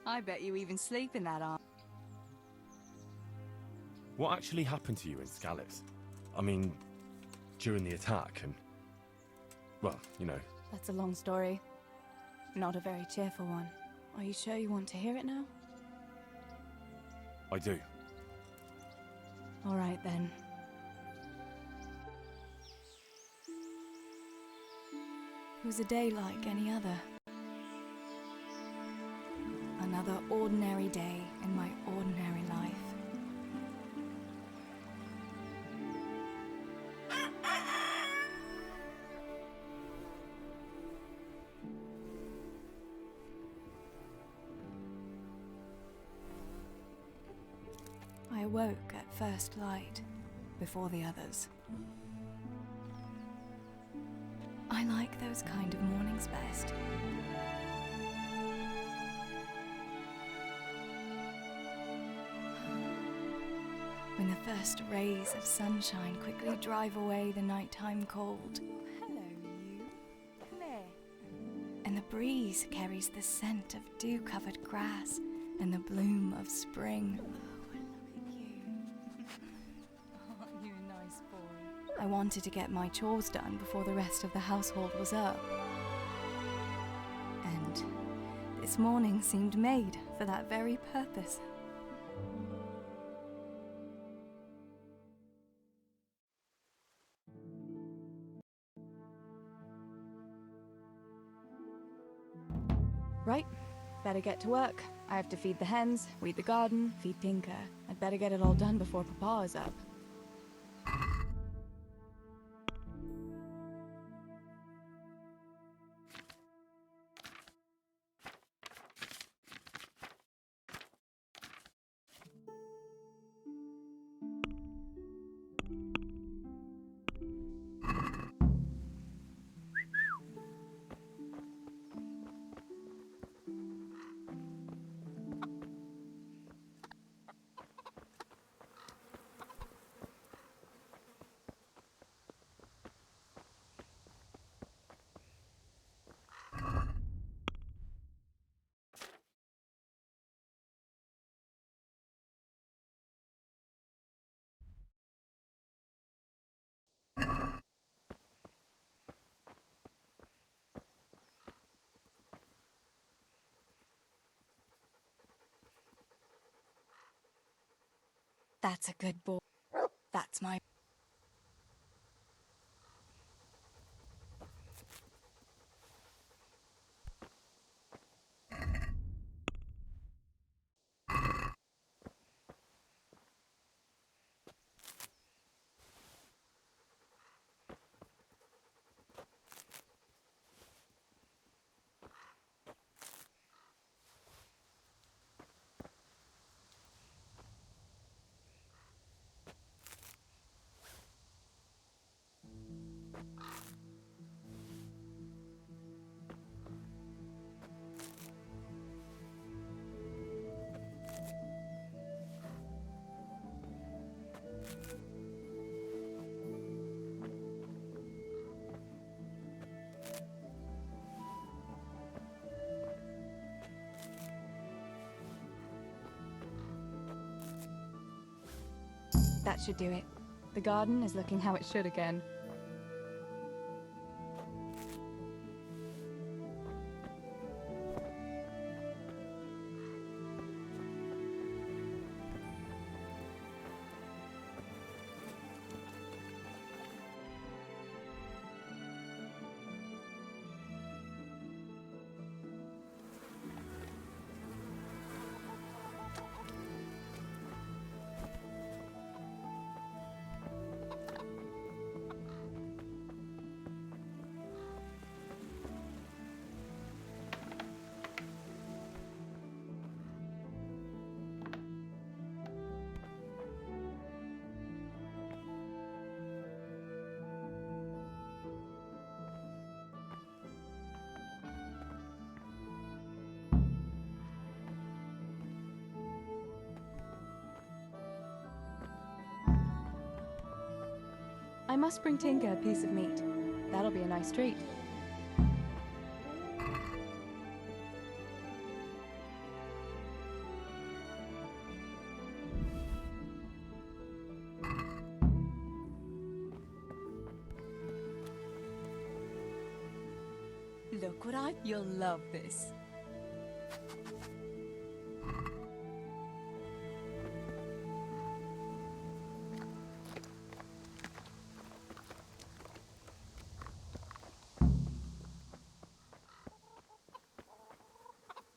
I bet you even sleep in that arm. What actually happened to you in Scalise? I mean, during the attack and... well, you know. That's a long story. Not a very cheerful one. Are you sure you want to hear it now? I do. All right, then. It was a day like any other. Another ordinary day in my ordinary life. I awoke at first light, before the others. I like those kind of mornings best. When the first rays of sunshine quickly drive away the nighttime cold. Hello, you. Come here. And the breeze carries the scent of dew-covered grass and the bloom of spring. I wanted to get my chores done before the rest of the household was up. And this morning seemed made for that very purpose. Right, better get to work. I have to feed the hens, weed the garden, feed Tinker. I'd better get it all done before Papa is up. That's a good boy. That's my... That should do it. The garden is looking how it should again. I must bring Tinker a piece of meat. That'll be a nice treat. Look what You'll love this.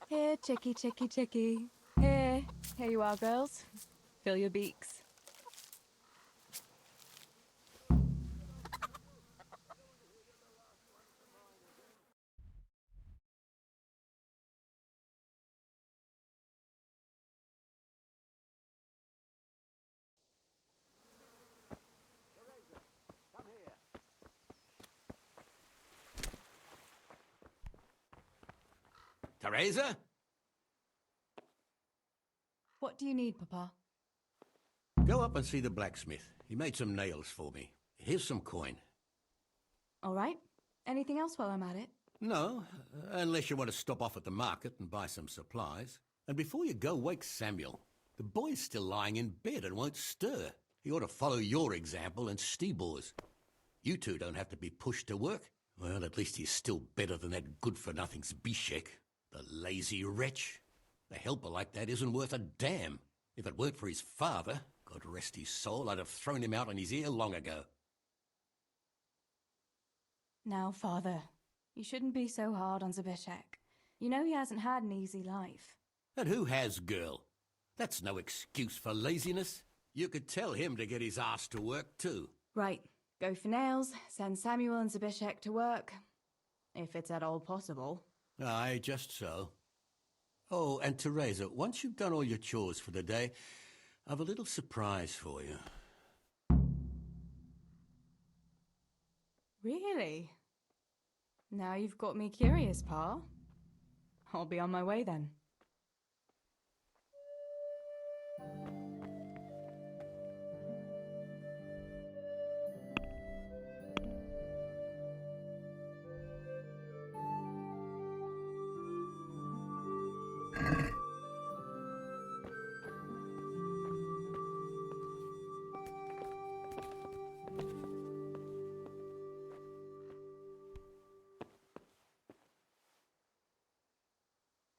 Here, chickie, chickie, chickie. Here you are, girls. Fill your beaks. Teresa? What do you need, Papa? Go up and see the blacksmith. He made some nails for me. Here's some coin. All right. Anything else while I'm at it? No, unless you want to stop off at the market and buy some supplies. And before you go, wake Samuel. The boy's still lying in bed and won't stir. He ought to follow your example and Stebor's. You two don't have to be pushed to work. Well, at least he's still better than that good-for-nothing Zbyszek. The lazy wretch. A helper like that isn't worth a damn. If it weren't for his father, God rest his soul, I'd have thrown him out on his ear long ago. Now, Father, you shouldn't be so hard on Zbyszek. You know he hasn't had an easy life. And who has, girl? That's no excuse for laziness. You could tell him to get his ass to work, too. Right. Go for nails, send Samuel and Zbyszek to work. If it's at all possible. Aye, just so. Oh, and Teresa, once you've done all your chores for the day, I've a little surprise for you. Really? Now you've got me curious, Pa. I'll be on my way then.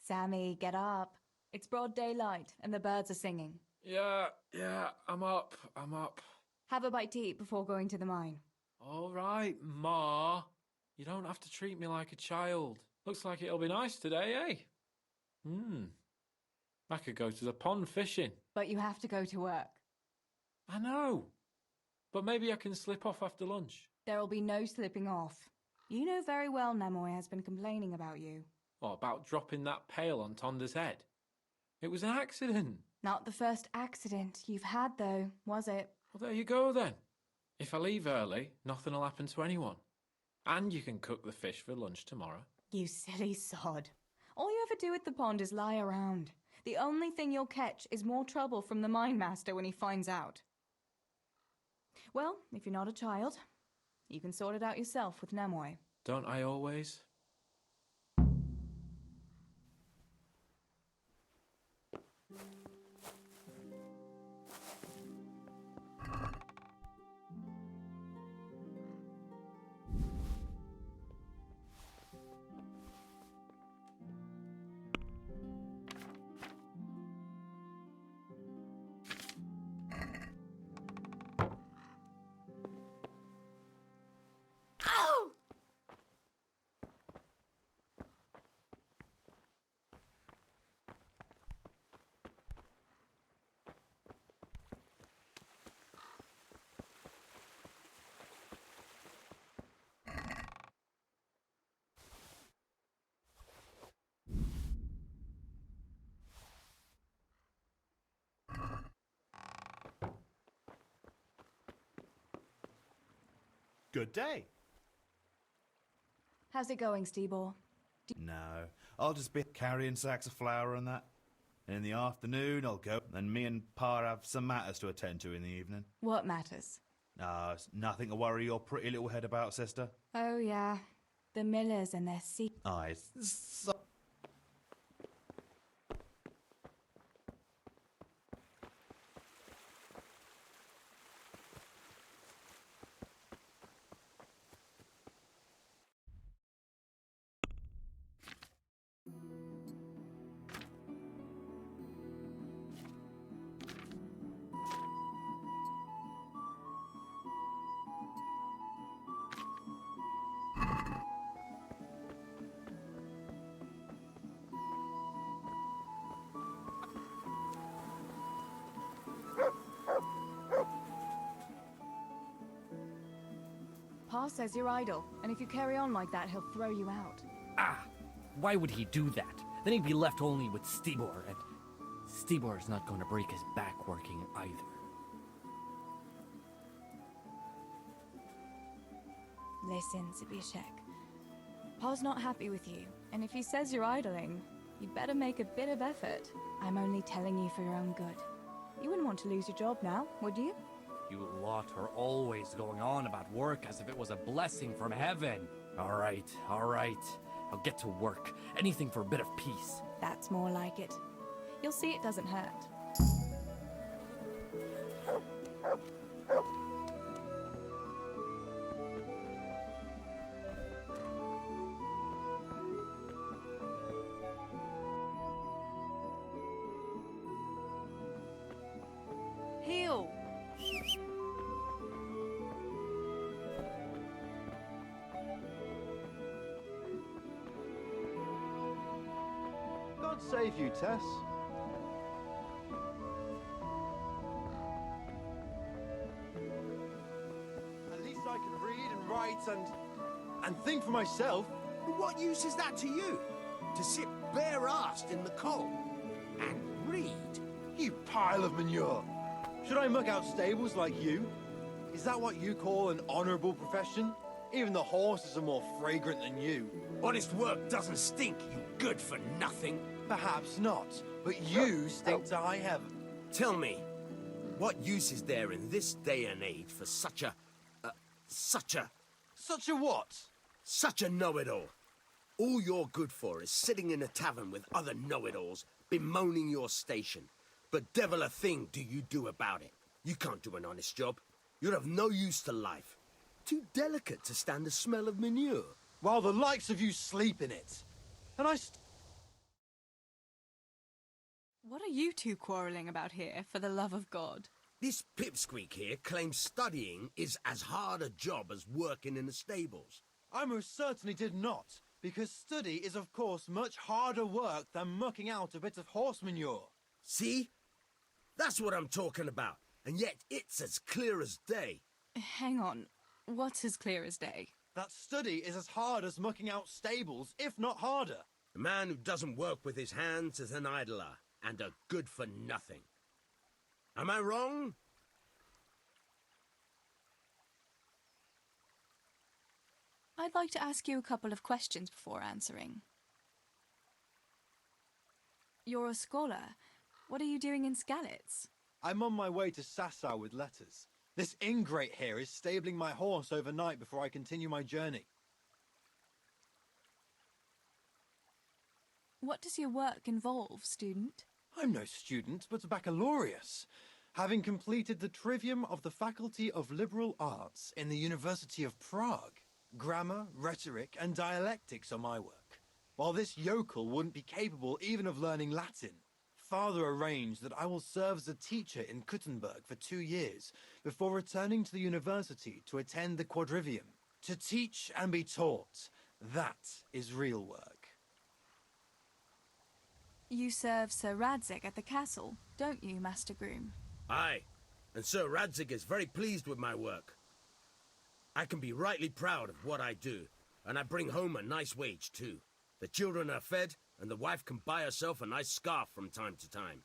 Sammy, get up. It's broad daylight and the birds are singing. Yeah, I'm up. Have a bite to eat before going to the mine. All right, Ma. You don't have to treat me like a child. Looks like it'll be nice today, eh? I could go to the pond fishing. But you have to go to work. I know. But maybe I can slip off after lunch. There'll be no slipping off. You know very well Nemoy has been complaining about you. What about dropping that pail on Tonda's head? It was an accident. Not the first accident you've had, though, was it? Well, there you go then. If I leave early, nothing will happen to anyone. And you can cook the fish for lunch tomorrow. You silly sod. All you ever do at the pond is lie around. The only thing you'll catch is more trouble from the mine master when he finds out. Well, if you're not a child, you can sort it out yourself with Nemoy. Don't I always? Good day. How's it going, Stebor? No, I'll just be carrying sacks of flour and that. And in the afternoon, I'll go, and me and Pa have some matters to attend to in the evening. What matters? It's nothing to worry your pretty little head about, sister. Oh, yeah. The Millers and their Aye, so... Pa says you're idle, and if you carry on like that, he'll throw you out. Ah, why would he do that? Then he'd be left only with Stibor, and Stibor's not going to break his back working either. Listen, Zbyszek. Pa's not happy with you, and if he says you're idling, you'd better make a bit of effort. I'm only telling you for your own good. You wouldn't want to lose your job now, would you? You lot are always going on about work as if it was a blessing from heaven. All right. I'll get to work. Anything for a bit of peace. That's more like it. You'll see it doesn't hurt. Heel! God save you, Tess. At least I can read and write and think for myself. But what use is that to you? To sit bare-assed in the cold and read? You pile of manure. Should I muck out stables like you? Is that what you call an honorable profession? Even the horses are more fragrant than you. Honest work doesn't stink, you good-for-nothing. Perhaps not, but you stink to high heaven. Tell me, what use is there in this day and age for such a what? Such a know-it-all? All you're good for is sitting in a tavern with other know-it-alls, bemoaning your station. But devil a thing do you do about it. You can't do an honest job. You're of no use to life. Too delicate to stand the smell of manure. While the likes of you sleep in it. And What are you two quarrelling about here, for the love of God? This pipsqueak here claims studying is as hard a job as working in the stables. I most certainly did not, because study is of course much harder work than mucking out a bit of horse manure. See? That's what I'm talking about, and yet it's as clear as day. Hang on, what's as clear as day? That study is as hard as mucking out stables, if not harder. A man who doesn't work with his hands is an idler, and a good-for-nothing. Am I wrong? I'd like to ask you a couple of questions before answering. You're a scholar. What are you doing in Skalitz? I'm on my way to Sasau with letters. This ingrate here is stabling my horse overnight before I continue my journey. What does your work involve, student? I'm no student, but a baccalaureus, having completed the trivium of the Faculty of Liberal Arts in the University of Prague. Grammar, rhetoric, and dialectics are my work, while this yokel wouldn't be capable even of learning Latin. Father arranged that I will serve as a teacher in Kuttenberg for 2 years before returning to the university to attend the quadrivium. To teach and be taught, that is real work. You serve Sir Radzig at the castle, don't you, Master Groom? Aye, and Sir Radzig is very pleased with my work. I can be rightly proud of what I do, and I bring home a nice wage too. The children are fed, and the wife can buy herself a nice scarf from time to time.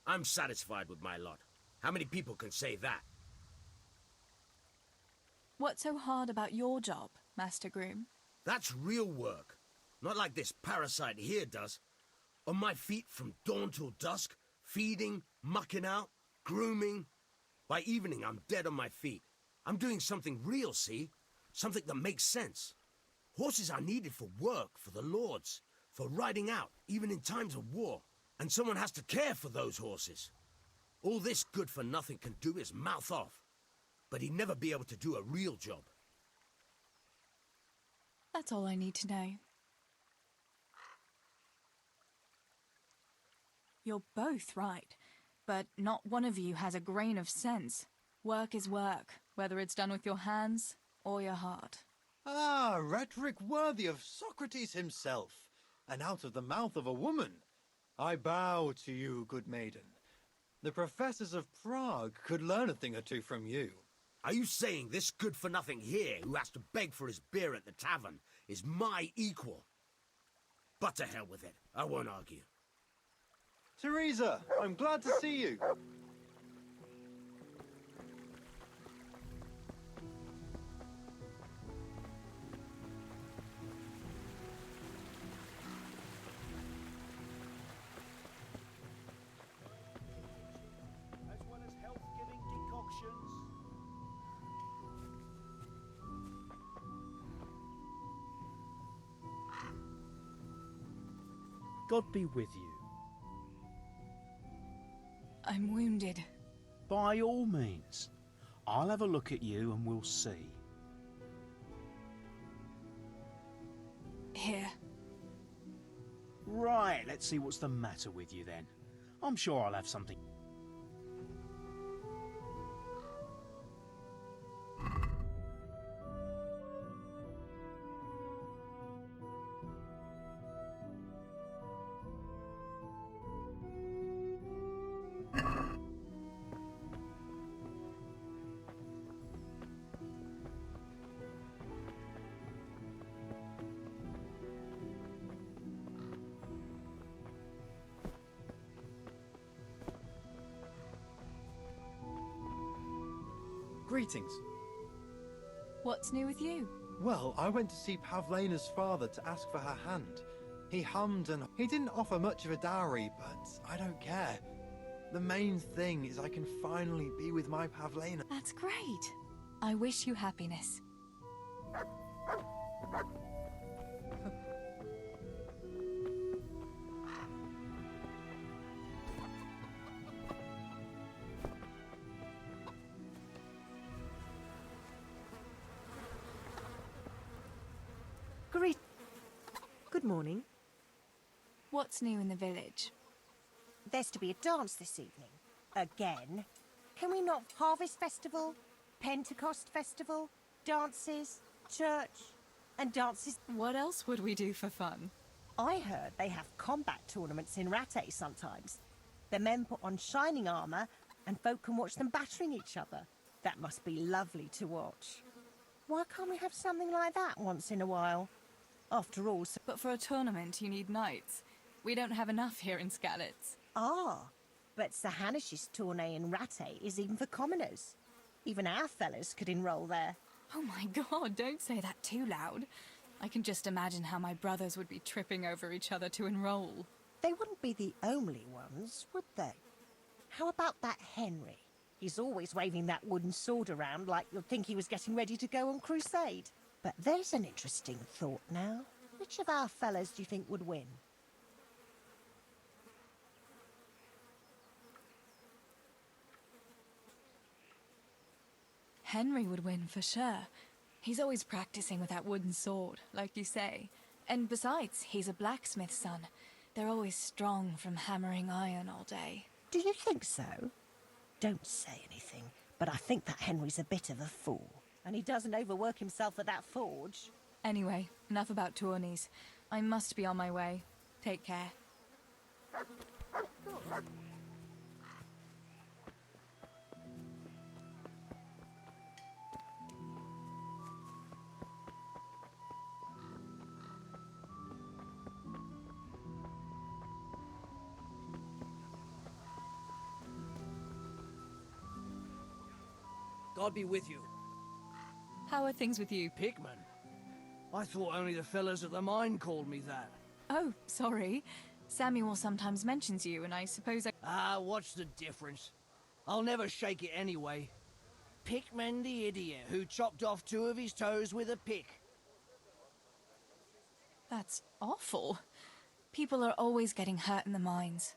I'm satisfied with my lot. How many people can say that? What's so hard about your job, Master Groom? That's real work. Not like this parasite here does. On my feet from dawn till dusk, feeding, mucking out, grooming. By evening, I'm dead on my feet. I'm doing something real, see? Something that makes sense. Horses are needed for work, for the lords, for riding out, even in times of war. And someone has to care for those horses. All this good-for-nothing can do is mouth off. But he'd never be able to do a real job. That's all I need to know. You're both right, but not one of you has a grain of sense. Work is work, whether it's done with your hands or your heart. Ah, rhetoric worthy of Socrates himself, and out of the mouth of a woman. I bow to you, good maiden. The professors of Prague could learn a thing or two from you. Are you saying this good-for-nothing here, who has to beg for his beer at the tavern, is my equal? But to hell with it. I won't argue. Teresa, I'm glad to see you. As well as health-giving decoctions. God be with you. I'm wounded. By all means. I'll have a look at you and we'll see. Here. Right, let's see what's the matter with you then. I'm sure I'll have something. Greetings. What's new with you? Well, I went to see Pavlena's father to ask for her hand. He hummed and he didn't offer much of a dowry, but I don't care. The main thing is I can finally be with my Pavlena. That's great. I wish you happiness. Good morning. What's new in the village? There's to be a dance this evening. Again. Can we not Harvest Festival, Pentecost Festival, dances, church, and dances? What else would we do for fun? I heard they have combat tournaments in Rattay sometimes. The men put on shining armour and folk can watch them battering each other. That must be lovely to watch. Why can't we have something like that once in a while? After all... But for a tournament, you need knights. We don't have enough here in Skalitz. Ah, but Sir Hanish's tourney in Rattay is even for commoners. Even our fellas could enroll there. Oh my god, don't say that too loud. I can just imagine how my brothers would be tripping over each other to enroll. They wouldn't be the only ones, would they? How about that Henry? He's always waving that wooden sword around like you'd think he was getting ready to go on crusade. But there's an interesting thought now. Which of our fellas do you think would win? Henry would win for sure. He's always practicing with that wooden sword, like you say. And besides, he's a blacksmith's son. They're always strong from hammering iron all day. Do you think so? Don't say anything, but I think that Henry's a bit of a fool. And he doesn't overwork himself at that forge. Anyway, enough about tourneys. I must be on my way. Take care. God be with you. How are things with you? Pickman? I thought only the fellas at the mine called me that. Oh, sorry. Samuel sometimes mentions you, and I suppose I... Ah, what's the difference? I'll never shake it anyway. Pickman the idiot who chopped off 2 of his toes with a pick. That's awful. People are always getting hurt in the mines.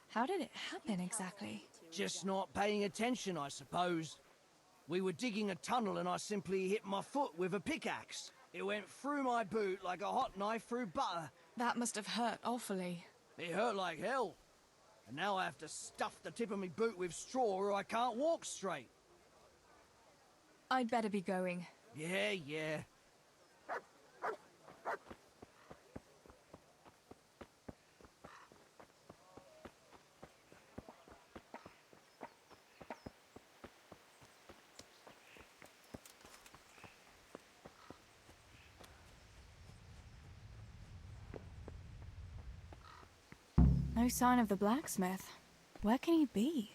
How did it happen exactly? Just not paying attention, I suppose. We were digging a tunnel and I simply hit my foot with a pickaxe. It went through my boot like a hot knife through butter. That must have hurt awfully. It hurt like hell. And now I have to stuff the tip of my boot with straw or I can't walk straight. I'd better be going. Yeah. No sign of the blacksmith. Where can he be?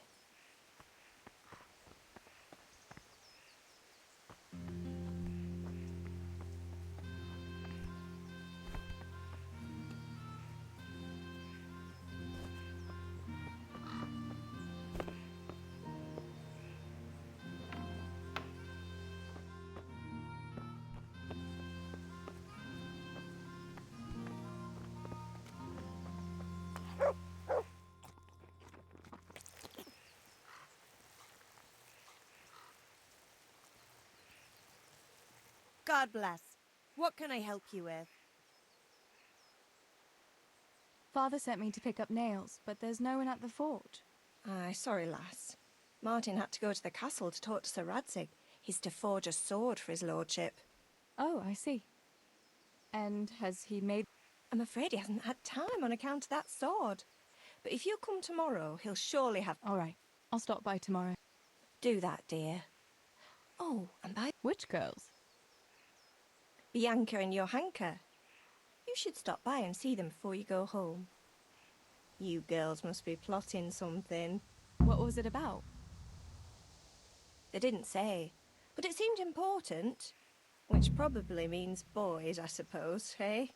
God bless. What can I help you with? Father sent me to pick up nails, but there's no one at the fort. Aye, sorry, lass. Martin had to go to the castle to talk to Sir Radzig. He's to forge a sword for his lordship. Oh, I see. And has he made... I'm afraid he hasn't had time on account of that sword. But if you come tomorrow, he'll surely have... All right, I'll stop by tomorrow. Do that, dear. Oh, and by... Which girls? Bianca and Johanka. You should stop by and see them before you go home. You girls must be plotting something. What was it about? They didn't say, but it seemed important. Which probably means boys, I suppose, eh?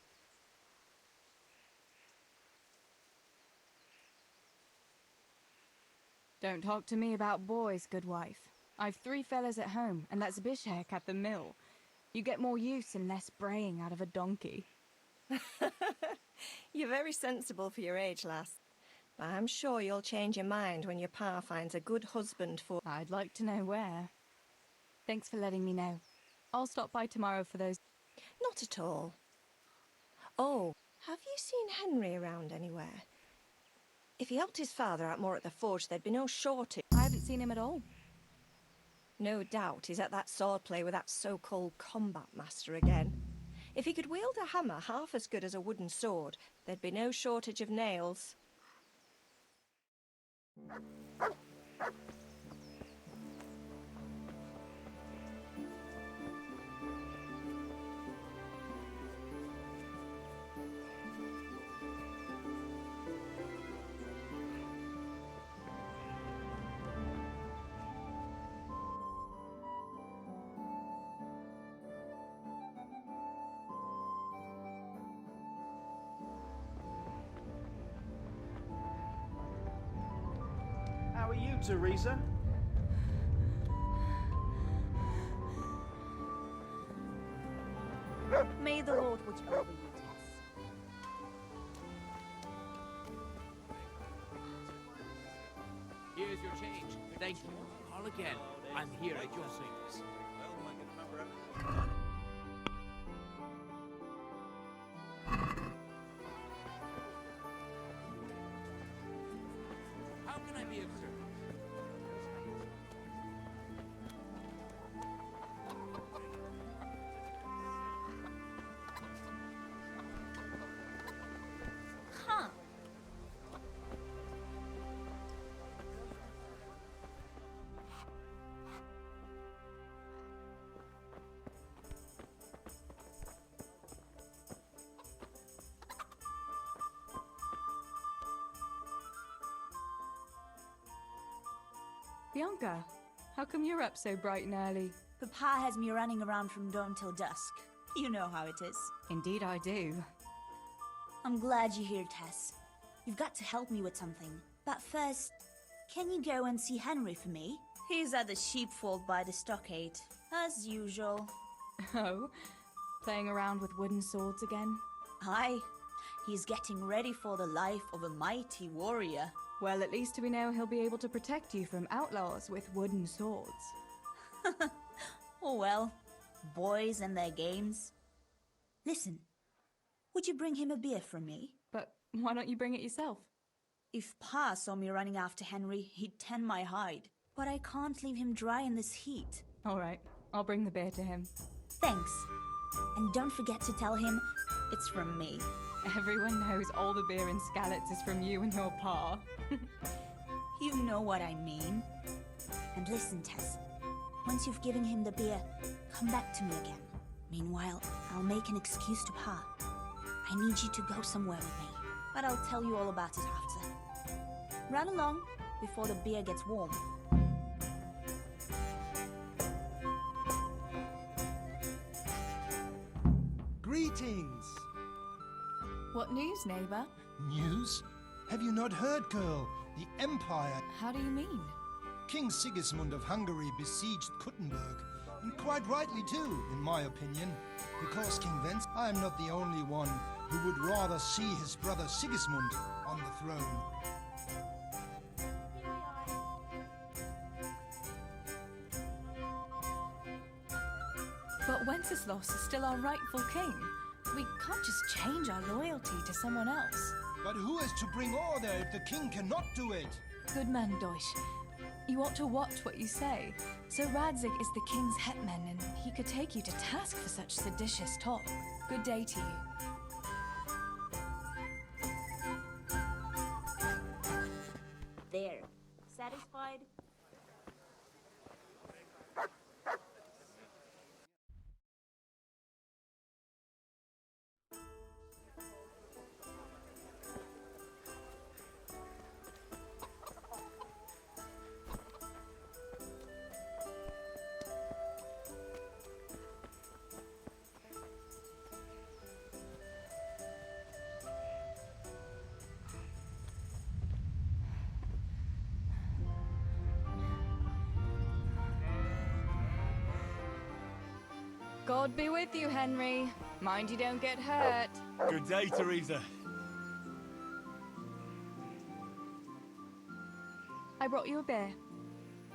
Don't talk to me about boys, good wife. I've 3 fellas at home, and that's Bishek at the mill. You get more use and less braying out of a donkey. You're very sensible for your age, lass. But I'm sure you'll change your mind when your pa finds a good husband for... I'd like to know where. Thanks for letting me know. I'll stop by tomorrow for those... Not at all. Oh, have you seen Henry around anywhere? If he helped his father out more at the forge, there'd be no shortage. I haven't seen him at all. No doubt he's at that swordplay with that so-called combat master again. If he could wield a hammer half as good as a wooden sword, there'd be no shortage of nails. How are you, Teresa? May the Lord watch over you, Tess. Here's your change. Thank you. Call again. I'm here at your service. How can I be of service? Huh. Bianca, how come you're up so bright and early? Papa has me running around from dawn till dusk. You know how it is. Indeed I do. I'm glad you're here, Tess. You've got to help me with something. But first, can you go and see Henry for me? He's at the sheepfold by the stockade, as usual. Oh? Playing around with wooden swords again? Aye. He's getting ready for the life of a mighty warrior. Well, at least we know he'll be able to protect you from outlaws with wooden swords. Oh well, boys and their games. Listen, would you bring him a beer from me? But why don't you bring it yourself? If Pa saw me running after Henry, he'd tan my hide. But I can't leave him dry in this heat. All right, I'll bring the beer to him. Thanks. And don't forget to tell him it's from me. Everyone knows all the beer in Skalitz is from you and your pa. You know what I mean. And listen, Tess. Once you've given him the beer, come back to me again. Meanwhile, I'll make an excuse to Pa. I need you to go somewhere with me. but I'll tell you all about it after. Run along before the beer gets warm. Greetings! What news, neighbour? News? Have you not heard, girl? The Empire... How do you mean? King Sigismund of Hungary besieged Kuttenberg, and quite rightly too, in my opinion. Because, King Vence, I am not the only one who would rather see his brother Sigismund on the throne. But Wenceslas is still our rightful king. We can't just change our loyalty to someone else. But who is to bring order if the king cannot do it? Good man, Deutsch. You ought to watch what you say. Sir Radzig is the king's hetman, and he could take you to task for such seditious talk. Good day to you. There. Satisfied? God be with you, Henry. Mind you don't get hurt. Good day, Teresa. I brought you a beer.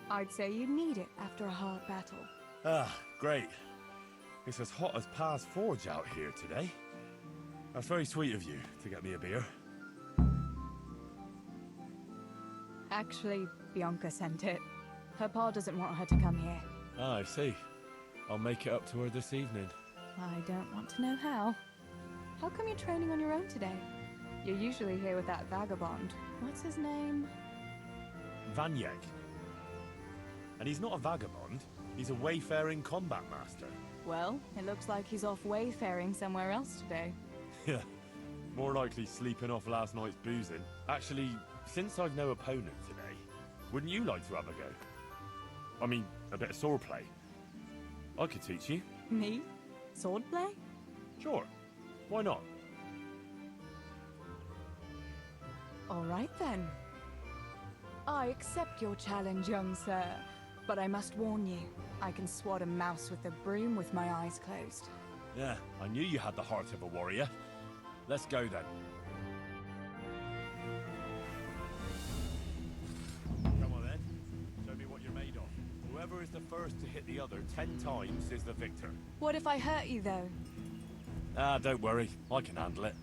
I'd say you need it after a hard battle. Ah, great. It's as hot as Pa's Forge out here today. That's very sweet of you to get me a beer. Actually, Bianca sent it. Her pa doesn't want her to come here. Ah, I see. I'll make it up to her this evening. I don't want to know how. How come you're training on your own today? You're usually here with that vagabond. What's his name? Vanyeg. And he's not a vagabond. He's a wayfaring combat master. Well, it looks like he's off wayfaring somewhere else today. Yeah. More likely sleeping off last night's boozing. Actually, since I've no opponent today, wouldn't you like to have a go? I mean, a bit of swordplay. I could teach you. Me? Swordplay? Sure. Why not? All right then. I accept your challenge, young sir. But I must warn you, I can swat a mouse with a broom with my eyes closed. Yeah, I knew you had the heart of a warrior. Let's go then. Come on then. Show me what you're made of. Whoever is the first to hit the other 10 times is the victor. What if I hurt you, though? Ah, don't worry. I can handle it.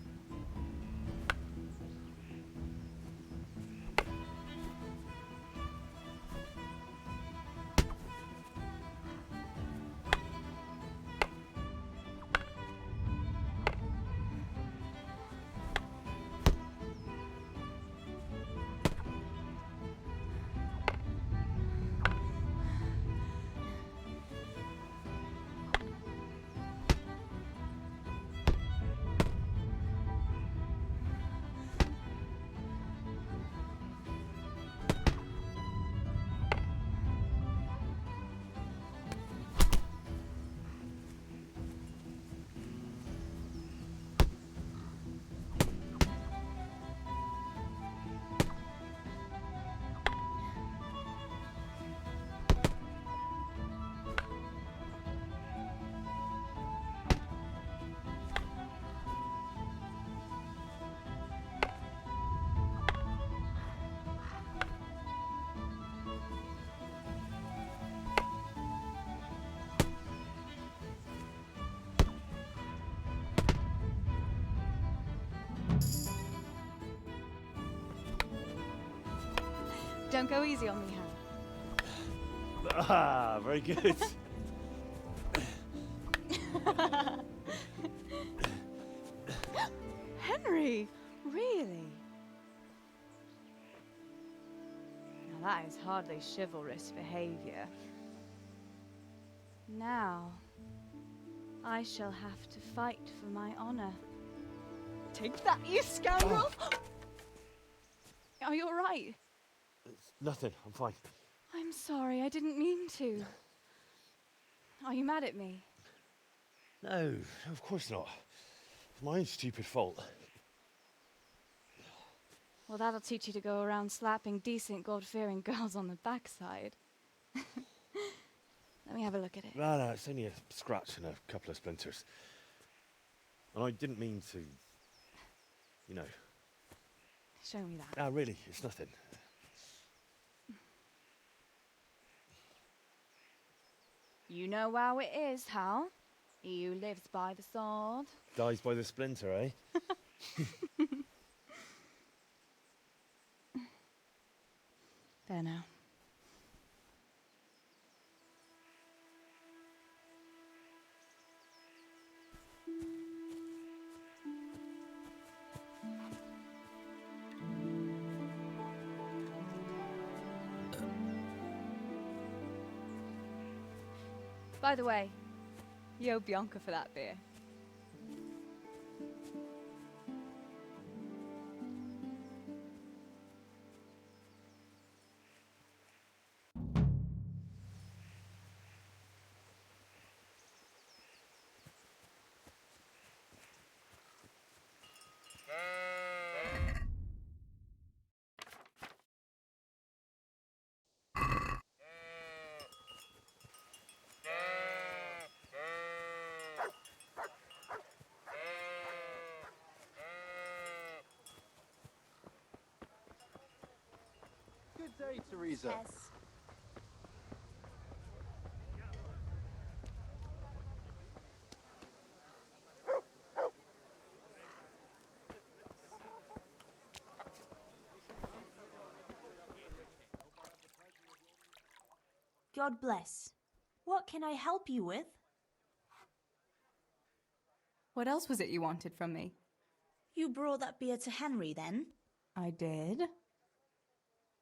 Don't go easy on me, Hal. Ah, very good. Henry, really? Now that is hardly chivalrous behavior. Now, I shall have to fight for my honor. Take that, you scoundrel! Are you alright? Nothing, I'm fine. I'm sorry, I didn't mean to. Are you mad at me? No, of course not. It's my own stupid fault. Well, that'll teach you to go around slapping decent, God-fearing girls on the backside. Let me have a look at it. No, it's only a scratch and a couple of splinters. And I didn't mean to, you know. Show me that. No, really, it's nothing. You know how it is, Hal. He who lives by the sword Dies by the splinter, eh? There now. By the way, you owe Bianca for that beer. Good day, Teresa. Tess. God bless. What can I help you with? What else was it you wanted from me? You brought that beer to Henry, then? I did.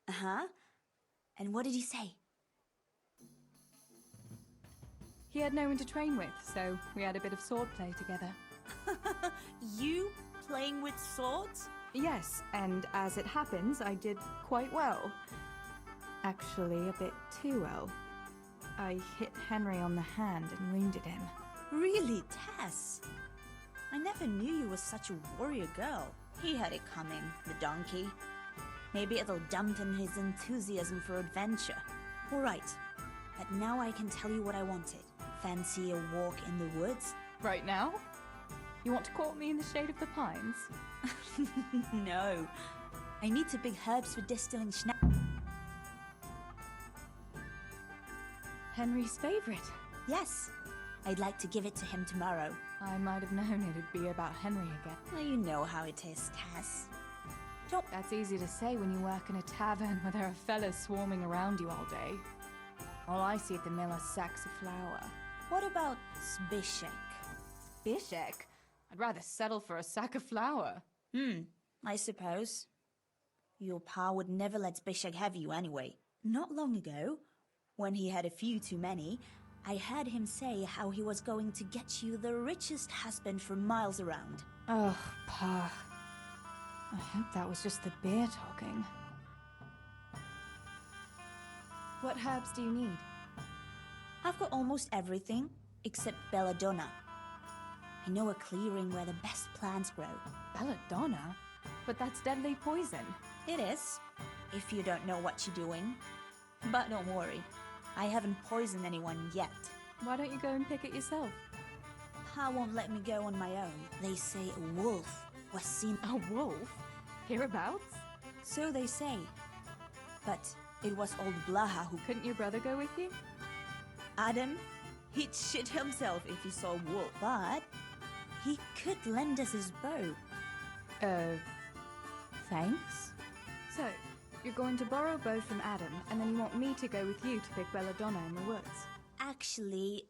Uh-huh. And what did he say? He had no one to train with, so we had a bit of swordplay together. You playing with swords? Yes, and as it happens, I did quite well. Actually, a bit too well. I hit Henry on the hand and wounded him. Really, Tess? I never knew you were such a warrior girl. He had it coming, the donkey. Maybe it'll dampen his enthusiasm for adventure. All right, but now I can tell you what I wanted. Fancy a walk in the woods? Right now? You want to court me in the shade of the pines? No. I need to pick herbs for distilling schnapp. Henry's favorite. Yes. I'd like to give it to him tomorrow. I might have known it'd be about Henry again. Well, you know how it is, Tess. That's easy to say when you work in a tavern where there are fellas swarming around you all day. All I see at the mill are sacks of flour. What about Zbyszek? Zbyszek? I'd rather settle for a sack of flour. I suppose. Your pa would never let Zbyszek have you anyway. Not long ago, when he had a few too many, I heard him say how he was going to get you the richest husband for miles around. Oh, Pa. I hope that was just the beer talking. What herbs do you need? I've got almost everything, except belladonna. I know a clearing where the best plants grow. Belladonna? But that's deadly poison. It is, if you don't know what you're doing. But don't worry, I haven't poisoned anyone yet. Why don't you go and pick it yourself? Pa won't let me go on my own. They say a wolf was seen. A wolf? Hereabouts? So they say. But it was old Blaha who... Couldn't your brother go with you? Adam, he'd shit himself if he saw a wolf, but he could lend us his bow. Thanks? So, you're going to borrow a bow from Adam, and then you want me to go with you to pick belladonna in the woods? Actually,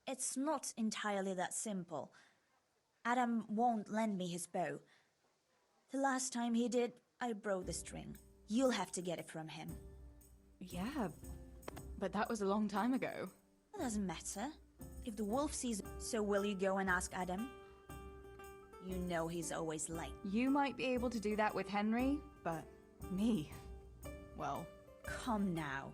it's not entirely that simple. Adam won't lend me his bow. The last time he did, I broke the string. You'll have to get it from him. Yeah, but that was a long time ago. It doesn't matter. If the wolf sees... So will you go and ask Adam? You know he's always late. You might be able to do that with Henry, but me, well... Come now.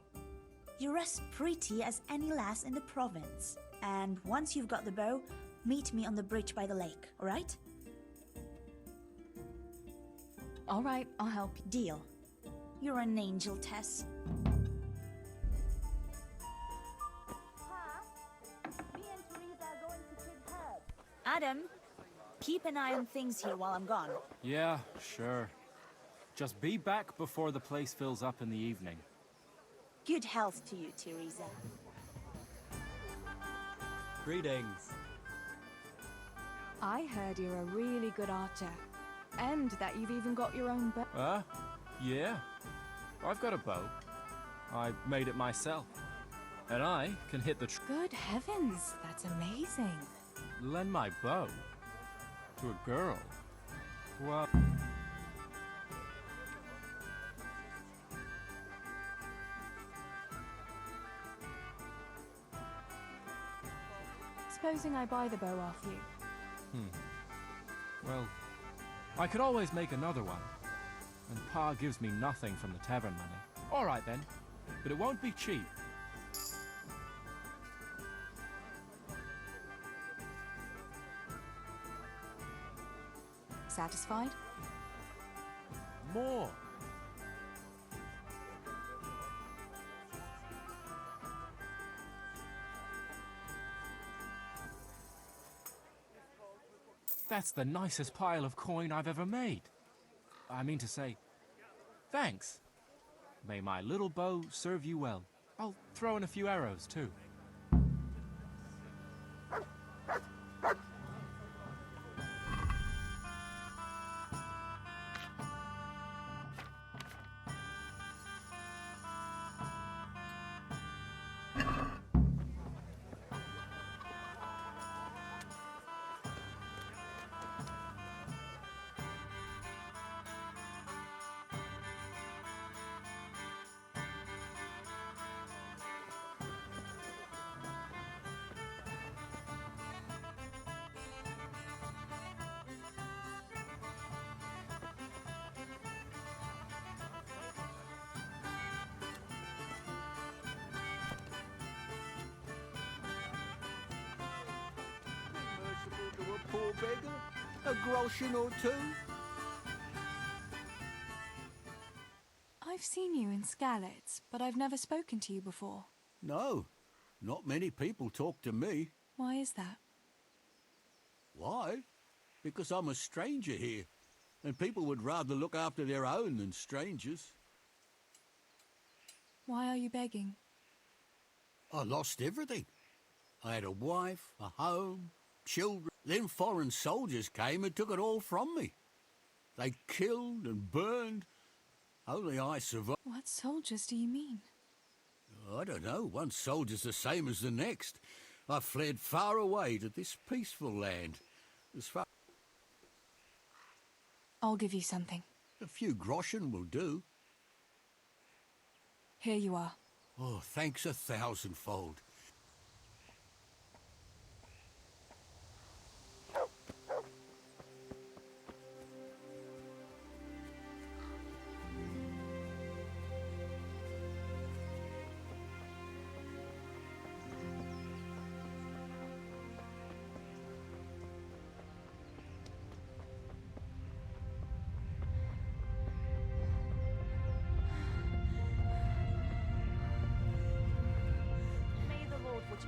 You're as pretty as any lass in the province. And once you've got the bow, meet me on the bridge by the lake, alright? Alright, I'll help you. Deal. You're an angel, Tess. Adam, keep an eye on things here while I'm gone. Yeah, sure. Just be back before the place fills up in the evening. Good health to you, Teresa. Greetings. I heard you're a really good archer. And that you've even got your own bow. Yeah. I've got a bow. I made it myself. And I can hit the Good heavens, that's amazing. Lend my bow to a girl. Well... Supposing I buy the bow off you. Well, I could always make another one. And Pa gives me nothing from the tavern money. All right then, but it won't be cheap. Satisfied? More. That's the nicest pile of coin I've ever made. I mean to say, thanks. May my little bow serve you well. I'll throw in a few arrows, too. Poor beggar, a groschen or two. I've seen you in Skalitz, but I've never spoken to you before. No, not many people talk to me. Why is that? Why? Because I'm a stranger here, and people would rather look after their own than strangers. Why are you begging? I lost everything. I had a wife, a home, children. Then foreign soldiers came and took it all from me. They killed and burned. Only I survived. What soldiers do you mean? I don't know. One soldier's the same as the next. I fled far away to this peaceful land. As far... I'll give you something. A few groschen will do. Here you are. Oh, thanks 1,000-fold.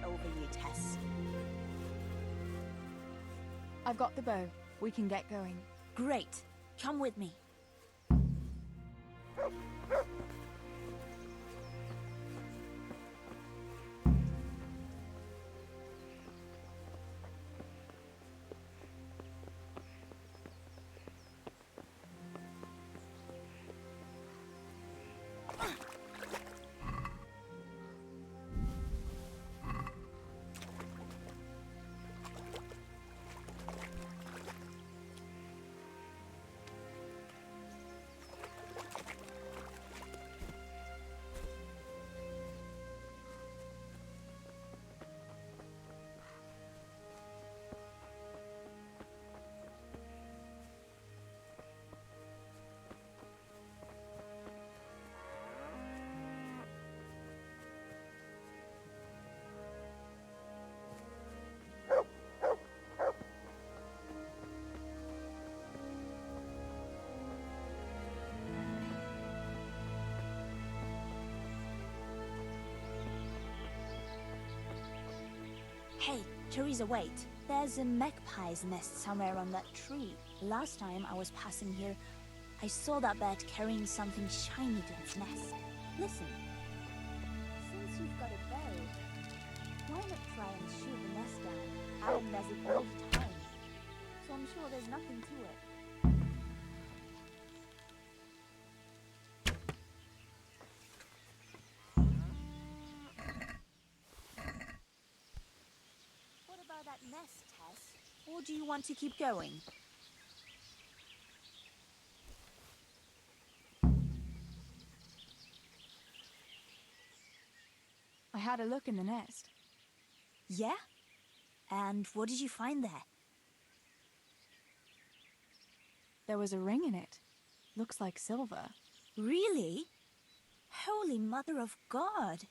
Over you, Tess. I've got the bow. We can get going. Great. Come with me. Teresa, wait. There's a magpie's nest somewhere on that tree. Last time I was passing here, I saw that bird carrying something shiny to its nest. Listen. Since you've got a bow, why not try and shoot the nest down? Adam does it all the time. So I'm sure there's nothing to it. What about that nest, Tess? Or do you want to keep going? I had a look in the nest. Yeah? And what did you find there? There was a ring in it. Looks like silver. Really? Holy Mother of God!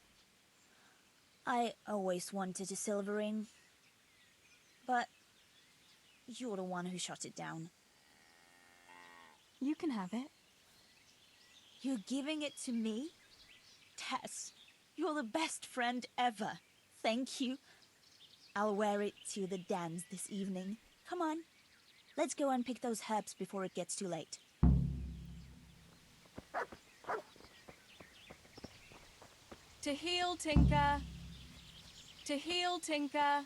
I always wanted a silver ring. But you're the one who shot it down. You can have it. You're giving it to me? Tess, you're the best friend ever. Thank you. I'll wear it to the dance this evening. Come on. Let's go and pick those herbs before it gets too late. To heal, Tinker. To heal, Tinker.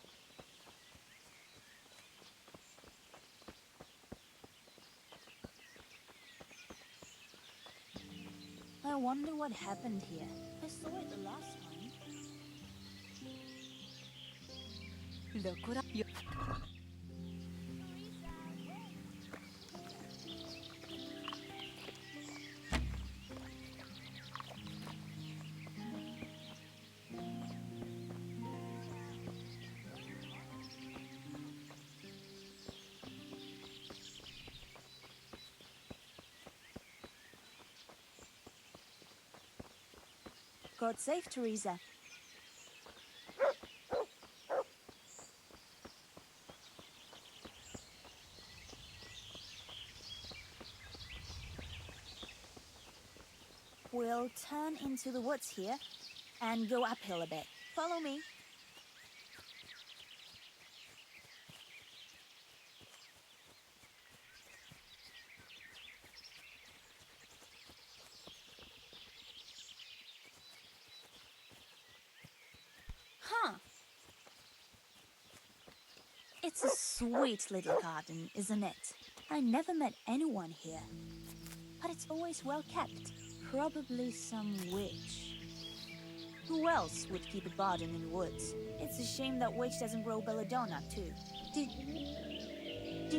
I wonder what happened here. I saw it the last time. Look what I... God save Teresa. We'll turn into the woods here and go uphill a bit. Follow me. Huh. It's a sweet little garden, isn't it? I never met anyone here. But it's always well kept. Probably some witch. Who else would keep a garden in the woods? It's a shame that witch doesn't grow belladonna, too. Did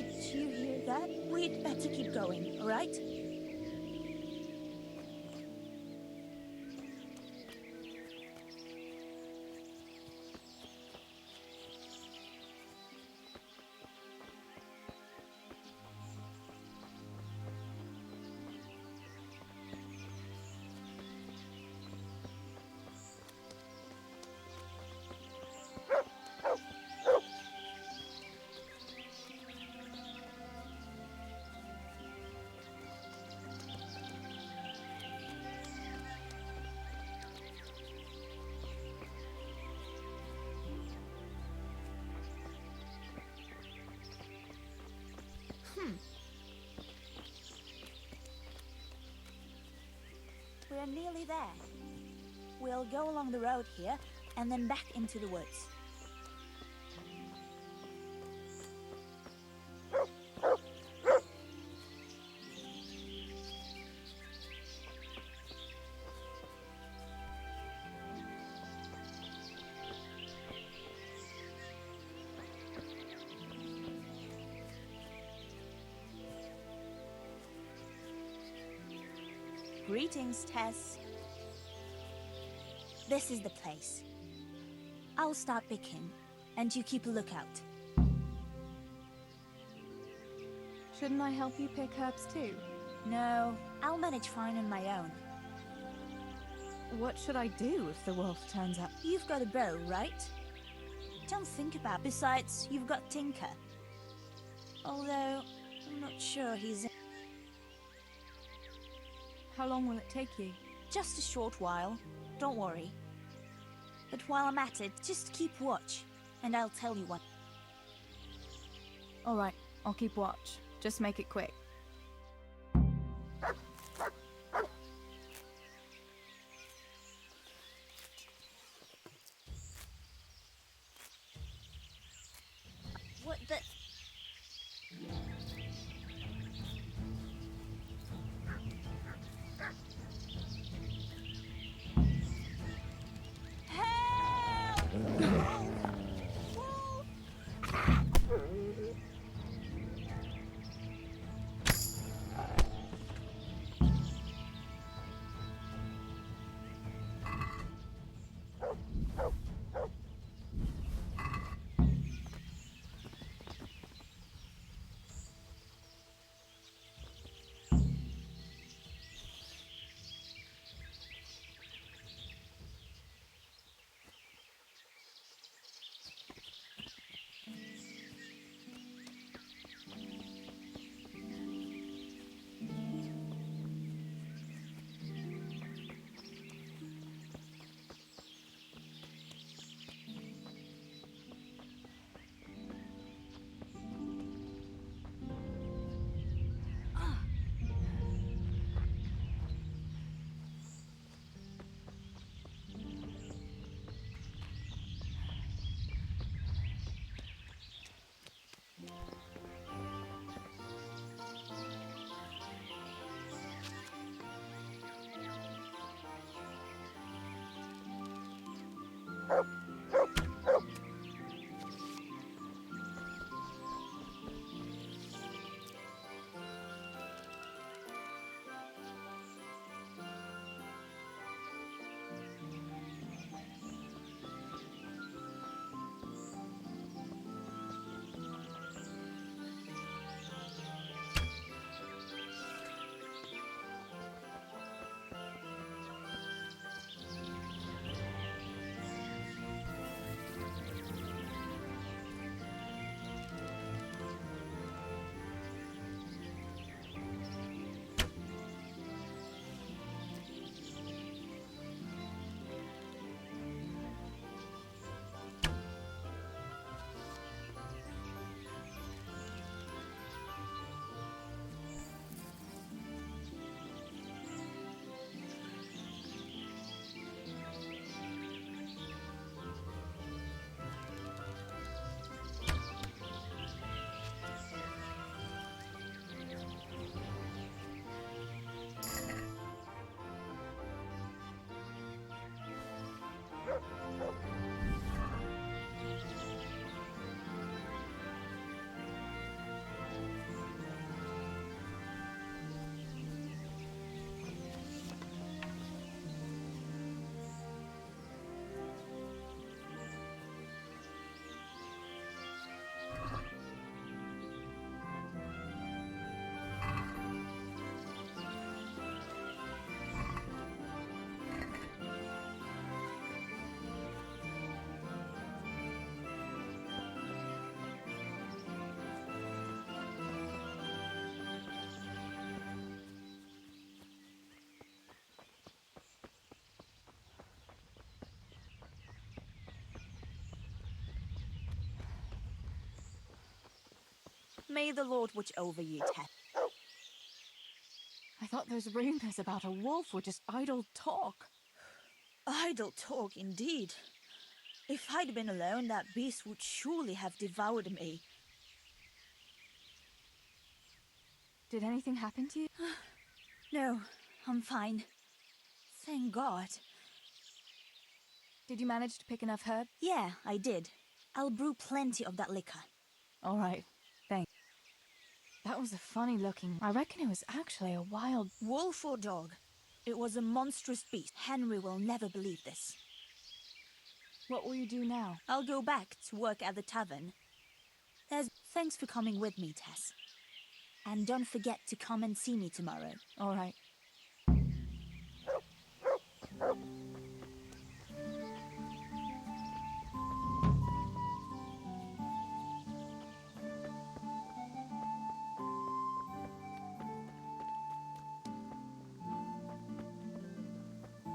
you hear that? We'd better keep going, all right? We're nearly there. We'll go along the road here and then back into the woods. Greetings, Tess. This is the place. I'll start picking, and you keep a lookout. Shouldn't I help you pick herbs too? No, I'll manage fine on my own. What should I do if the wolf turns up? You've got a bow, right? Don't think about it. Besides, you've got Tinker. Although, I'm not sure he's in. How long will it take you? Just a short while. Don't worry. But while I'm at it, just keep watch. and I'll tell you what. All right, I'll keep watch. Just make it quick. What the... May the Lord watch over you, Tess. I thought those rumors about a wolf were just idle talk. Idle talk, indeed. If I'd been alone, that beast would surely have devoured me. Did anything happen to you? No, I'm fine. Thank God. Did you manage to pick enough herb? Yeah, I did. I'll brew plenty of that liquor. All right, thanks. That was a funny looking... I reckon it was actually a wild... Wolf or dog? It was a monstrous beast. Henry will never believe this. What will you do now? I'll go back to work at the tavern. Thanks for coming with me, Tess. And don't forget to come and see me tomorrow. All right.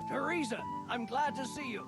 Teresa, I'm glad to see you.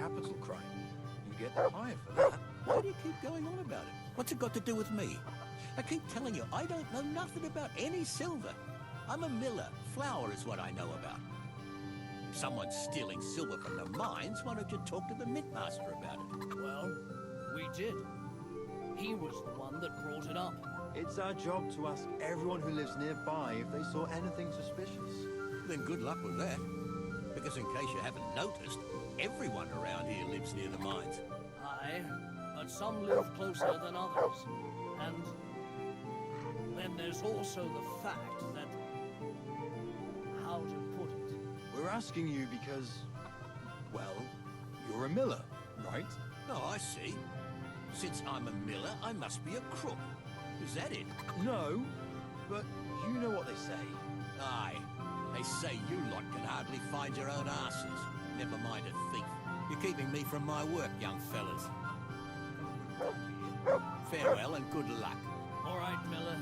capital crime. You get the hire for that. Why do you keep going on about it? What's it got to do with me? I keep telling you, I don't know nothing about any silver. I'm a miller. Flour is what I know about. If someone's stealing silver from the mines, why don't you talk to the mint master about it? Well, we did. He was the one that brought it up. It's our job to ask everyone who lives nearby if they saw anything suspicious. Then good luck with that. Because in case you haven't noticed, everyone around here lives near the mines. Aye, but some live closer than others. And then there's also the fact that... how to put it? We're asking you because, well, you're a miller, right? Oh, I see. Since I'm a miller, I must be a crook. Is that it? No, but you know what they say. Aye. They say you lot can hardly find your own asses. Never mind a thief. You're keeping me from my work, young fellas. Farewell and good luck. All right, Miller.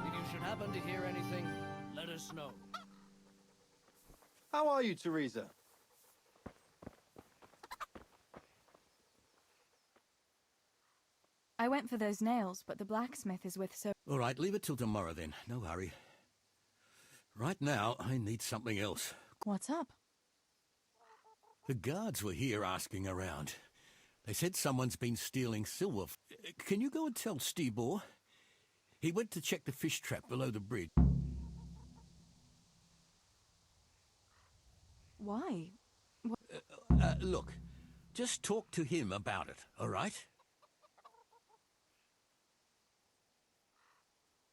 If you should happen to hear anything, let us know. How are you, Teresa? I went for those nails, but the blacksmith is with so... All right, leave it till tomorrow then. No hurry. Right now, I need something else. What's up? The guards were here asking around. They said someone's been stealing silver. Can you go and tell Stibor? He went to check the fish trap below the bridge. Why? Look, just talk to him about it, all right?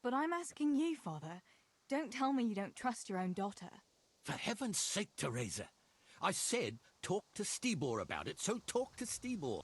But I'm asking you, Father. Don't tell me you don't trust your own daughter. For heaven's sake, Teresa. I said talk to Stibor about it, so talk to Stibor.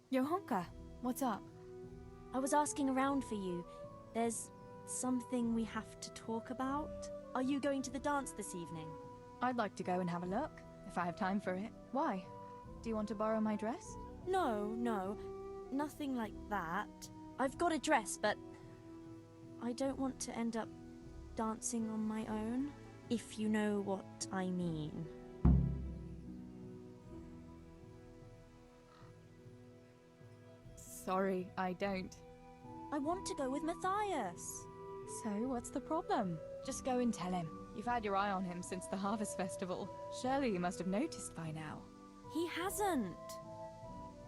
Johanka, what's up? I was asking around for you. There's something we have to talk about. Are you going to the dance this evening? I'd like to go and have a look, if I have time for it. Why? Do you want to borrow my dress? No, nothing like that. I've got a dress, but I don't want to end up dancing on my own, if you know what I mean. Sorry, I don't. I want to go with Matthias. So, what's the problem? Just go and tell him. You've had your eye on him since the Harvest Festival. Surely you must have noticed by now. He hasn't.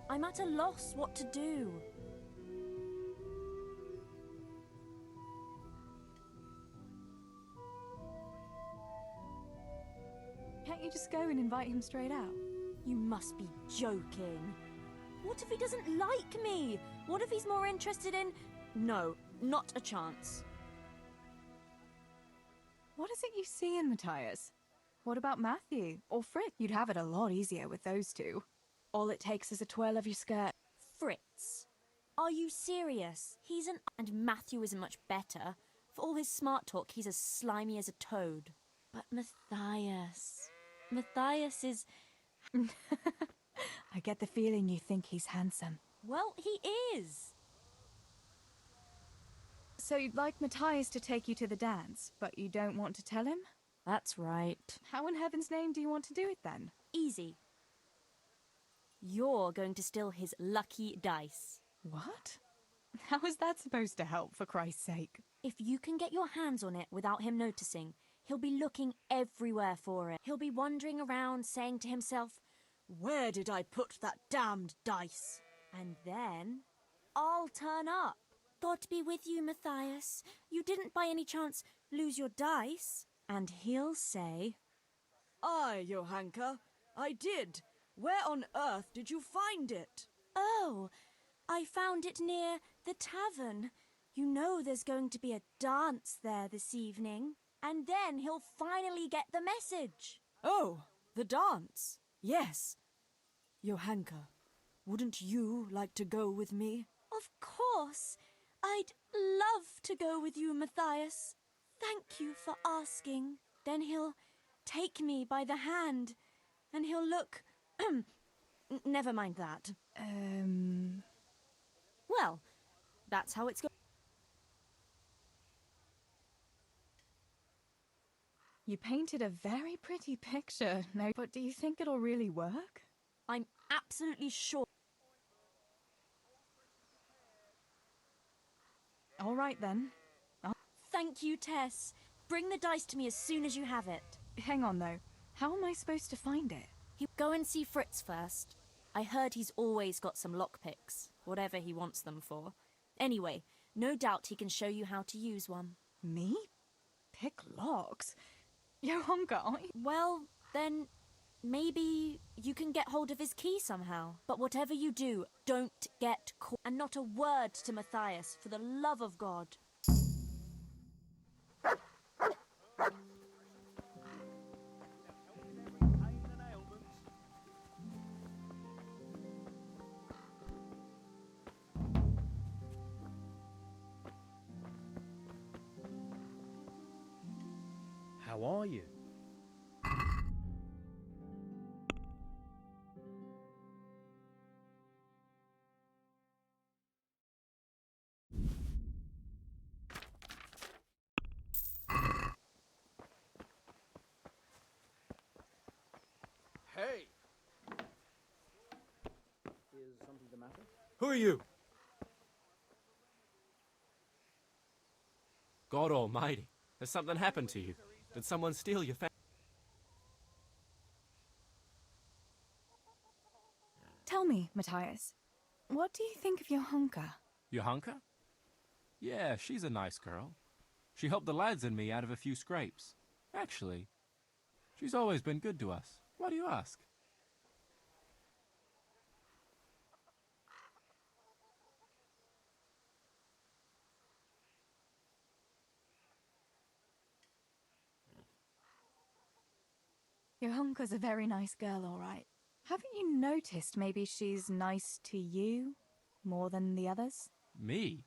I'm at a loss what to do. Can't you just go and invite him straight out? You must be joking. What if he doesn't like me? What if he's more interested in... No, not a chance. What is it you see in Matthias? What about Matthew or Fritz? You'd have it a lot easier with those two. All it takes is a twirl of your skirt. Fritz? Are you serious? He's an... And Matthew isn't much better. For all his smart talk, he's as slimy as a toad. But Matthias... Matthias is... I get the feeling you think he's handsome. Well, he is. So you'd like Matthias to take you to the dance, but you don't want to tell him? That's right. How in heaven's name do you want to do it then? Easy. You're going to steal his lucky dice. What? How is that supposed to help, for Christ's sake? If you can get your hands on it without him noticing, he'll be looking everywhere for it. He'll be wandering around saying to himself, "Where did I put that damned dice?" And then I'll turn up. God be with you, Matthias. You didn't by any chance lose your dice? And he'll say, Aye, Johanka, I did. Where on earth did you find it? Oh, I found it near the tavern. You know there's going to be a dance there this evening. And then he'll finally get the message. Oh, the dance. Yes. Johanka, wouldn't you like to go with me? Of course. I'd love to go with you, Matthias. Thank you for asking. Then he'll take me by the hand, and he'll look... Never mind that. Well, that's how it's going. You painted a very pretty picture. No, but do you think it'll really work? I'm absolutely sure. All right, then. Thank you, Tess. Bring the dice to me as soon as you have it. Hang on, though. How am I supposed to find it? You go and see Fritz first. I heard he's always got some lockpicks, whatever he wants them for. Anyway, no doubt he can show you how to use one. Me? Pick locks? Johanka, aren't you? Well, then maybe you can get hold of his key somehow. But whatever you do, don't get caught. And not a word to Matthias, for the love of God. How are you? Hey! Is something the matter? Who are you? God almighty, has something happened to you? Did someone steal your family? Tell me, Matthias, what do you think of Johanka? Johanka? Yeah, she's a nice girl. She helped the lads and me out of a few scrapes. Actually, she's always been good to us. Why do you ask? Johanka's a very nice girl, all right. Haven't you noticed maybe she's nice to you more than the others? Me?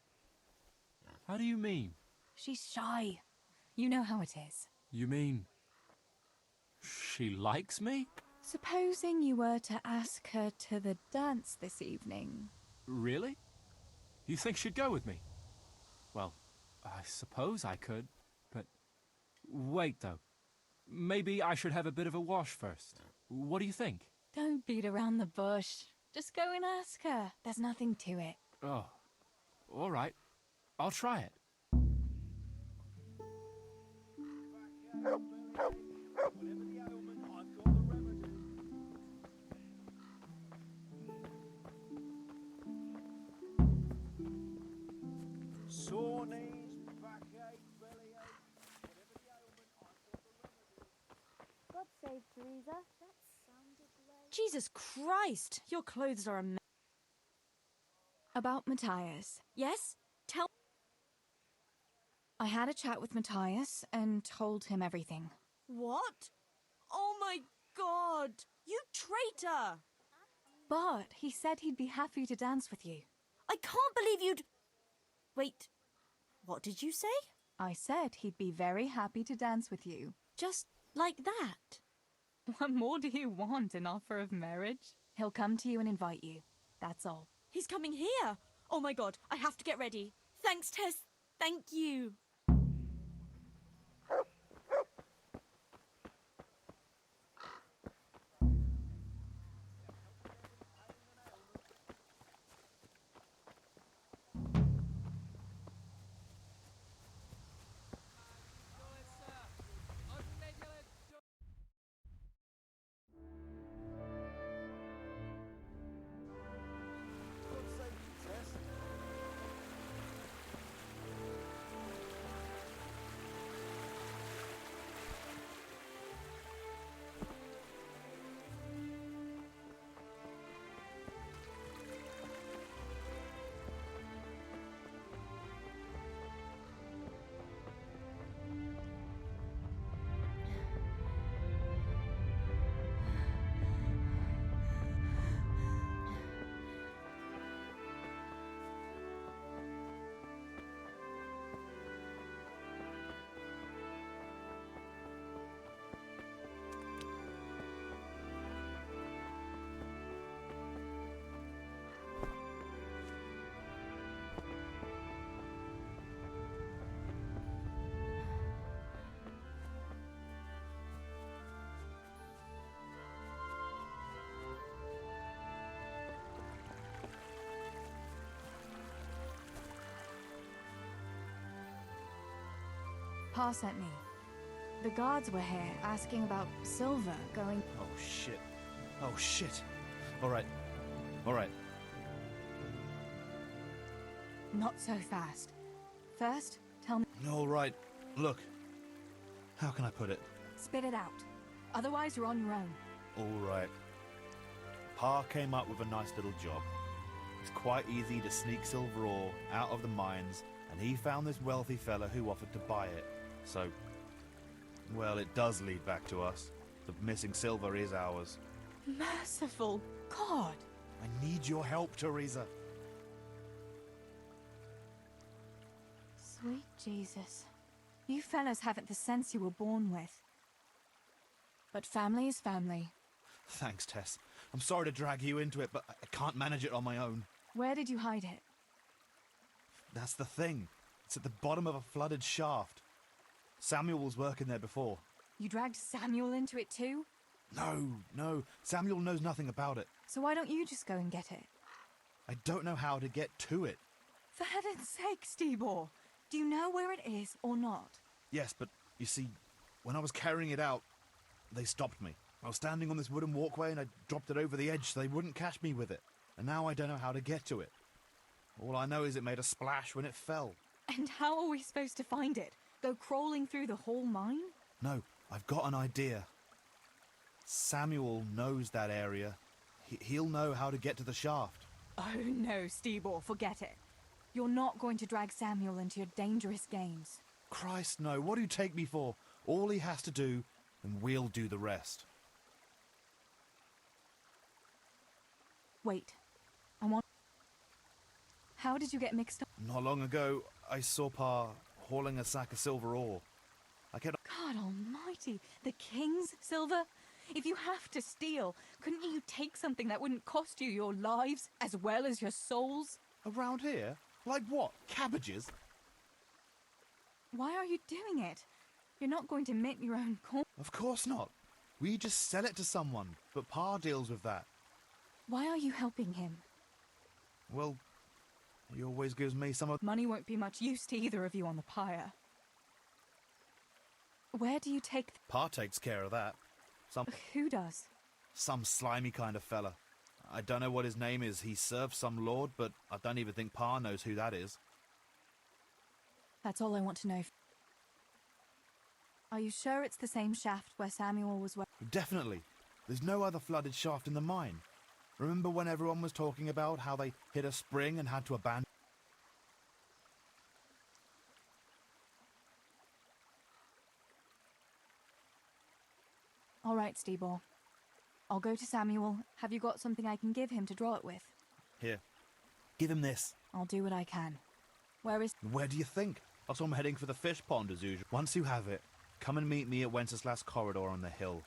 How do you mean? She's shy. You know how it is. You mean... she likes me? Supposing you were to ask her to the dance this evening. Really? You think she'd go with me? Well, I suppose I could, but... Wait, though. Maybe I should have a bit of a wash first. What do you think? Don't beat around the bush. Just go and ask her. There's nothing to it. Oh, all right. I'll try it. Sore knees, backache, bellyache, whatever the ailment, I've got the remedy. God save Teresa. That sounded like... Jesus Christ! Your clothes are a mess. About Matthias. Yes? Tell... I had a chat with Matthias and told him everything. What? Oh my God! You traitor! But he said he'd be happy to dance with you. I can't believe you'd... Wait, what did you say? I said he'd be very happy to dance with you. Just like that? What more do you want, an offer of marriage? He'll come to you and invite you. That's all. He's coming here! Oh my God, I have to get ready. Thanks, Tess. Thank you. Pa sent me. The guards were here asking about silver going... Oh, shit. Oh, shit. All right. All right. Not so fast. First, tell me... All right. Look. How can I put it? Spit it out. Otherwise, you're on your own. All right. Pa came up with a nice little job. It's quite easy to sneak silver ore out of the mines, and he found this wealthy fella who offered to buy it. So, well, it does lead back to us. The missing silver is ours. Merciful God! I need your help, Teresa. Sweet Jesus. You fellas haven't the sense you were born with. But family is family. Thanks, Tess. I'm sorry to drag you into it, but I can't manage it on my own. Where did you hide it? That's the thing. It's at the bottom of a flooded shaft. Samuel was working there before. You dragged Samuel into it too? No. Samuel knows nothing about it. So why don't you just go and get it? I don't know how to get to it. For heaven's sake, Stebor! Do you know where it is or not? Yes, but you see, when I was carrying it out, they stopped me. I was standing on this wooden walkway and I dropped it over the edge so they wouldn't catch me with it. And now I don't know how to get to it. All I know is it made a splash when it fell. And how are we supposed to find it? Go crawling through the whole mine? No, I've got an idea. Samuel knows that area. He'll know how to get to the shaft. Oh no, Stebor, forget it. You're not going to drag Samuel into your dangerous games. Christ, no. What do you take me for? All he has to do, and we'll do the rest. Wait. How did you get mixed up? Not long ago, I saw Pa hauling a sack of silver ore. God almighty, the king's silver? If you have to steal, couldn't you take something that wouldn't cost you your lives as well as your souls? Around here? Like what? Cabbages? Why are you doing it? You're not going to mint your own corn. Of course not. We just sell it to someone, but Pa deals with that. Why are you helping him? Well, he always gives me some of... Money won't be much use to either of you on the pyre. Where do you take... Pa takes care of that. Who does? Some slimy kind of fella. I don't know what his name is. He serves some lord, but I don't even think Pa knows who that is. That's all I want to know. Are you sure it's the same shaft where Samuel was working? Definitely. There's no other flooded shaft in the mine. Remember when everyone was talking about how they hit a spring and had to abandon? All right, Stebor. I'll go to Samuel. Have you got something I can give him to draw it with? Here. Give him this. I'll do what I can. Where do you think? Also, I'm heading for the fish pond as usual. Once you have it, come and meet me at Wenceslas Corridor on the hill.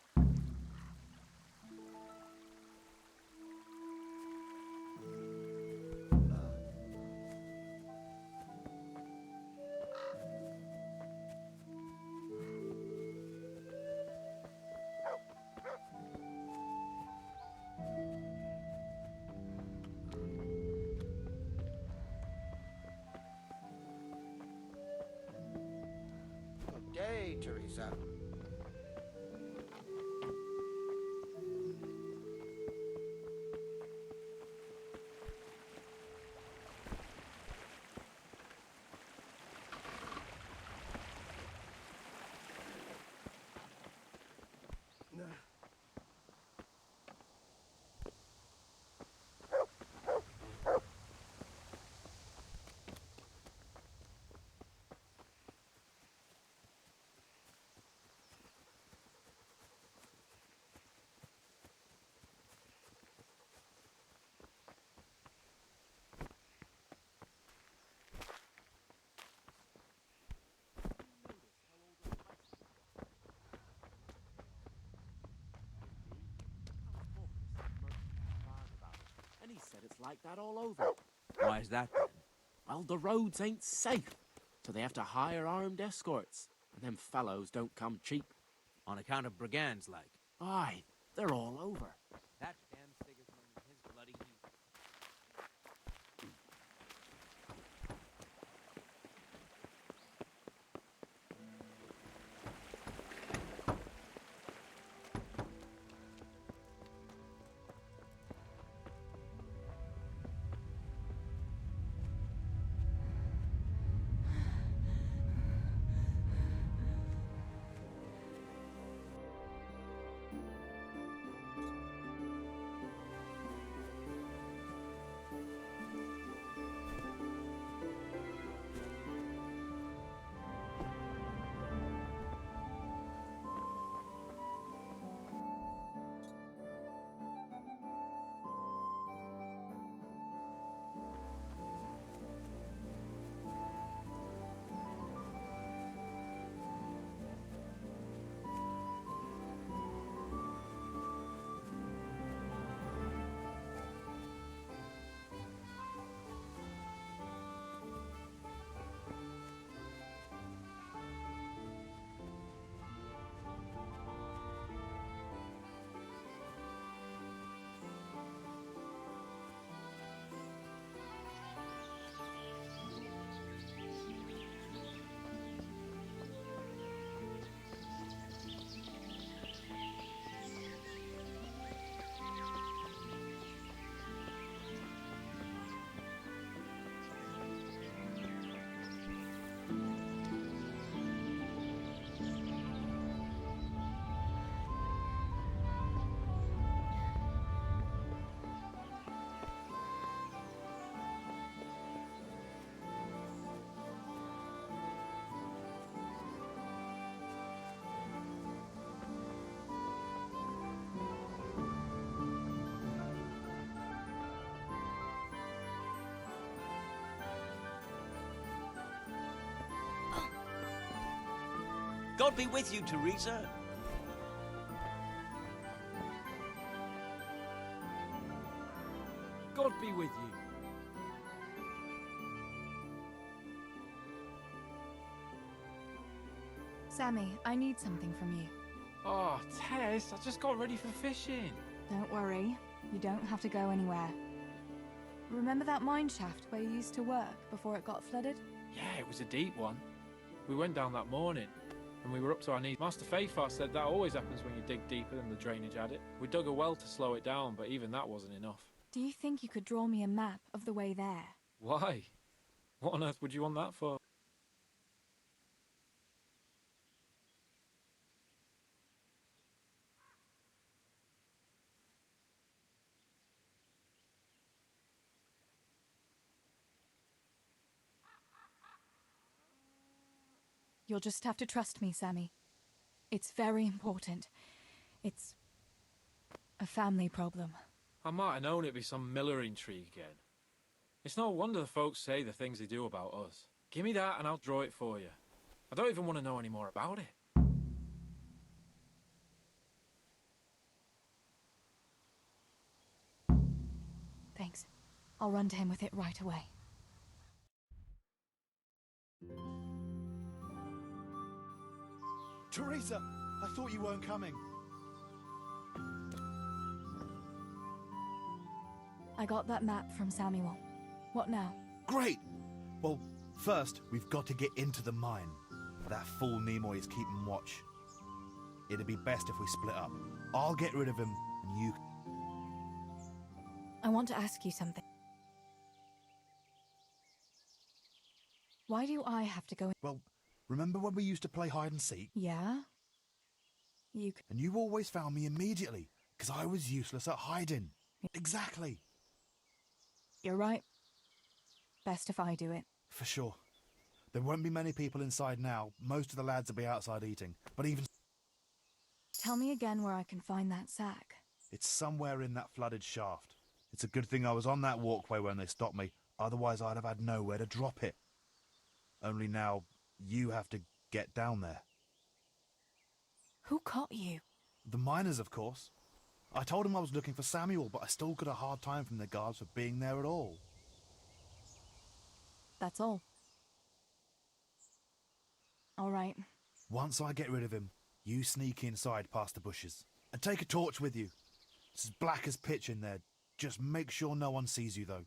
Good day, Teresa. And he said it's like that all over. Why is that then? Well, the roads ain't safe, so they have to hire armed escorts. And them fellows don't come cheap. On account of brigands, like? Aye, they're all over. That damn Sigismund and his bloody heat. God be with you, Teresa. God be with you. Sammy, I need something from you. Oh, Tess, I just got ready for fishing. Don't worry, you don't have to go anywhere. Remember that mine shaft where you used to work before it got flooded? Yeah, it was a deep one. We went down that morning, and we were up to our knees. Master Fayfar said that always happens when you dig deeper than the drainage had it. We dug a well to slow it down, but even that wasn't enough. Do you think you could draw me a map of the way there? Why? What on earth would you want that for? You'll just have to trust me, Sammy. It's very important. It's a family problem. I might have known it'd be some miller intrigue again. It's no wonder the folks say the things they do about us. Give me that and I'll draw it for you. I don't even want to know any more about it. Thanks. I'll run to him with it right away. Teresa, I thought you weren't coming. I got that map from Samuel. What now? Great! Well, first, we've got to get into the mine. That fool Nimoy is keeping watch. It'd be best if we split up. I'll get rid of him, and you... I want to ask you something. Why do I have to go in? Well, remember when we used to play hide and seek? Yeah? And you always found me immediately, because I was useless at hiding. Exactly. You're right. Best if I do it. For sure. There won't be many people inside now. Most of the lads will be outside eating. But even... Tell me again where I can find that sack. It's somewhere in that flooded shaft. It's a good thing I was on that walkway when they stopped me. Otherwise I'd have had nowhere to drop it. Only now, you have to get down there. Who caught you? The miners, of course. I told them I was looking for Samuel, but I still got a hard time from the guards for being there at all. That's all. All right. Once I get rid of him, you sneak inside past the bushes. And take a torch with you. It's as black as pitch in there. Just make sure no one sees you, though.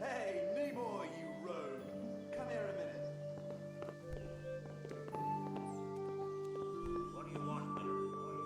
Hey, Nimoy, you rogue! Come here a minute. What do you want, miller boy?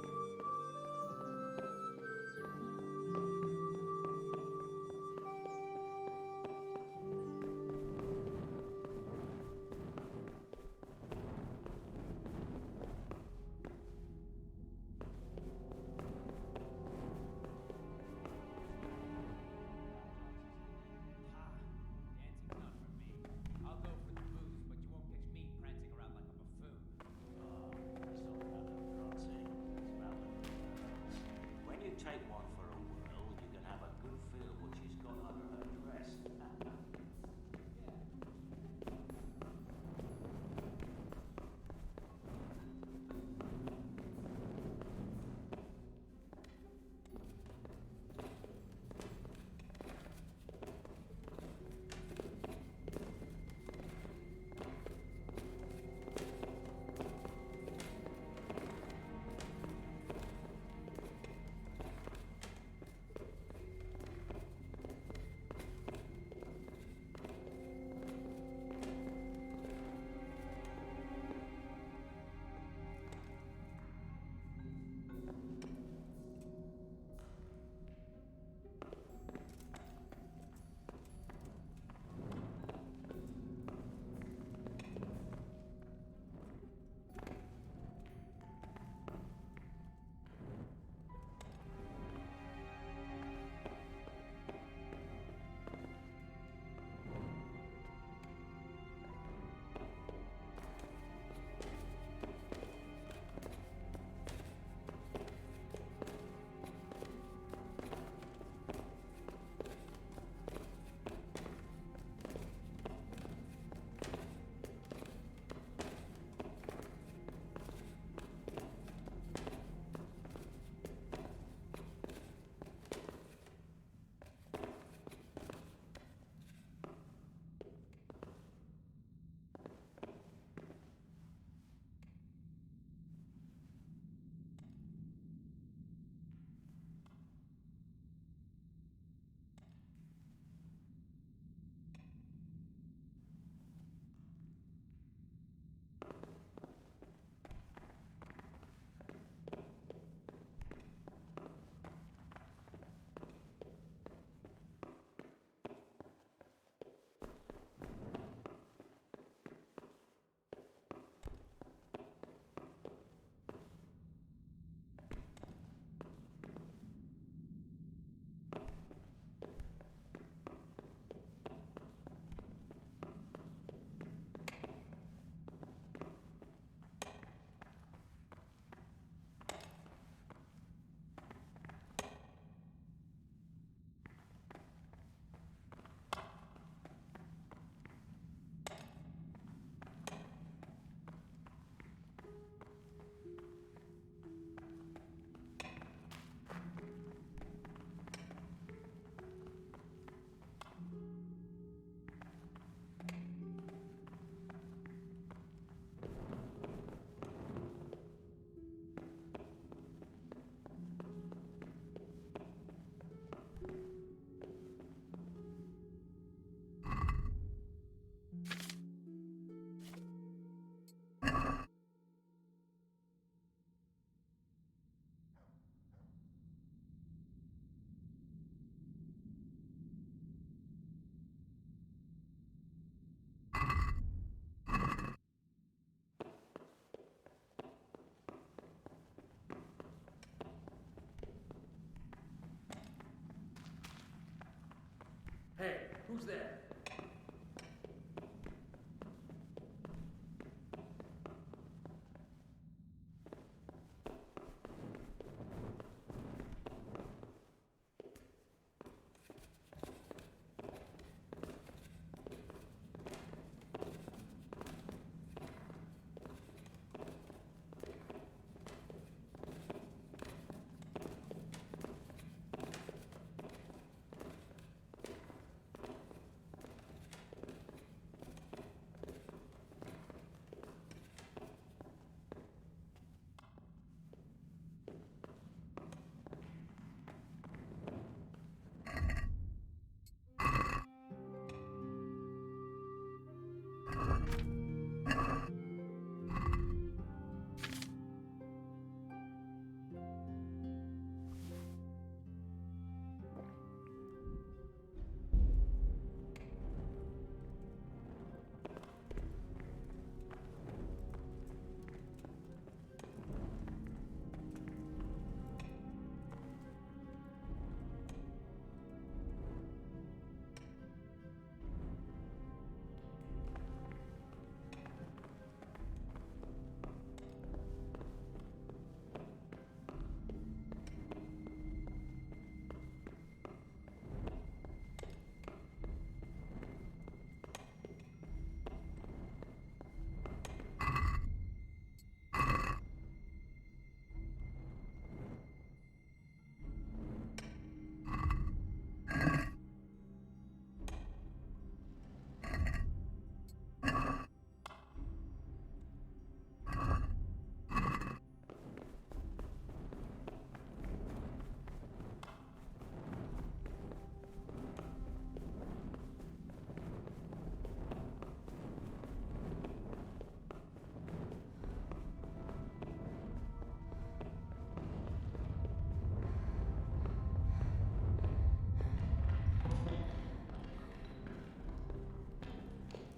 Who's there?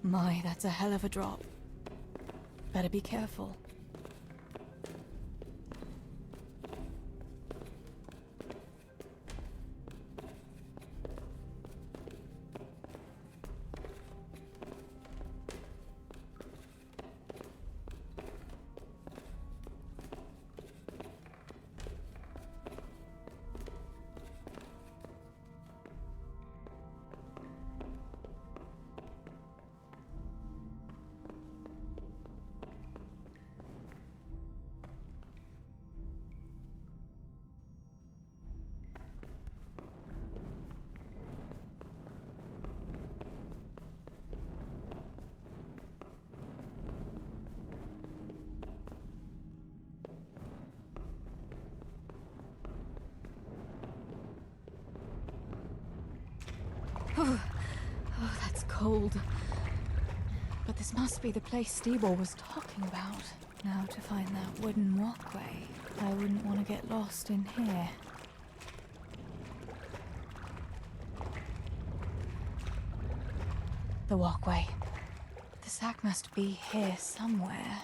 My, that's a hell of a drop. Better be careful. Oh, that's cold. But this must be the place Steebor was talking about. Now to find that wooden walkway. I wouldn't want to get lost in here. The walkway. The sack must be here somewhere.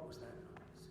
What was that noise?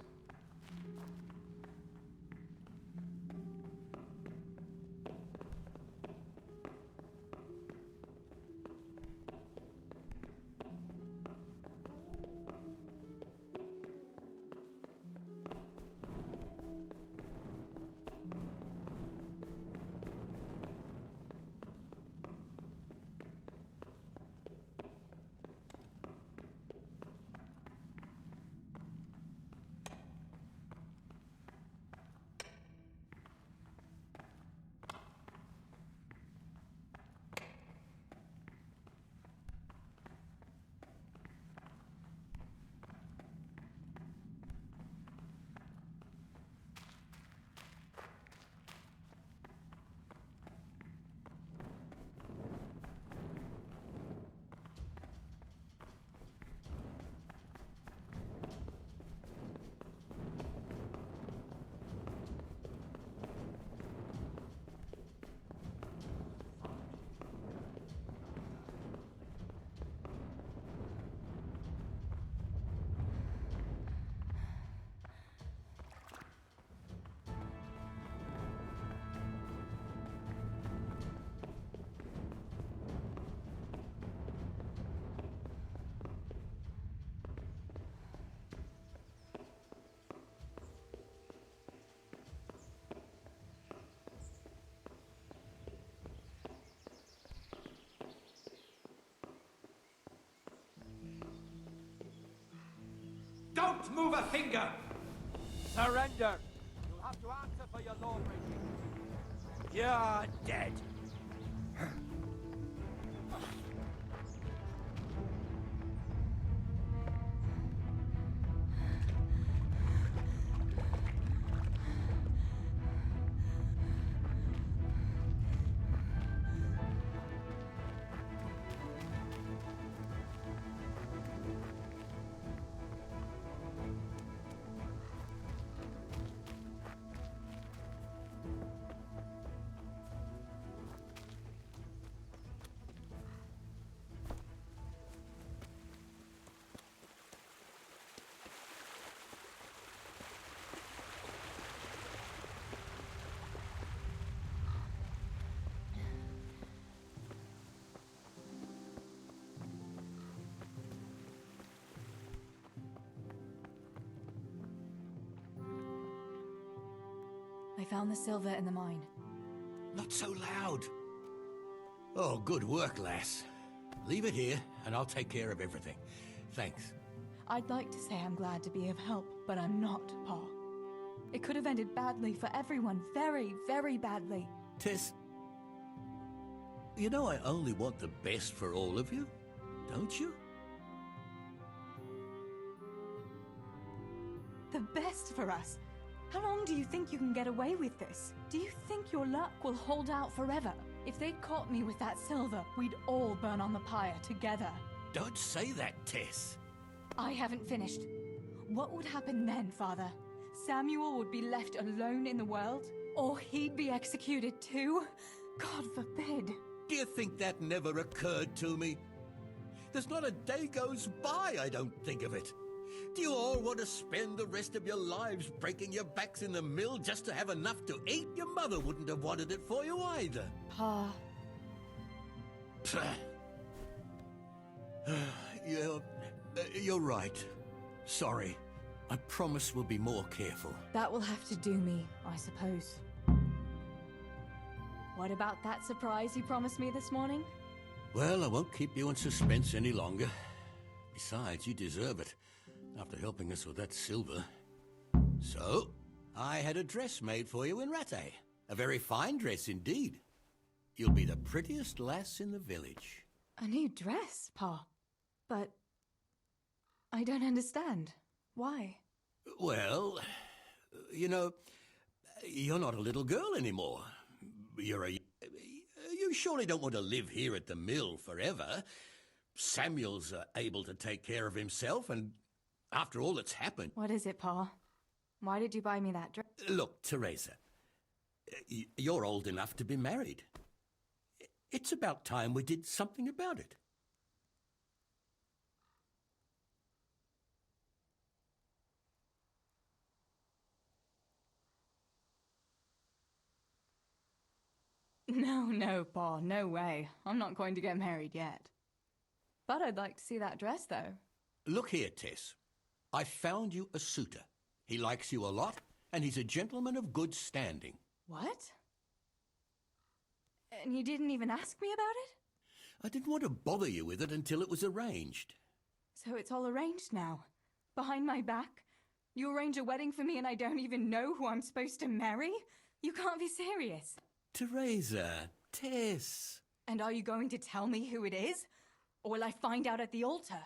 Don't move a finger! Surrender! You'll have to answer for your lawbreaking. You're dead. I found the silver in the mine. Not so loud. Oh, good work, lass. Leave it here, and I'll take care of everything. Thanks. I'd like to say I'm glad to be of help, but I'm not, Pa. It could have ended badly for everyone. Very, very badly. Tess, you know I only want the best for all of you, don't you? The best for us? How long do you think you can get away with this? Do you think your luck will hold out forever? If they'd caught me with that silver, we'd all burn on the pyre together. Don't say that, Tess. I haven't finished. What would happen then, Father? Samuel would be left alone in the world? Or he'd be executed too? God forbid. Do you think that never occurred to me? There's not a day goes by I don't think of it. Do you all want to spend the rest of your lives breaking your backs in the mill just to have enough to eat? Your mother wouldn't have wanted it for you either. Pa. You're right. Sorry. I promise we'll be more careful. That will have to do me, I suppose. What about that surprise you promised me this morning? Well, I won't keep you in suspense any longer. Besides, you deserve it, after helping us with that silver. So, I had a dress made for you in Rattay. A very fine dress indeed. You'll be the prettiest lass in the village. A new dress, Pa. But I don't understand. Why? Well, you know, you're not a little girl anymore. You surely don't want to live here at the mill forever. Samuel's able to take care of himself, and after all that's happened... What is it, Pa? Why did you buy me that dress? Look, Teresa, you're old enough to be married. It's about time we did something about it. No, Pa, no way. I'm not going to get married yet. But I'd like to see that dress, though. Look here, Tess. I found you a suitor. He likes you a lot, and he's a gentleman of good standing. What? And you didn't even ask me about it? I didn't want to bother you with it until it was arranged. So it's all arranged now? Behind my back? You arrange a wedding for me and I don't even know who I'm supposed to marry? You can't be serious. Teresa, Tess. And are you going to tell me who it is? Or will I find out at the altar?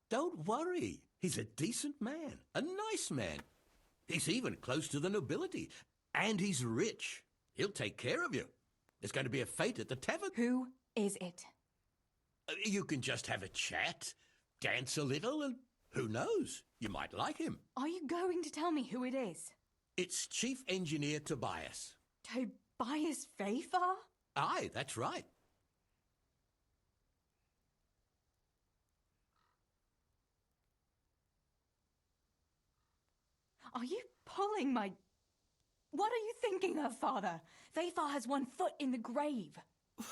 Don't worry. He's a decent man, a nice man. He's even close to the nobility. And he's rich. He'll take care of you. There's going to be a fete at the tavern. Who is it? You can just have a chat, dance a little, and who knows? You might like him. Are you going to tell me who it is? It's Chief Engineer Tobias. Tobias Fafar? Aye, that's right. Are you pulling my... What are you thinking of, Father? Fafar has one foot in the grave.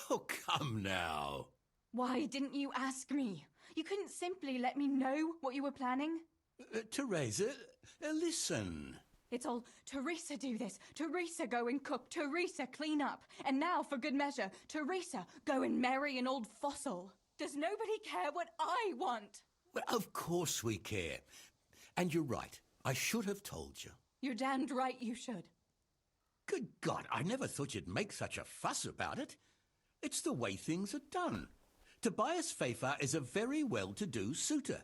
Oh, come now. Why didn't you ask me? You couldn't simply let me know what you were planning? Teresa, listen. It's all, Teresa do this, Teresa go and cook, Teresa clean up. And now, for good measure, Teresa go and marry an old fossil. Does nobody care what I want? Well, of course we care. And you're right. I should have told you. You're damned right you should. Good God, I never thought you'd make such a fuss about it. It's the way things are done. Tobias Fafar is a very well-to-do suitor.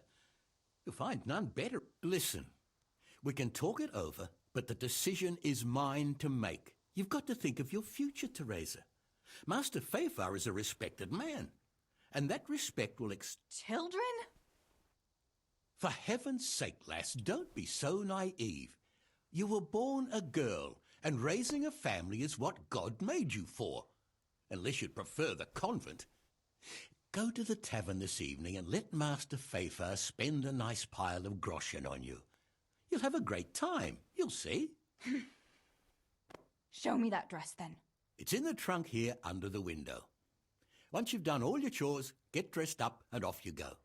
You'll find none better. Listen, we can talk it over, but the decision is mine to make. You've got to think of your future, Teresa. Master Fafar is a respected man, and that respect will Children? For heaven's sake, lass, don't be so naive. You were born a girl, and raising a family is what God made you for. Unless you'd prefer the convent. Go to the tavern this evening and let Master Fafar spend a nice pile of groschen on you. You'll have a great time, you'll see. Show me that dress, then. It's in the trunk here under the window. Once you've done all your chores, get dressed up and off you go.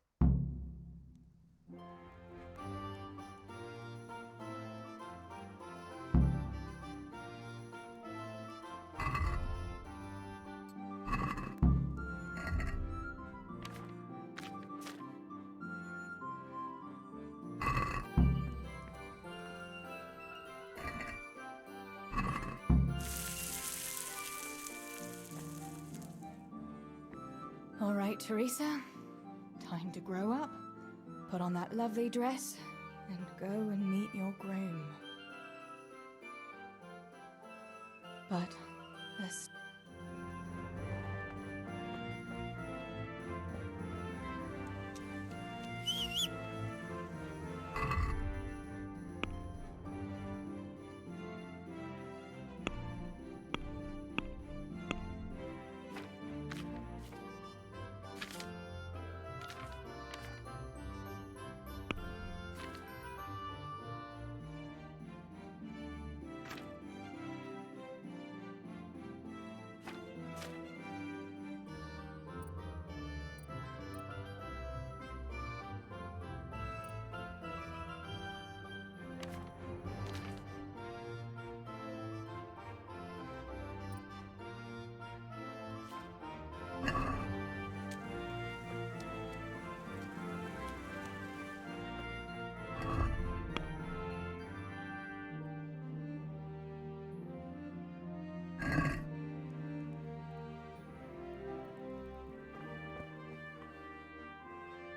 All right, Teresa. Time to grow up, put on that lovely dress, and go and meet your groom. But this...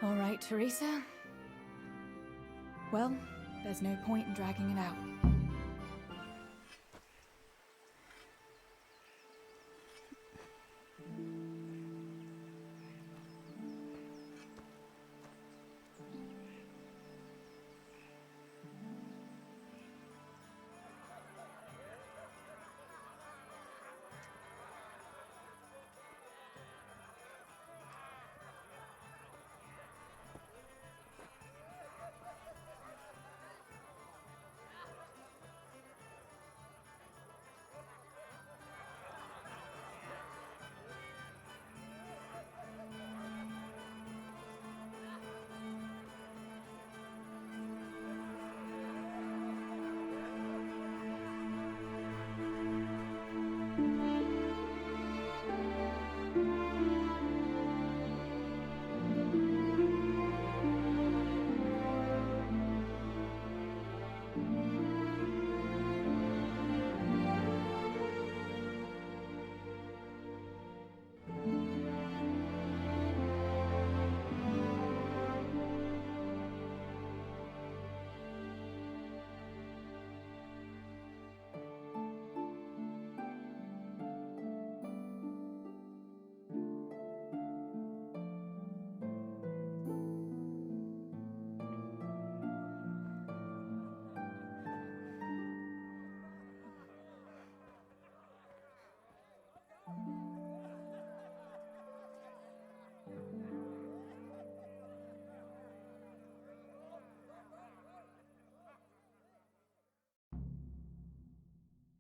All right, Teresa. Well, there's no point in dragging it out.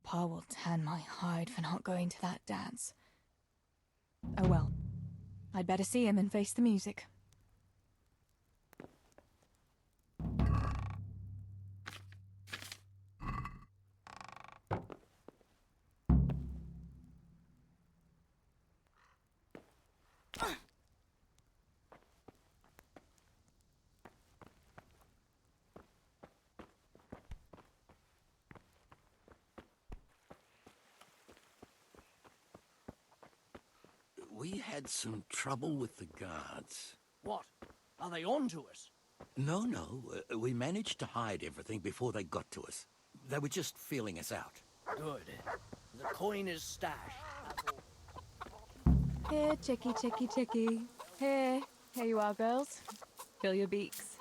Pa will tan my hide for not going to that dance. Oh well. I'd better see him and face the music. We had some trouble with the guards. What? Are they on to us? No, we managed to hide everything before they got to us. They were just feeling us out. Good. The coin is stashed. Here, chickie, chickie, chickie. Here you are, girls. Fill your beaks.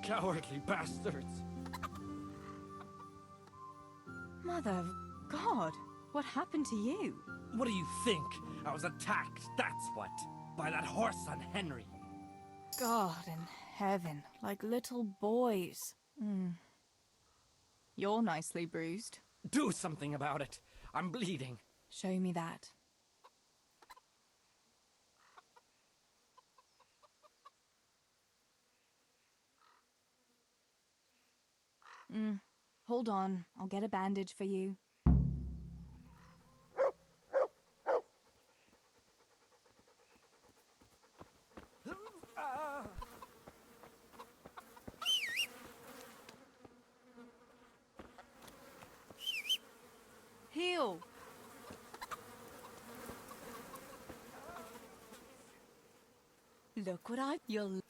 Cowardly bastards! Mother of God, what happened to you? What do you think? I was attacked, that's what. By that horse on Henry. God in heaven, like little boys. You're nicely bruised. Do something about it. I'm bleeding. Show me that. Hold on, I'll get a bandage for you. Heal! Look what you'll...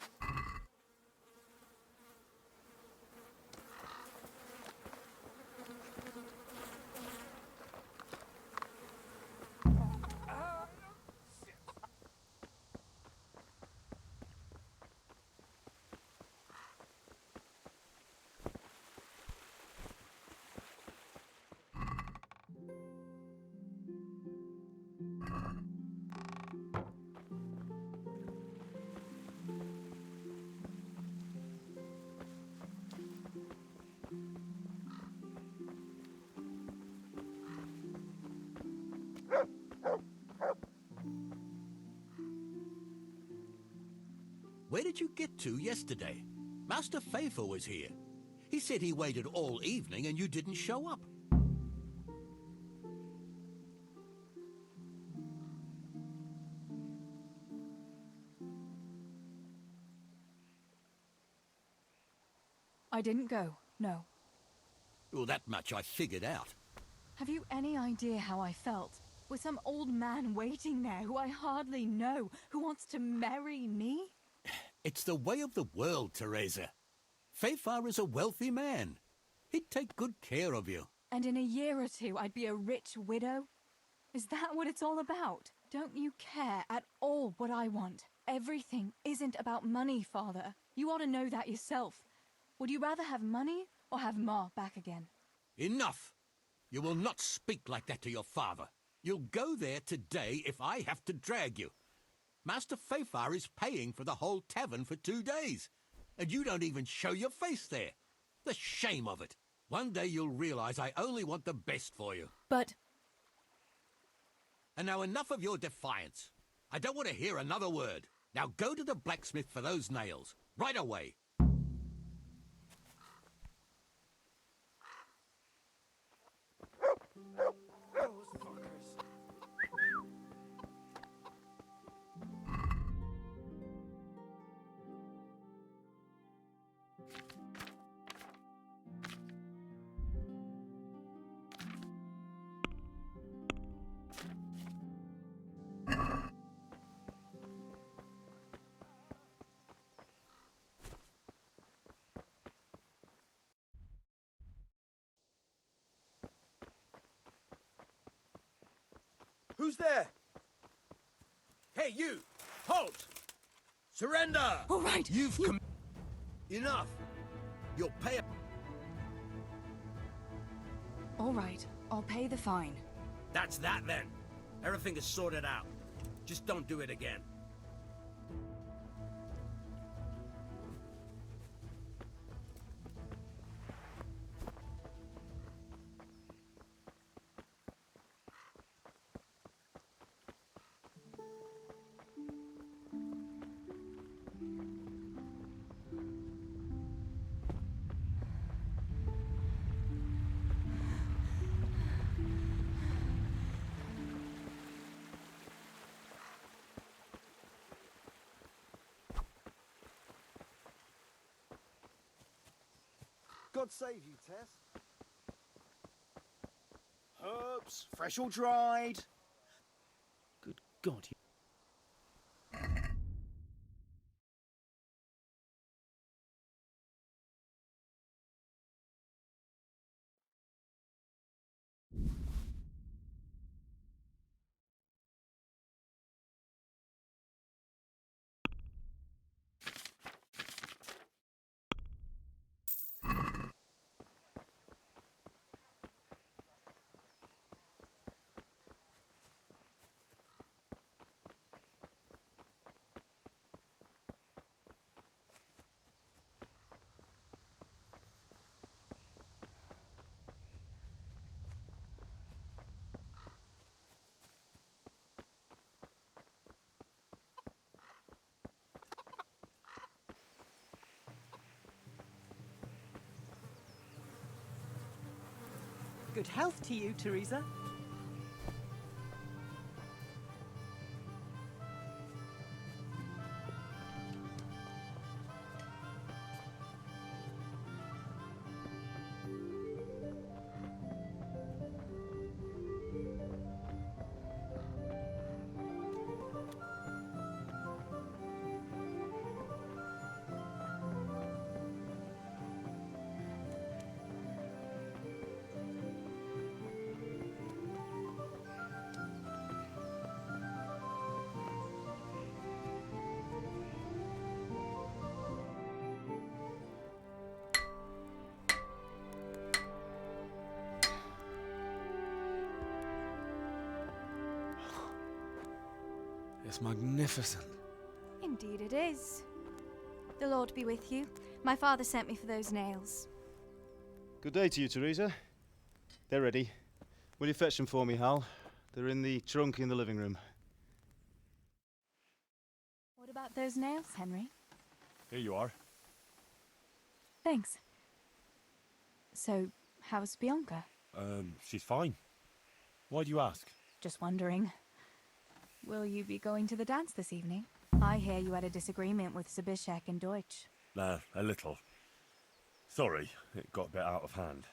Where did you get to yesterday? Master Faithful was here. He said he waited all evening and you didn't show up. I didn't go, no. Well, that much I figured out. Have you any idea how I felt? With some old man waiting there who I hardly know, who wants to marry me? It's the way of the world, Teresa. Fayfar is a wealthy man. He'd take good care of you. And in a year or two, I'd be a rich widow? Is that what it's all about? Don't you care at all what I want? Everything isn't about money, Father. You ought to know that yourself. Would you rather have money or have Ma back again? Enough! You will not speak like that to your father. You'll go there today if I have to drag you. Master Fayfar is paying for the whole tavern for 2 days, and you don't even show your face there. The shame of it. One day you'll realize I only want the best for you. But... And now enough of your defiance. I don't want to hear another word. Now go to the blacksmith for those nails. Right away. Who's there? Hey, you! Halt! Surrender! All right! You've Enough! You'll pay... All right, I'll pay the fine. That's that then. Everything is sorted out. Just don't do it again. God save you, Tess. Herbs, fresh or dried. Good God. Good health to you, Teresa. It's magnificent. Indeed it is. The Lord be with you. My father sent me for those nails. Good day to you, Teresa. They're ready. Will you fetch them for me, Hal? They're in the trunk in the living room. What about those nails, Henry? Here you are. Thanks. So, how's Bianca? She's fine. Why do you ask? Just wondering. Will you be going to the dance this evening? I hear you had a disagreement with Zbyszek and Deutsch. A little. Sorry, it got a bit out of hand.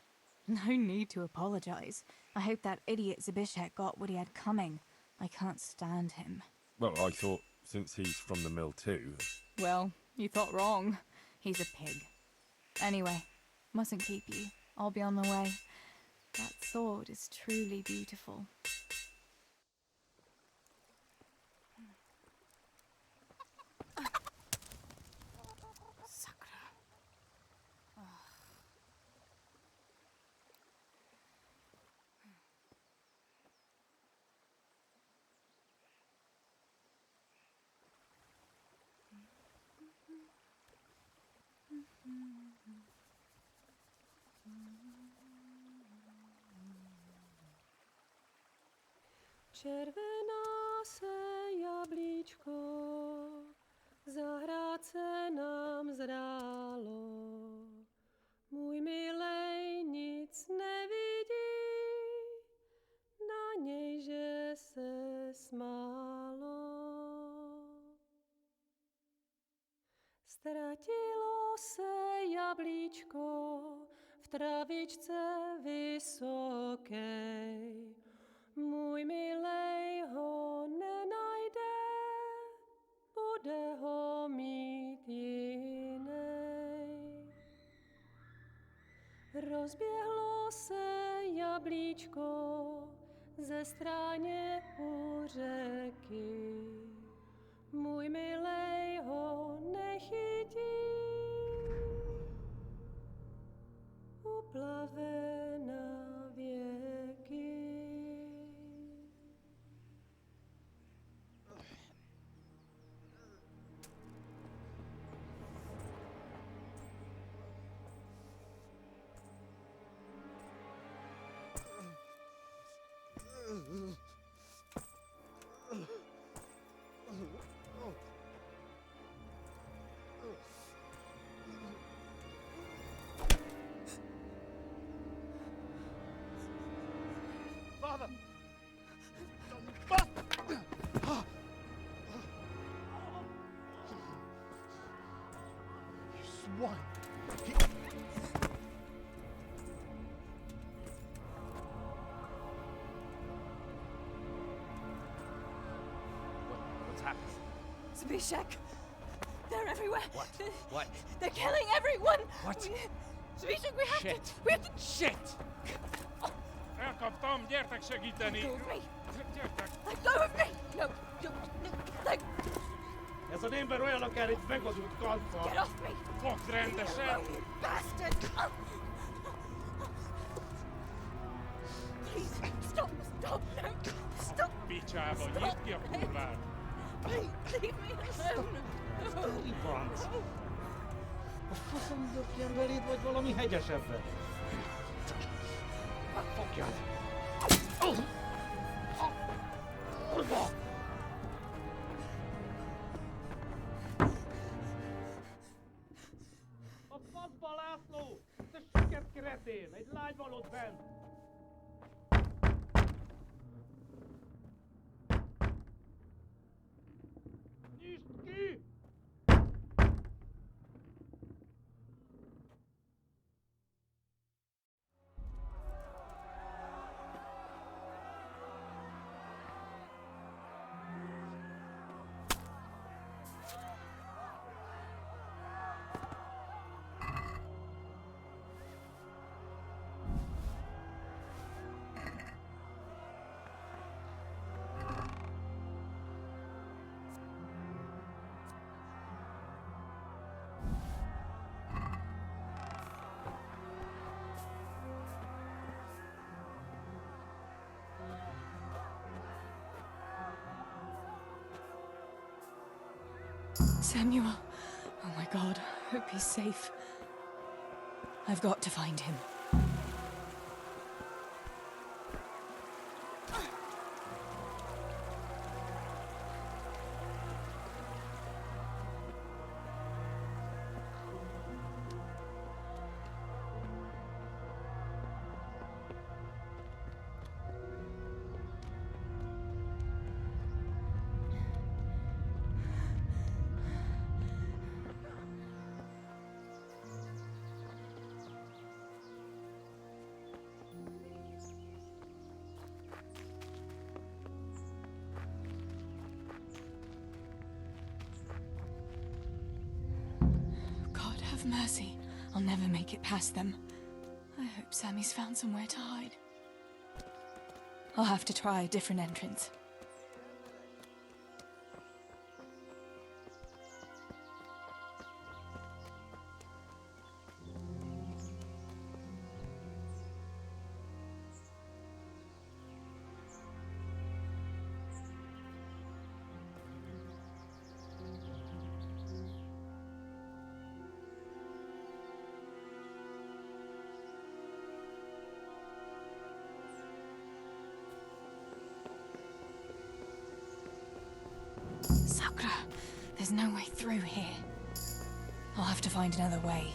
No need to apologize. I hope that idiot Zbyszek got what he had coming. I can't stand him. Well, I thought, since he's from the mill too... Well, you thought wrong. He's a pig. Anyway, mustn't keep you. I'll be on the way. That sword is truly beautiful. Červená se jablíčko, zahrát se nám zdálo. Můj milej nic nevidí, na něj, že se smálo. Ztratilo se jablíčko v travičce vysokej. Můj milej ho nenajde, bude ho mít jinej. Rozběhlo se jablíčko ze stráně u řeky. Můj milej ho nechytí, uplave na věky. Father! You swine! What's happened? Zbyszek! They're everywhere! What? What? They're killing everyone! What? Zbyszek, we have Shit. to... We have to... Shit! Elkaptam, gyertek segíteni! Let go of me! Gyertek! Let go of me! No, no, let... Ez az ember olyan akár egy megadott kalfa. Get off me! Fogd rendesen! You bastard! Please, stop, stop, no, stop! Picsába, nyisd ki a kurvát! Please, leave me alone! Franc! A faszom dökjen beléd, vagy valami hegyesebbre? Fogjad! Kurva! A faszba, László! Te siket kretén! Egy lány van ott bent! Nyisd ki! Samuel. Oh my god, I hope he's safe. I've got to find him. God have mercy. I'll never make it past them. I hope Sammy's found somewhere to hide. I'll have to try a different entrance. Sacro, there's no way through here. I'll have to find another way.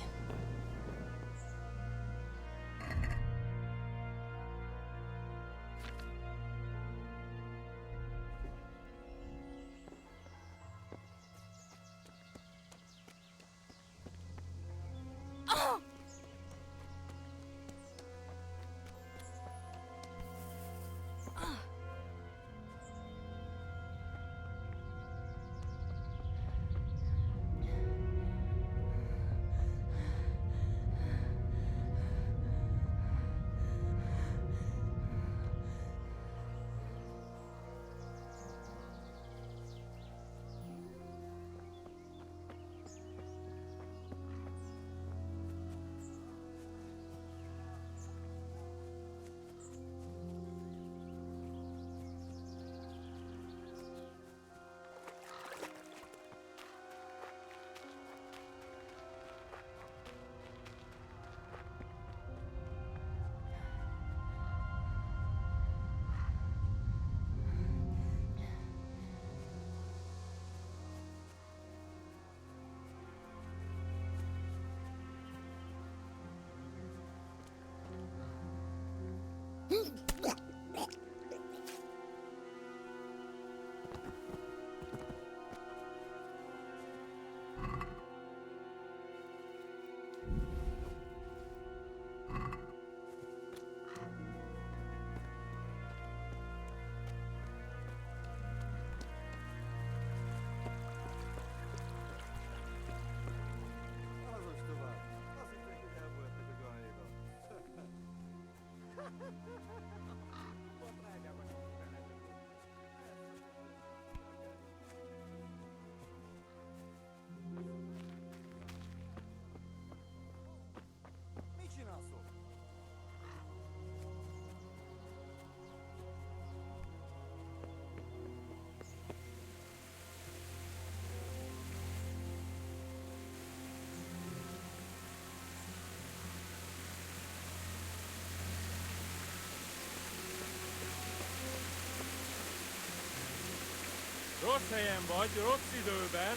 Rossz helyen vagy, rossz időben.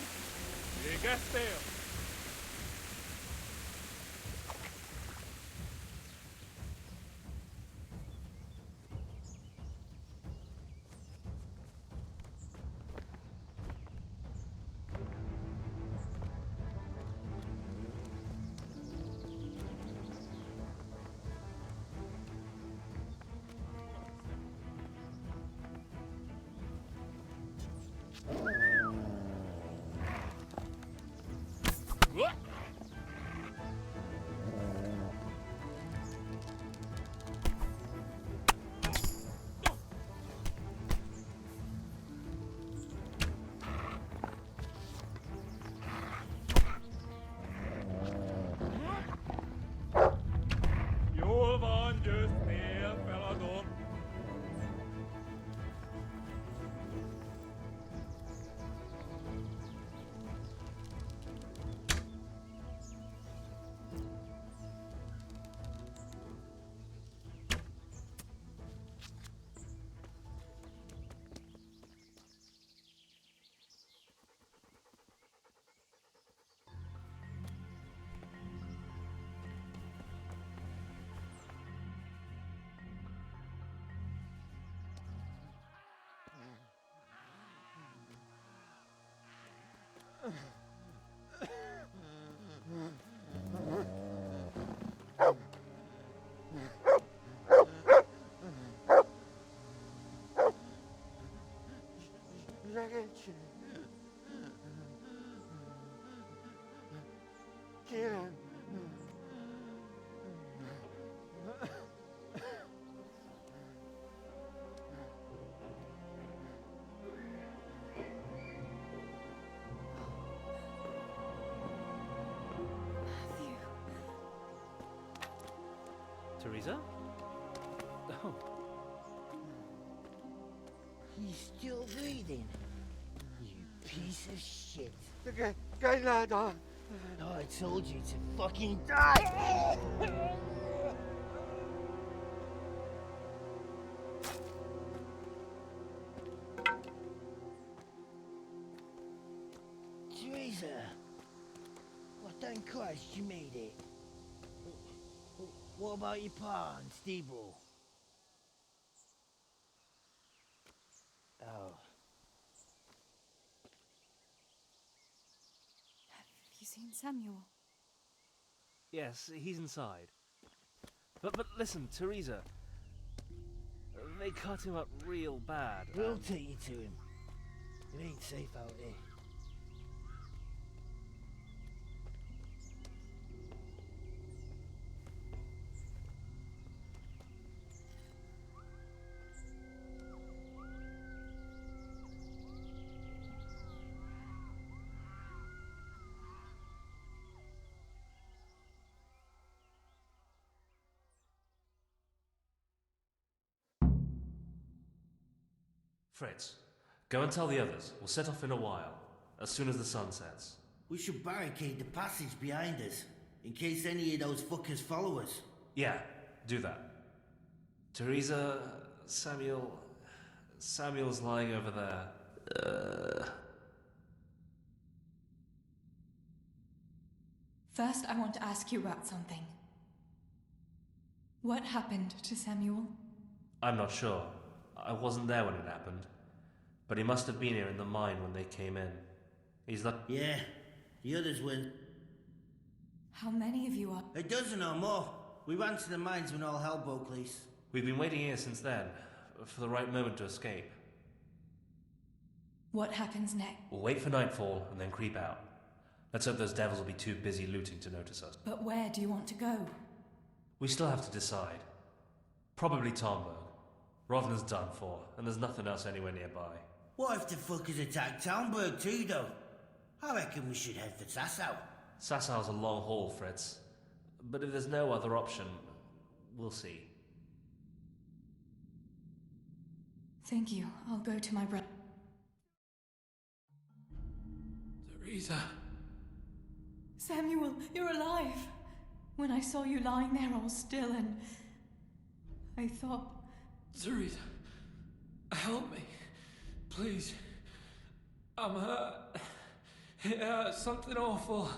Végeztél? Jól van, győztél, feladom. Ragazzi, Kieran. Teresa? Oh. He's still breathing. You piece of shit. Okay, lad. Oh, I told you to fucking die! Teresa! Well, thank Christ you made it. What about your pa and Steeble? Oh. Have you seen Samuel? Yes, he's inside. But listen, Teresa. They cut him up real bad. We'll take you to him. It ain't safe out here. Fritz, go and tell the others. We'll set off in a while, as soon as the sun sets. We should barricade the passage behind us, in case any of those fuckers follow us. Yeah, do that. Teresa, Samuel's lying over there. First, I want to ask you about something. What happened to Samuel? I'm not sure. I wasn't there when it happened. But he must have been here in the mine when they came in. He's the... Yeah, the others went. How many of you are? A dozen or more. We ran to the mines when all hell broke loose. We've been waiting here since then, for the right moment to escape. What happens next? We'll wait for nightfall and then creep out. Let's hope those devils will be too busy looting to notice us. But where do you want to go? We still have to decide. Probably Talmberg. Rovna's done for, and there's nothing else anywhere nearby. What if the fuckers attack Talmberg too, though? I reckon we should head for Sasau. Sassau's a long haul, Fritz. But if there's no other option, we'll see. Thank you. I'll go to my brother. Teresa. Samuel, you're alive. When I saw you lying there all still and I thought... Teresa, help me. Please. I'm hurt. It hurts something awful.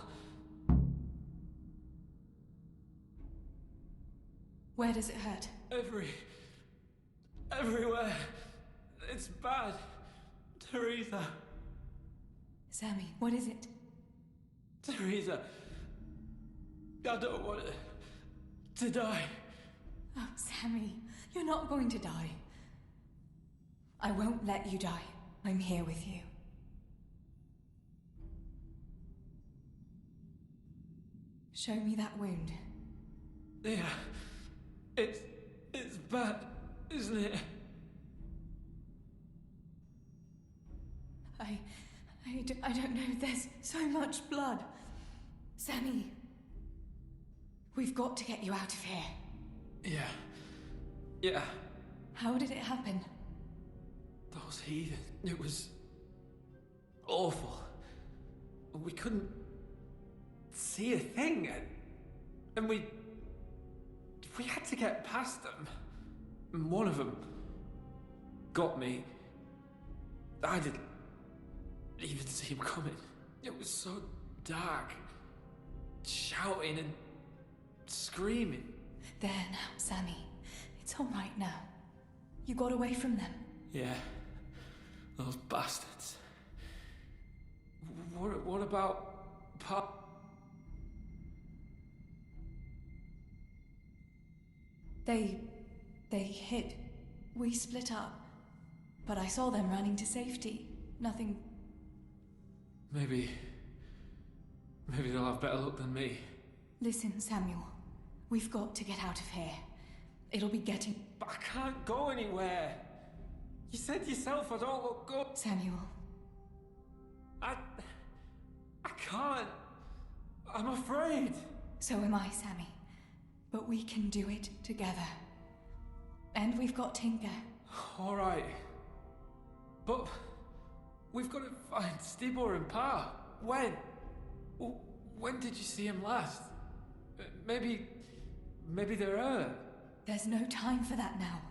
Where does it hurt? Everywhere. It's bad. Teresa. Sammy, what is it? Teresa. I don't want to die. Oh, Sammy, you're not going to die. I won't let you die. I'm here with you. Show me that wound. Yeah. It's bad, isn't it? I don't know. There's so much blood. Sammy. We've got to get you out of here. Yeah. How did it happen? Those heathens. It was awful. We couldn't see a thing, and we had to get past them. And one of them got me. I didn't even see him coming. It was so dark. Shouting and screaming. There now, Sammy. It's all right now. You got away from them. Yeah. Those bastards. What about Pop? They hid. We split up. But I saw them running to safety. Nothing... Maybe they'll have better luck than me. Listen, Samuel. We've got to get out of here. It'll be getting... But I can't go anywhere. You said yourself I don't look good. Samuel. I can't. I'm afraid. So am I, Sammy. But we can do it together. And we've got Tinker. All right. But we've got to find Stibor and Pa. When? When did you see him last? Maybe they're hurt. There's no time for that now.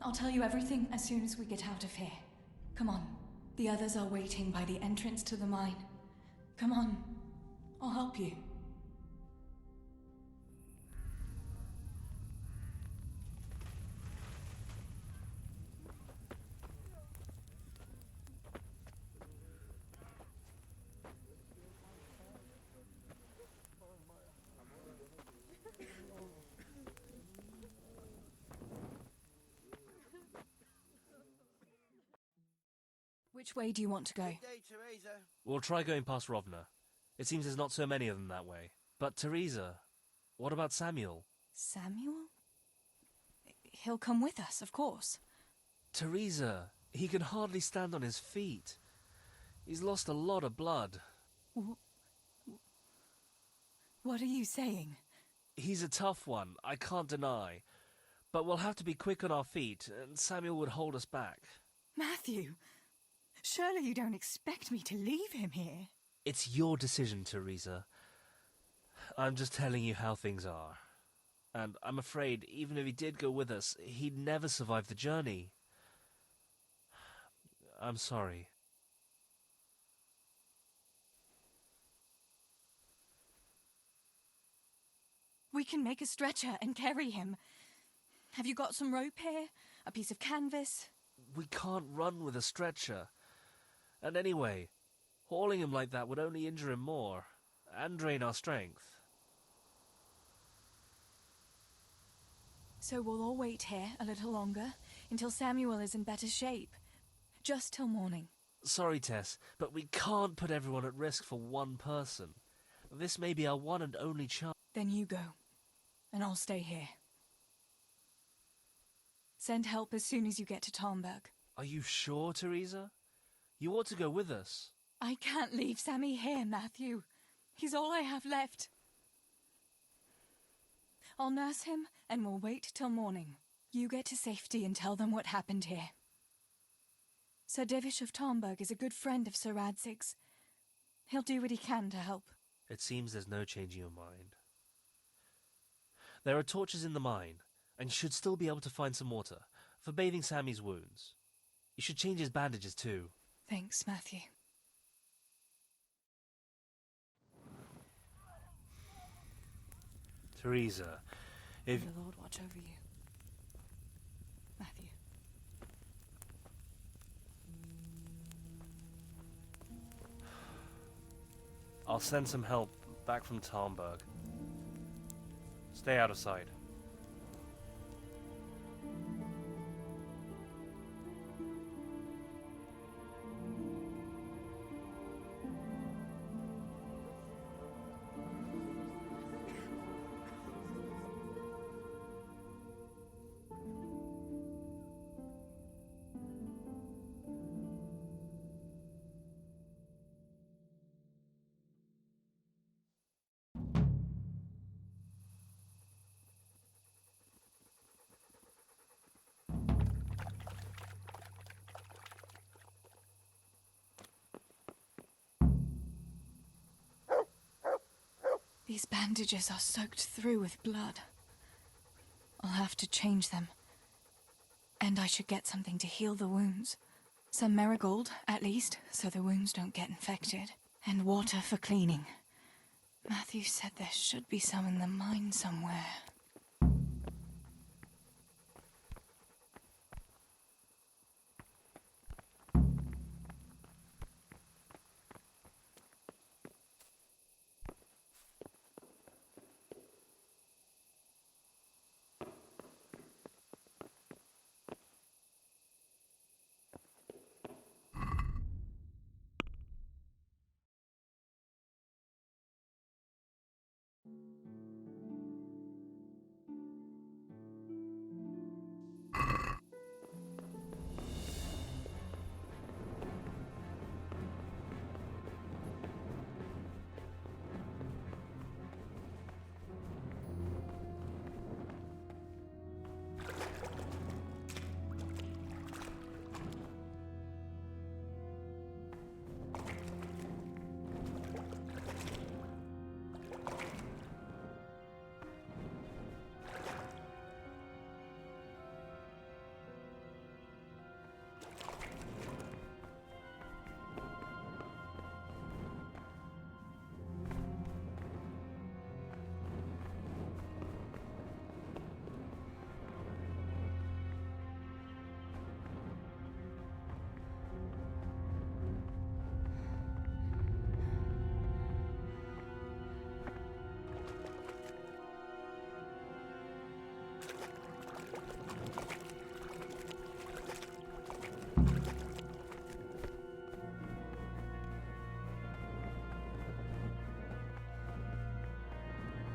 I'll tell you everything as soon as we get out of here. Come on. The others are waiting by the entrance to the mine. Come on. I'll help you. Which way do you want to go? We'll try going past Rovna. It seems there's not so many of them that way. But Teresa, what about Samuel? Samuel? He'll come with us, of course. Teresa, he can hardly stand on his feet. He's lost a lot of blood. What are you saying? He's a tough one, I can't deny. But we'll have to be quick on our feet, and Samuel would hold us back. Matthew, surely you don't expect me to leave him here? It's your decision, Teresa. I'm just telling you how things are. And I'm afraid, even if he did go with us, he'd never survive the journey. I'm sorry. We can make a stretcher and carry him. Have you got some rope here? A piece of canvas? We can't run with a stretcher. And anyway, hauling him like that would only injure him more, and drain our strength. So we'll all wait here a little longer, until Samuel is in better shape. Just till morning. Sorry, Tess, but we can't put everyone at risk for one person. This may be our one and only chance. Then you go, and I'll stay here. Send help as soon as you get to Talmberg. Are you sure, Teresa? You ought to go with us. I can't leave Sammy here, Matthew. He's all I have left. I'll nurse him, and we'll wait till morning. You get to safety and tell them what happened here. Sir Divish of Talmberg is a good friend of Sir Radzig's. He'll do what he can to help. It seems there's no changing your mind. There are torches in the mine, and you should still be able to find some water for bathing Sammy's wounds. You should change his bandages too. Thanks, Matthew. Teresa, if... May the Lord watch over you. Matthew. I'll send some help back from Talmberg. Stay out of sight. These bandages are soaked through with blood. I'll have to change them. And I should get something to heal the wounds. Some marigold, at least, so the wounds don't get infected. And water for cleaning. Matthew said there should be some in the mine somewhere.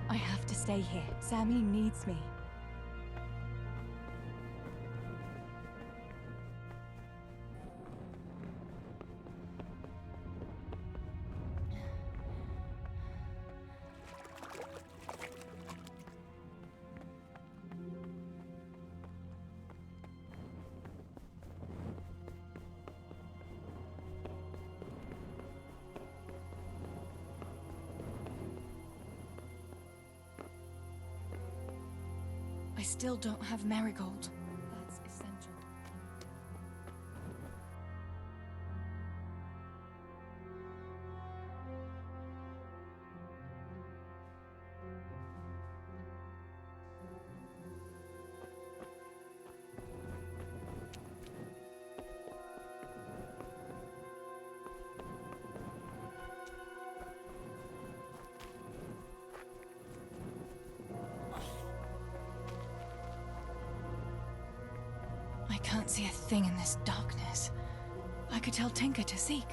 I have to stay here. Sammy needs me. I still don't have marigold. That's essential. I can't see a thing in this darkness. I could tell Tinker to seek.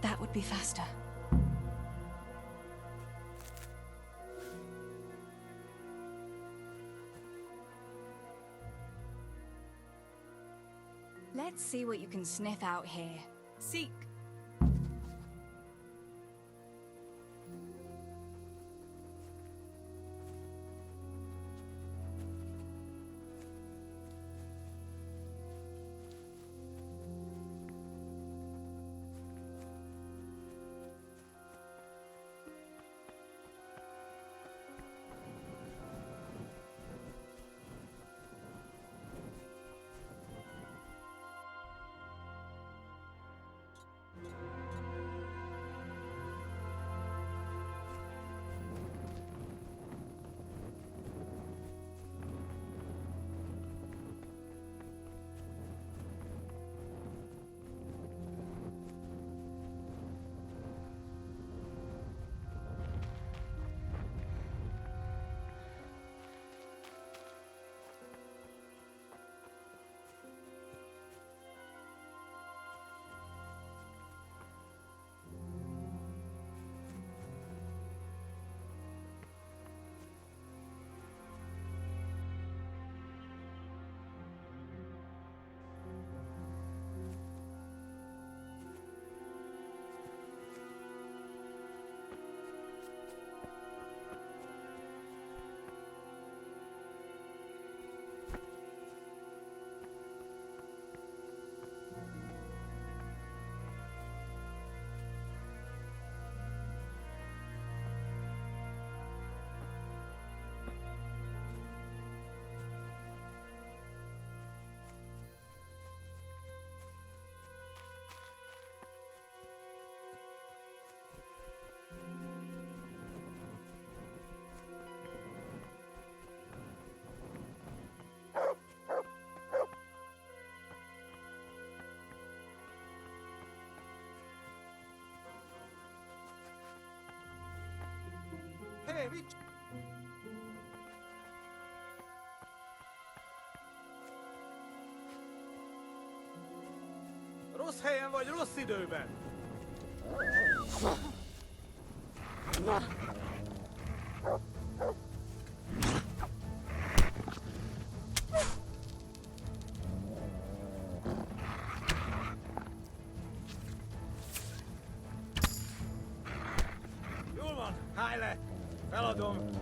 That would be faster. Let's see what you can sniff out here. Seek. Hey, Rich! Rossz helyen vagy, rossz időben! Jól van, állj le! Feladom!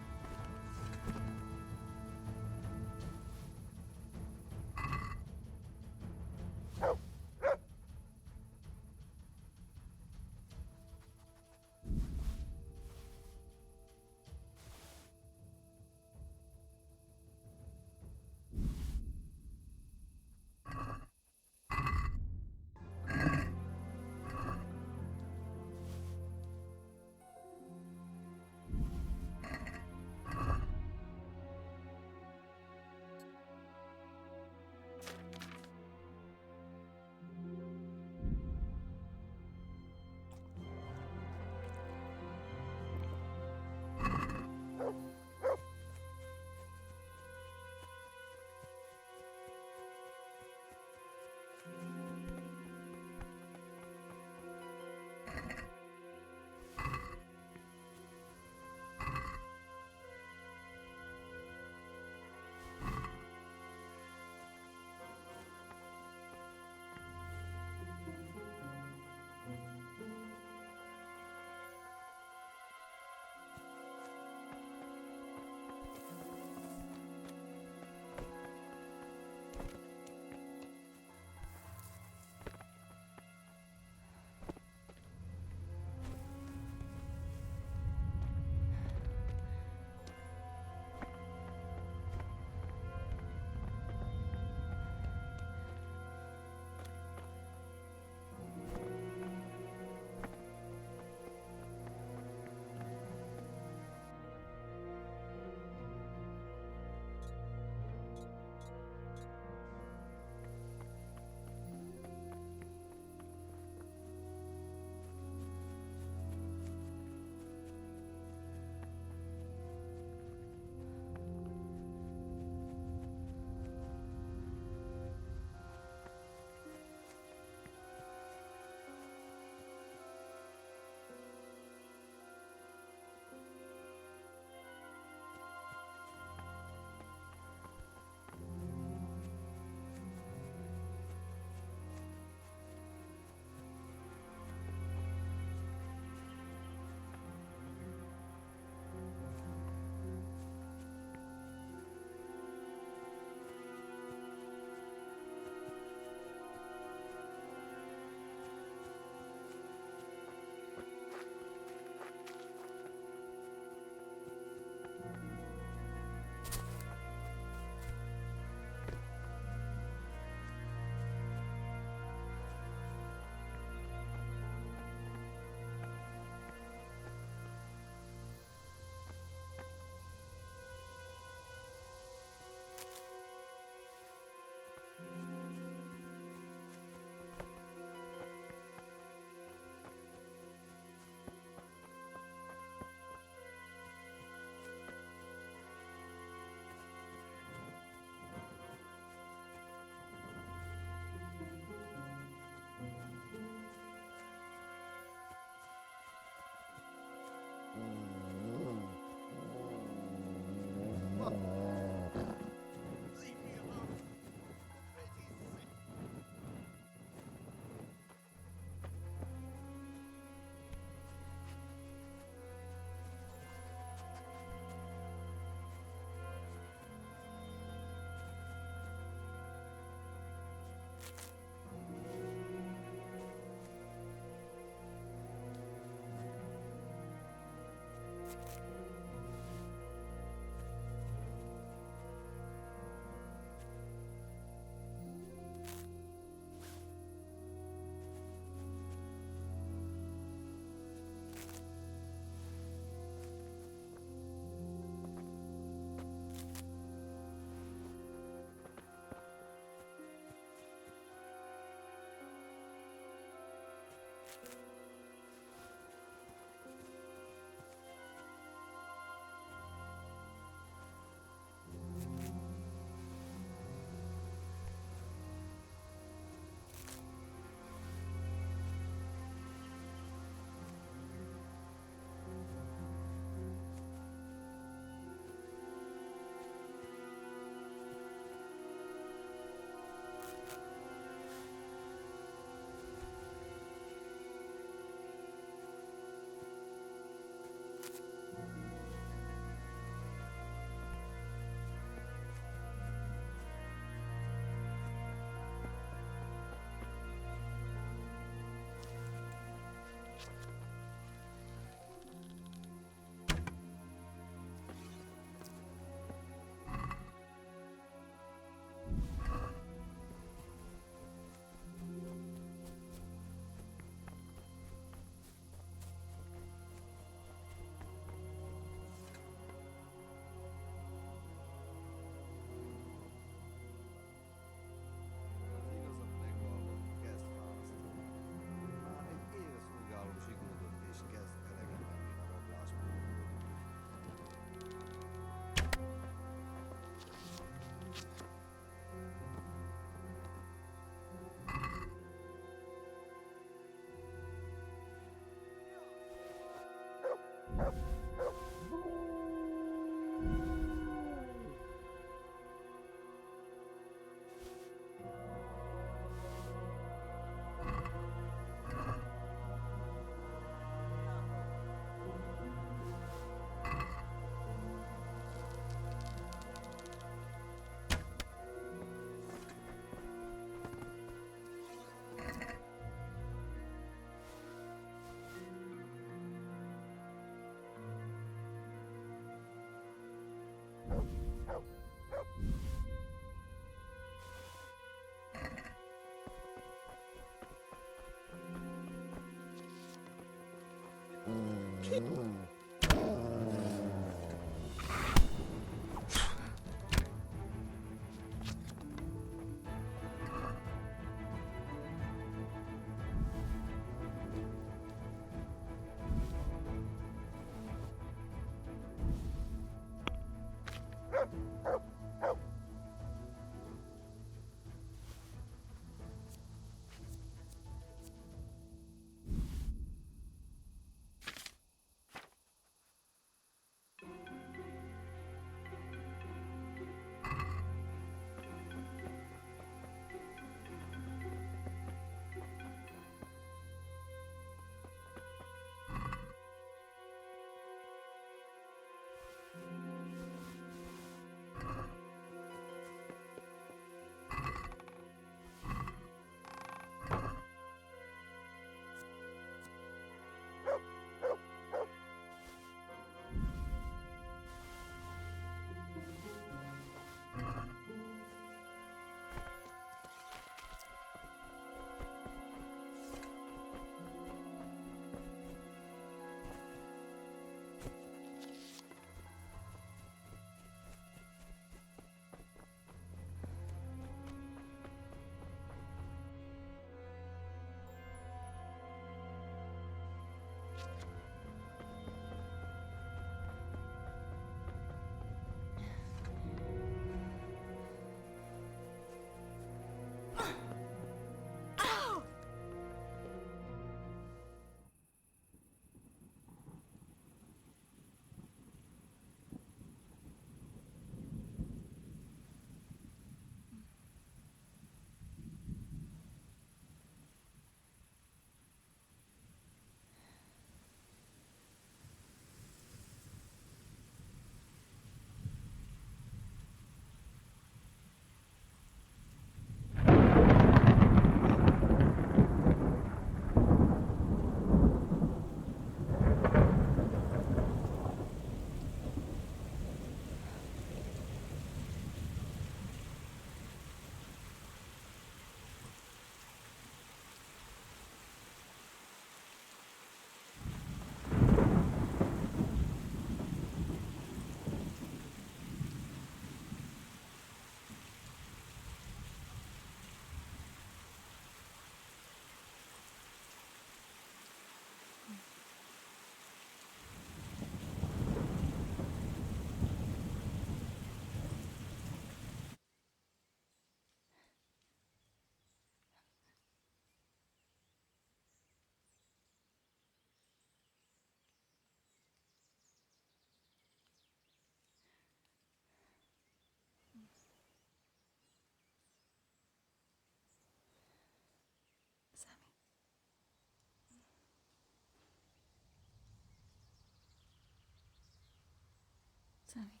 Sammy.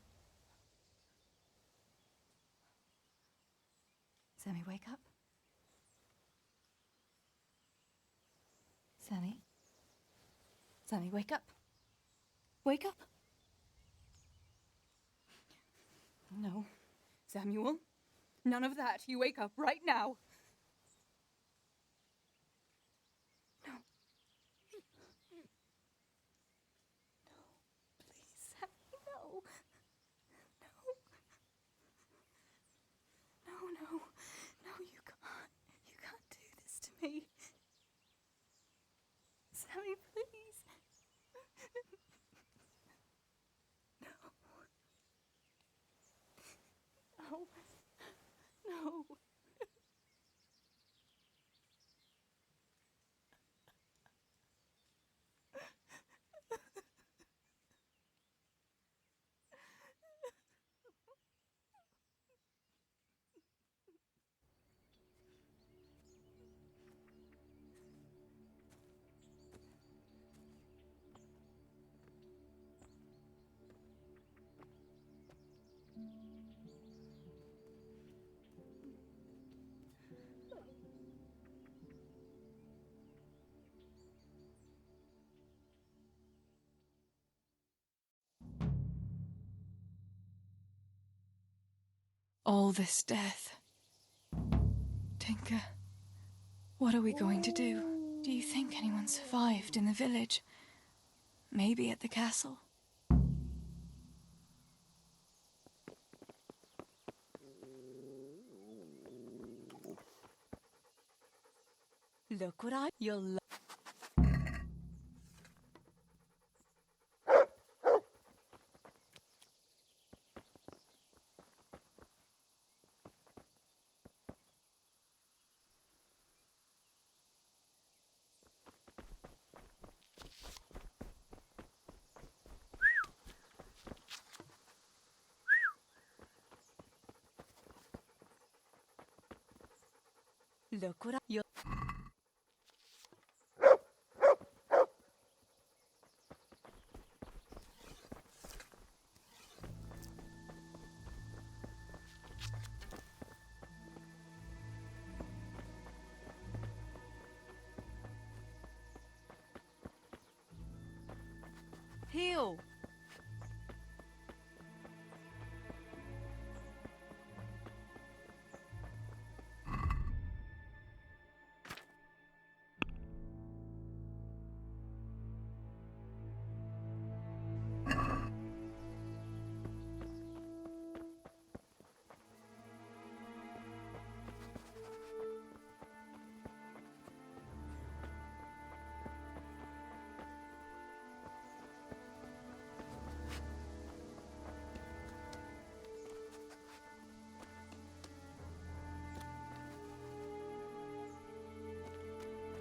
Sammy, wake up. Sammy. Sammy, wake up. Wake up. No. Samuel, none of that. You wake up right now. No. No. Please, Sammy, no. No. No, you can't. You can't do this to me. Sammy, please. No. No. All this death. Tinker, what are we going to do? Do you think anyone survived in the village? Maybe at the castle? Look what you'll Look what you'll Heal.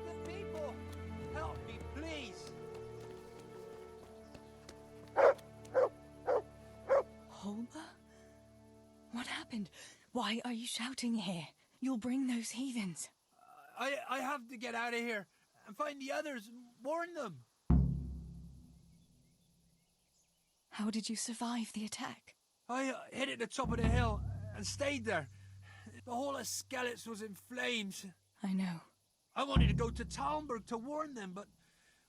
The people! Help me, please! Holba? What happened? Why are you shouting here? You'll bring those heathens. I have to get out of here and find the others and warn them. How did you survive the attack? I hid at the top of the hill and stayed there. The whole of Skeleton was in flames. I know. I wanted to go to Talmberg to warn them, but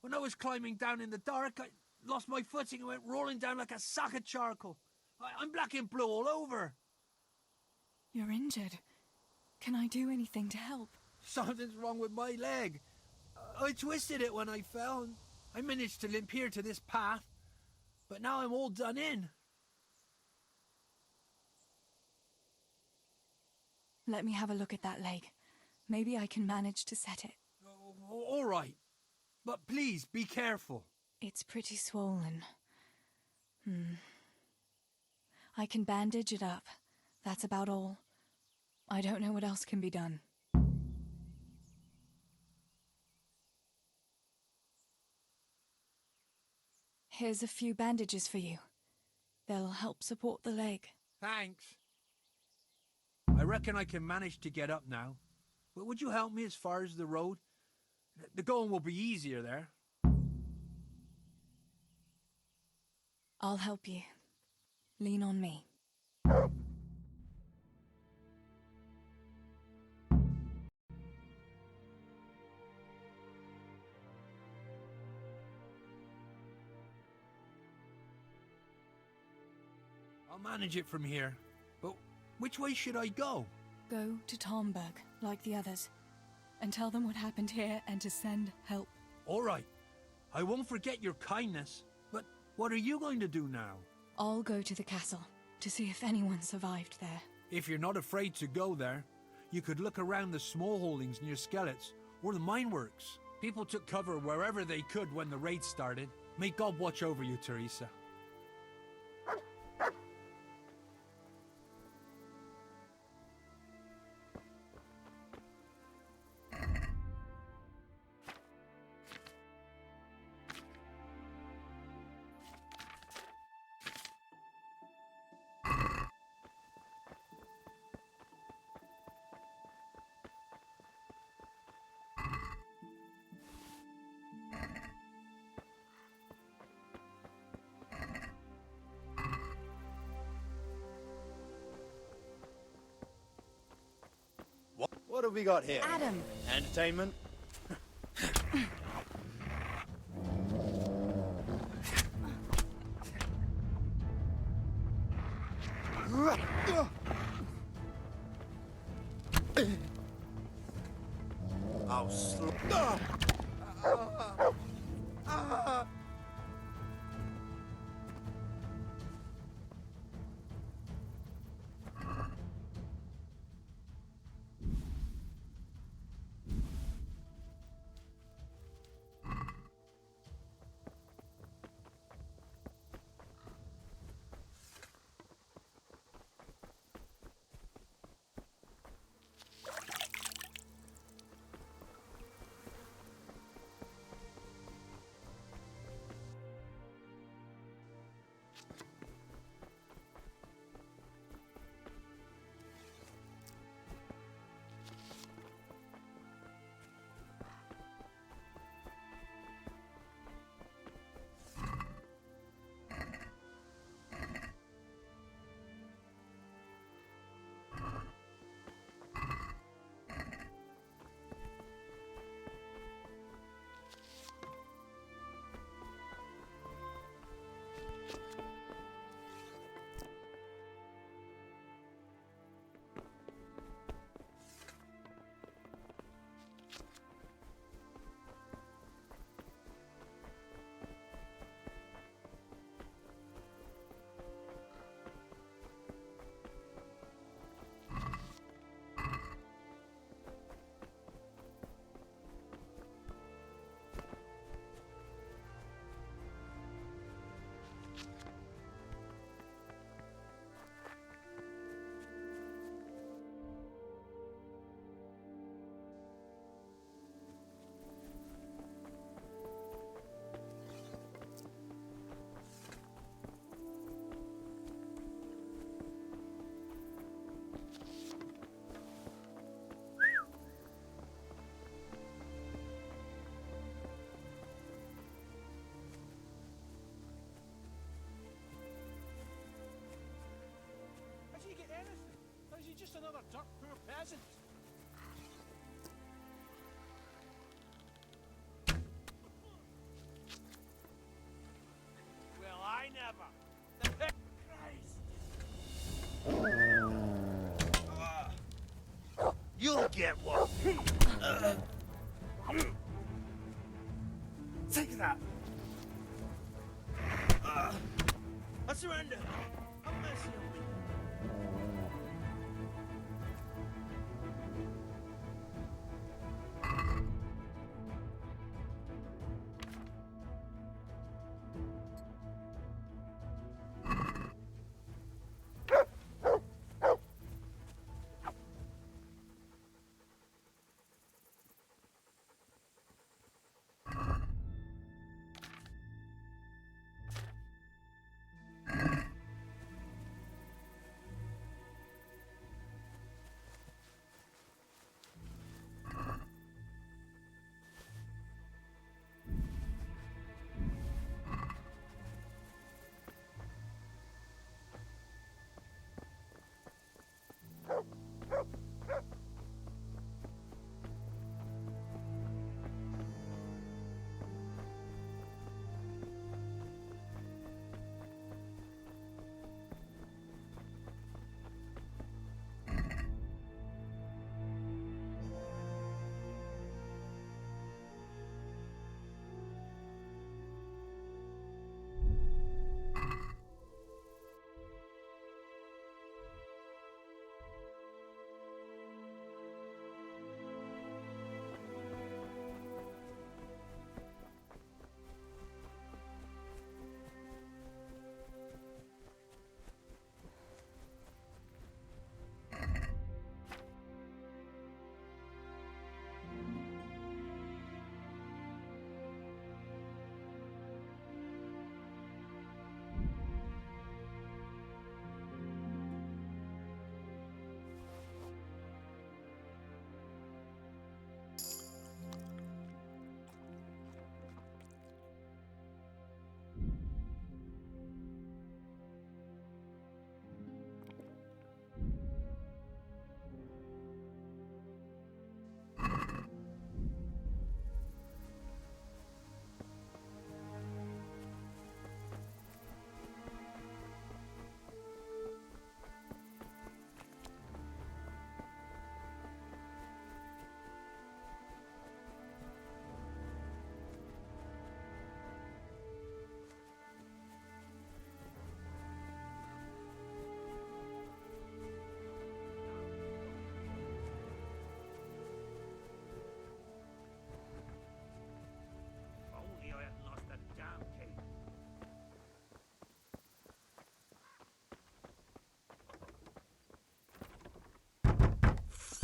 when I was climbing down in the dark, I lost my footing and went rolling down like a sack of charcoal. I'm black and blue all over. You're injured. Can I do anything to help? Something's wrong with my leg. I twisted it when I fell, and I managed to limp here to this path. But now I'm all done in. Let me have a look at that leg. Maybe I can manage to set it. All right. But please, be careful. It's pretty swollen. I can bandage it up. That's about all. I don't know what else can be done. Here's a few bandages for you. They'll help support the leg. Thanks. I reckon I can manage to get up now. But would you help me as far as the road? The going will be easier there. I'll help you. Lean on me. I'll manage it from here. But which way should I go? Go to Talmberg, like the others, and tell them what happened here and to send help. All right. I won't forget your kindness. But what are you going to do now? I'll go to the castle to see if anyone survived there. If you're not afraid to go there, you could look around the small holdings near Skelet's or the mine works. People took cover wherever they could when the raid started. May God watch over you, Teresa. What have we got here? Adam! Entertainment? Oh, just another dirt poor peasant. Well, I never. The Christ! You'll get one. Take that. I surrender. Have mercy on me.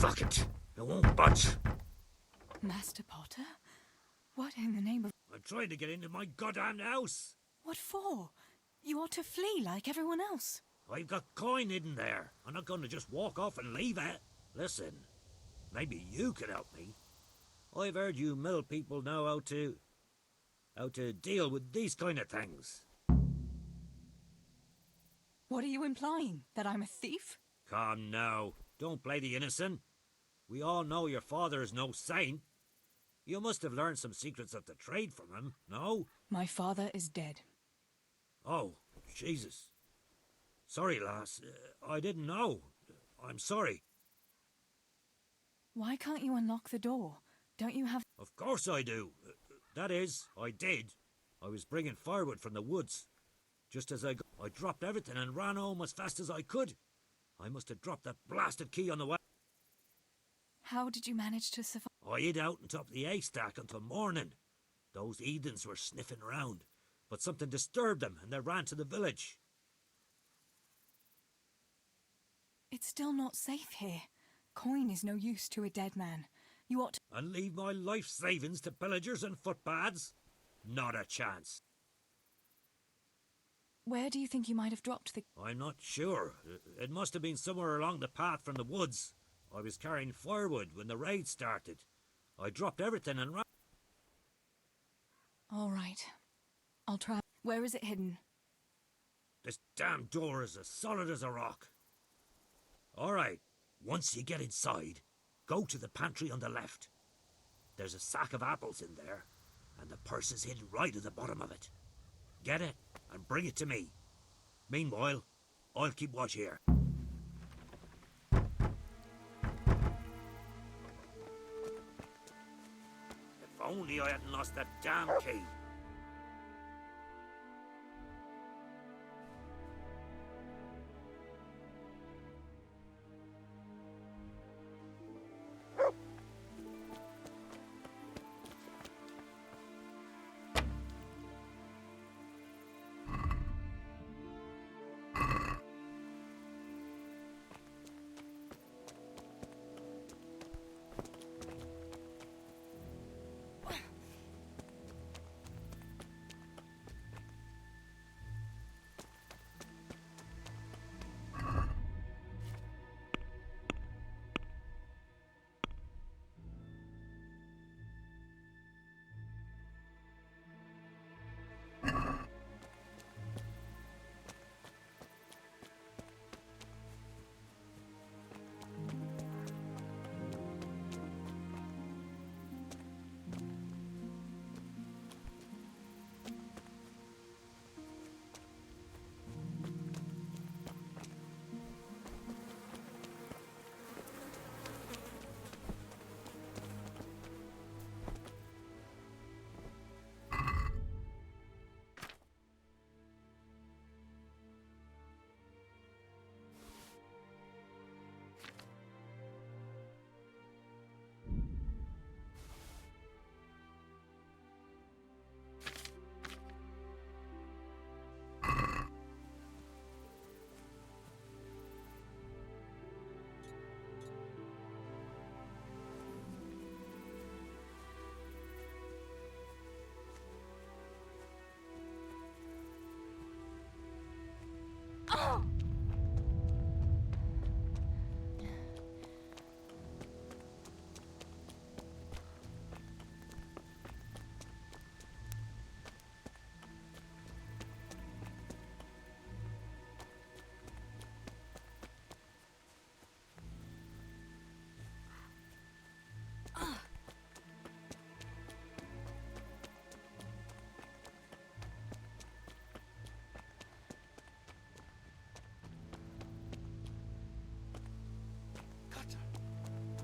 Fuck it. It won't budge. Master Potter? What in the name of... I'm trying to get into my goddamn house. What for? You ought to flee like everyone else. I've got coin hidden there. I'm not going to just walk off and leave it. Listen, maybe you could help me. I've heard you mill people know how to deal with these kind of things. What are you implying? That I'm a thief? Come now, don't play the innocent. We all know your father is no saint. You must have learned some secrets of the trade from him, no? My father is dead. Oh, Jesus. Sorry, lass. I didn't know. I'm sorry. Why can't you unlock the door? Don't you have... Of course I do. That is, I did. I was bringing firewood from the woods. Just as I dropped everything and ran home as fast as I could. I must have dropped that blasted key on the way. How did you manage to survive? I hid out on top of the haystack until morning. Those heathens were sniffing around, but something disturbed them and they ran to the village. It's still not safe here. Coin is no use to a dead man. You ought to... And leave my life savings to pillagers and footpads? Not a chance. Where do you think you might have dropped the... I'm not sure. It must have been somewhere along the path from the woods. I was carrying firewood when the raid started. I dropped everything and ran. All right. I'll try. Where is it hidden? This damn door is as solid as a rock. All right. Once you get inside, go to the pantry on the left. There's a sack of apples in there, and the purse is hidden right at the bottom of it. Get it and bring it to me. Meanwhile, I'll keep watch here. If only I hadn't lost that damn key. Oh!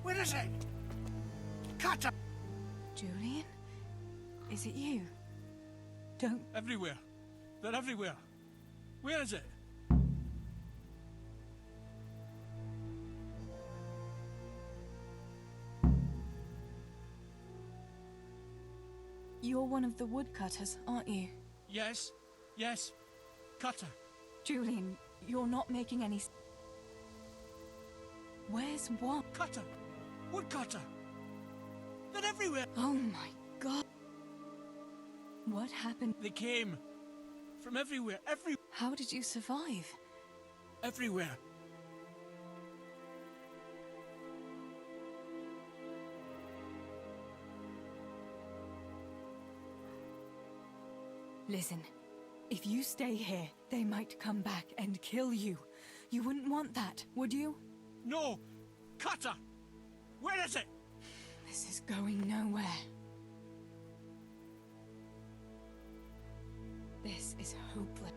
Where is it? Cutter! Julian? Is it you? Don't... Everywhere. They're everywhere. Where is it? You're one of the woodcutters, aren't you? Yes. Yes. Cutter. Julian, you're not making any... Where's what? Cutter! Woodcutter! They're everywhere! Oh my god. What happened? They came. From everywhere, How did you survive? everywhere. Listen, if you stay here, they might come back and kill you. You wouldn't want that, would you? No! Cutter! Where is it? This is going nowhere. This is hopeless.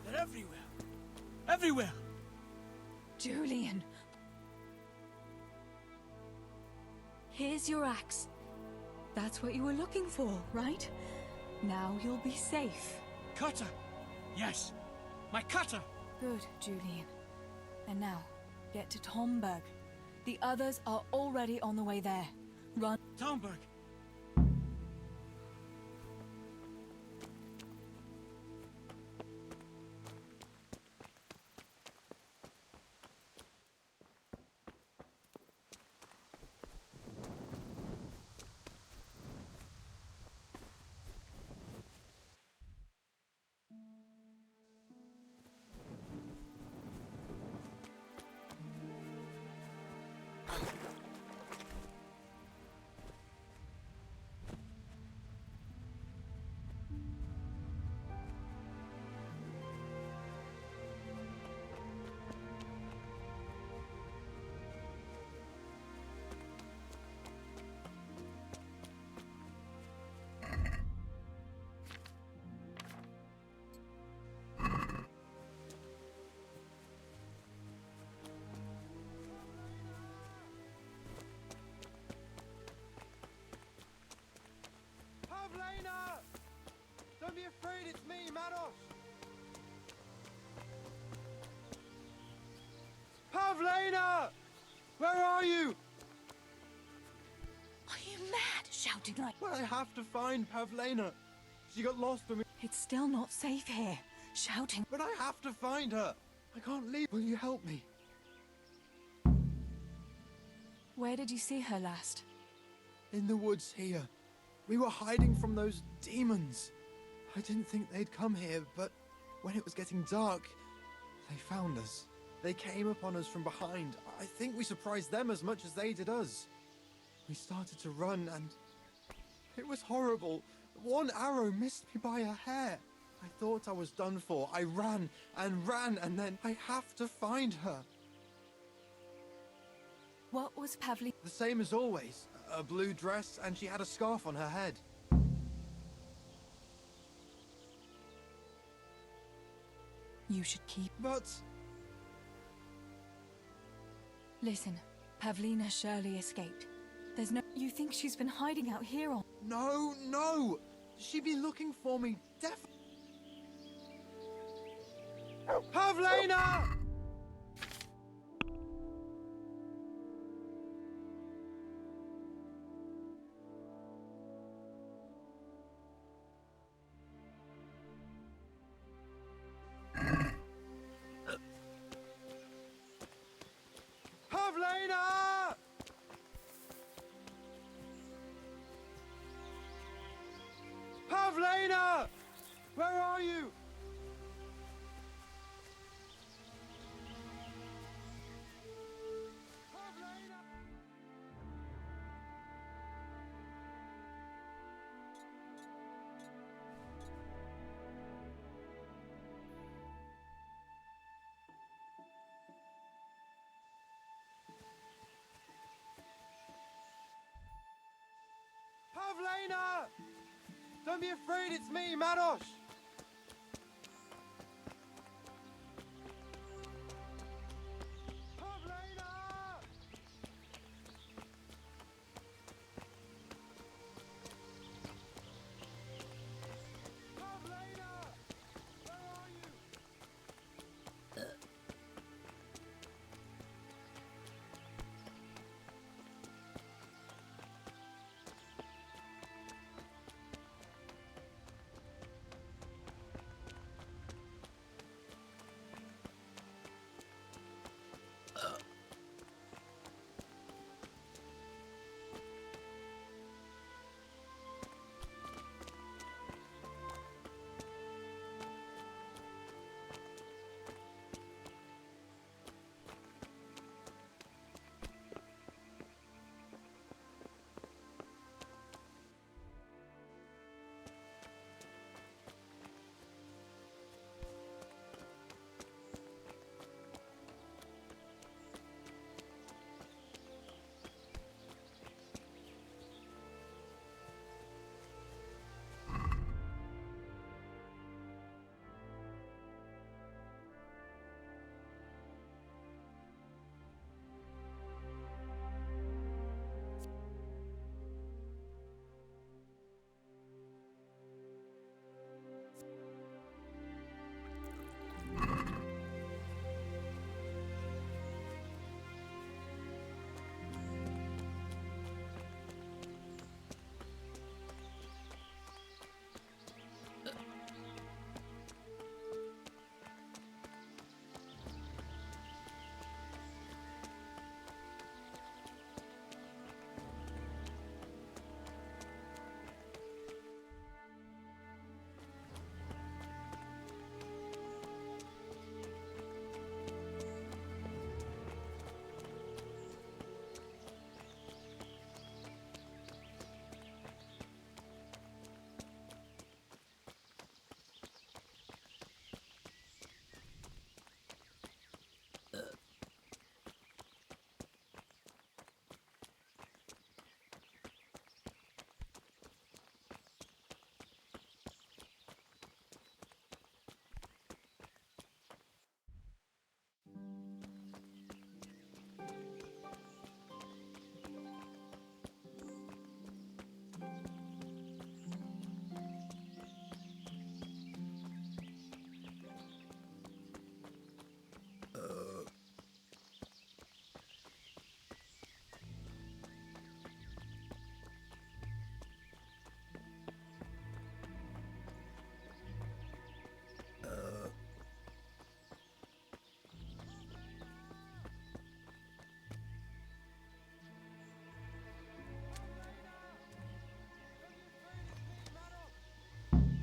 They're everywhere. Everywhere! Julian! Here's your axe. That's what you were looking for, right? Now you'll be safe. Cutter! Yes! My cutter! Good, Julian. And now, get to Tomberg. The others are already on the way there. Run. Tomberg! Pavlena! Don't be afraid, it's me, Manos! Pavlena! Where are you? Are you mad, shouting like... Well, I have to find Pavlena. She got lost when we... It's still not safe here. Shouting... But I have to find her. I can't leave. Will you help me? Where did you see her last? In the woods here. We were hiding from those demons. I didn't think they'd come here, but when it was getting dark, they found us. They came upon us from behind. I think we surprised them as much as they did us. We started to run and it was horrible. One arrow missed me by a hair. I thought I was done for. I ran and then I have to find her. What was Pavli... The same as always. A blue dress and she had a scarf on her head. You should keep... But... Listen, Pavlina surely escaped. There's no... You think she's been hiding out here on... No, no! She'd be looking for me, Pavlena! Pavlena! Pavlena! Where are you? Pavlena! Don't be afraid, it's me, Manos!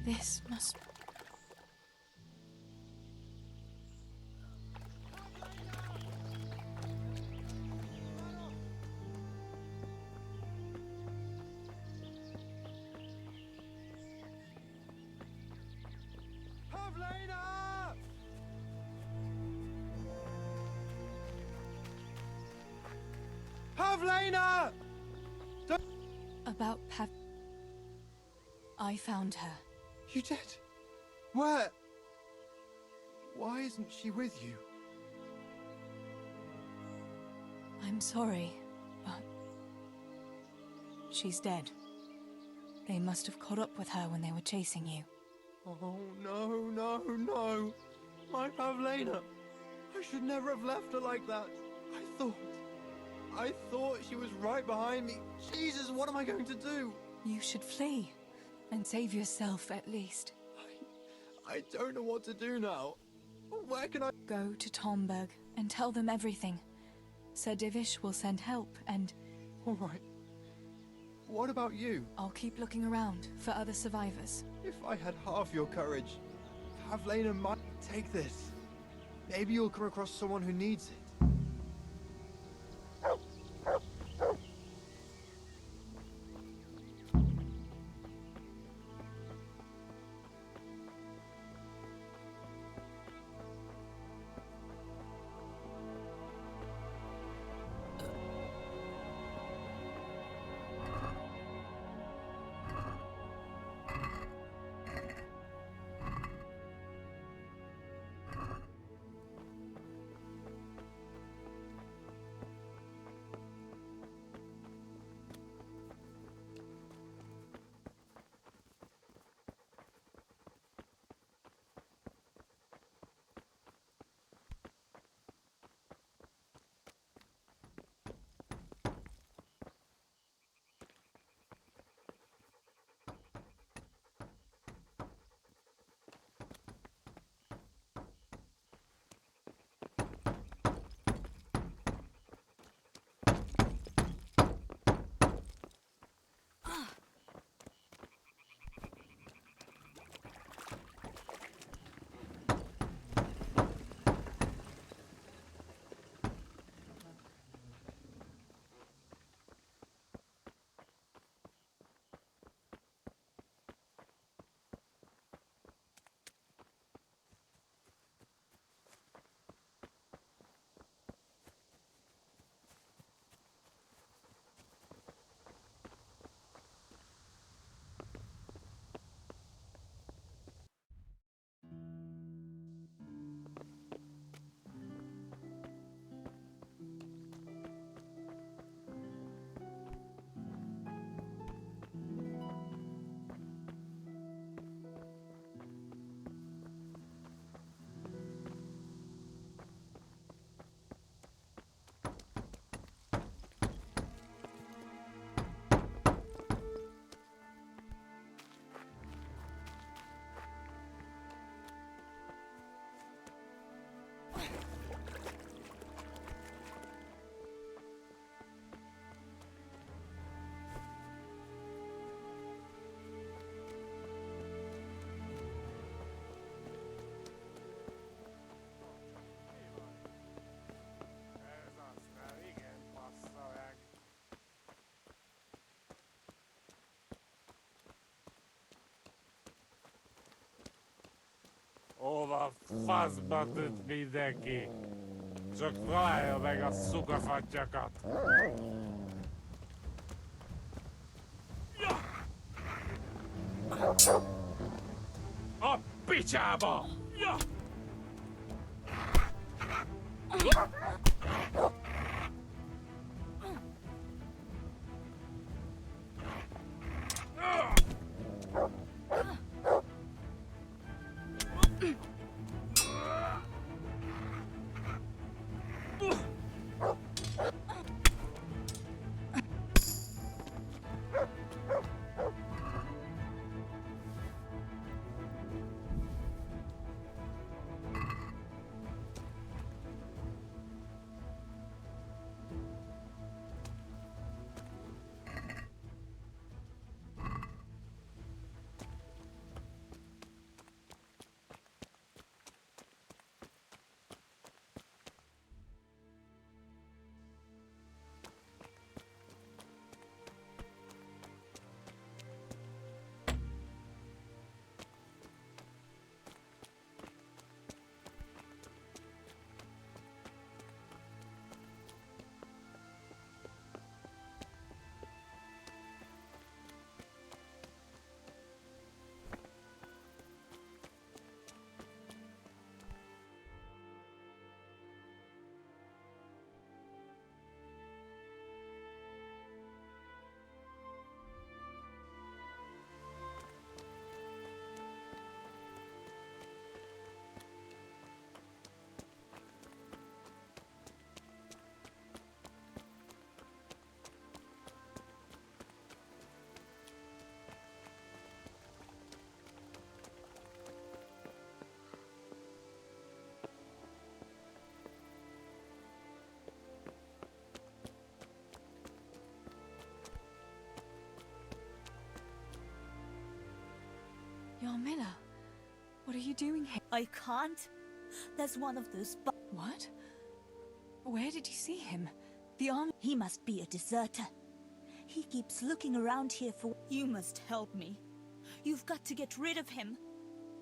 This must... Pavlina! Pavlina! About Pav... I found her. You did? Where? Why isn't she with you? I'm sorry, but... she's dead. They must have caught up with her when they were chasing you. Oh, no. My Pavlina. I should never have left her like that. I thought she was right behind me. Jesus, what am I going to do? You should flee. And save yourself, at least. I don't know what to do now. Where can I... Go to Tomberg and tell them everything. Sir Divish will send help and... All right. What about you? I'll keep looking around for other survivors. If I had half your courage, Pavlina might take this. Maybe you'll come across someone who needs it. Hova faszba tűnt mindenki? Csak találja meg a szukafattyakat. A picsába! Yarmila, what are you doing here? I can't. There's one of those What? Where did you see him? The army... He must be a deserter. He keeps looking around here for... You must help me. You've got to get rid of him.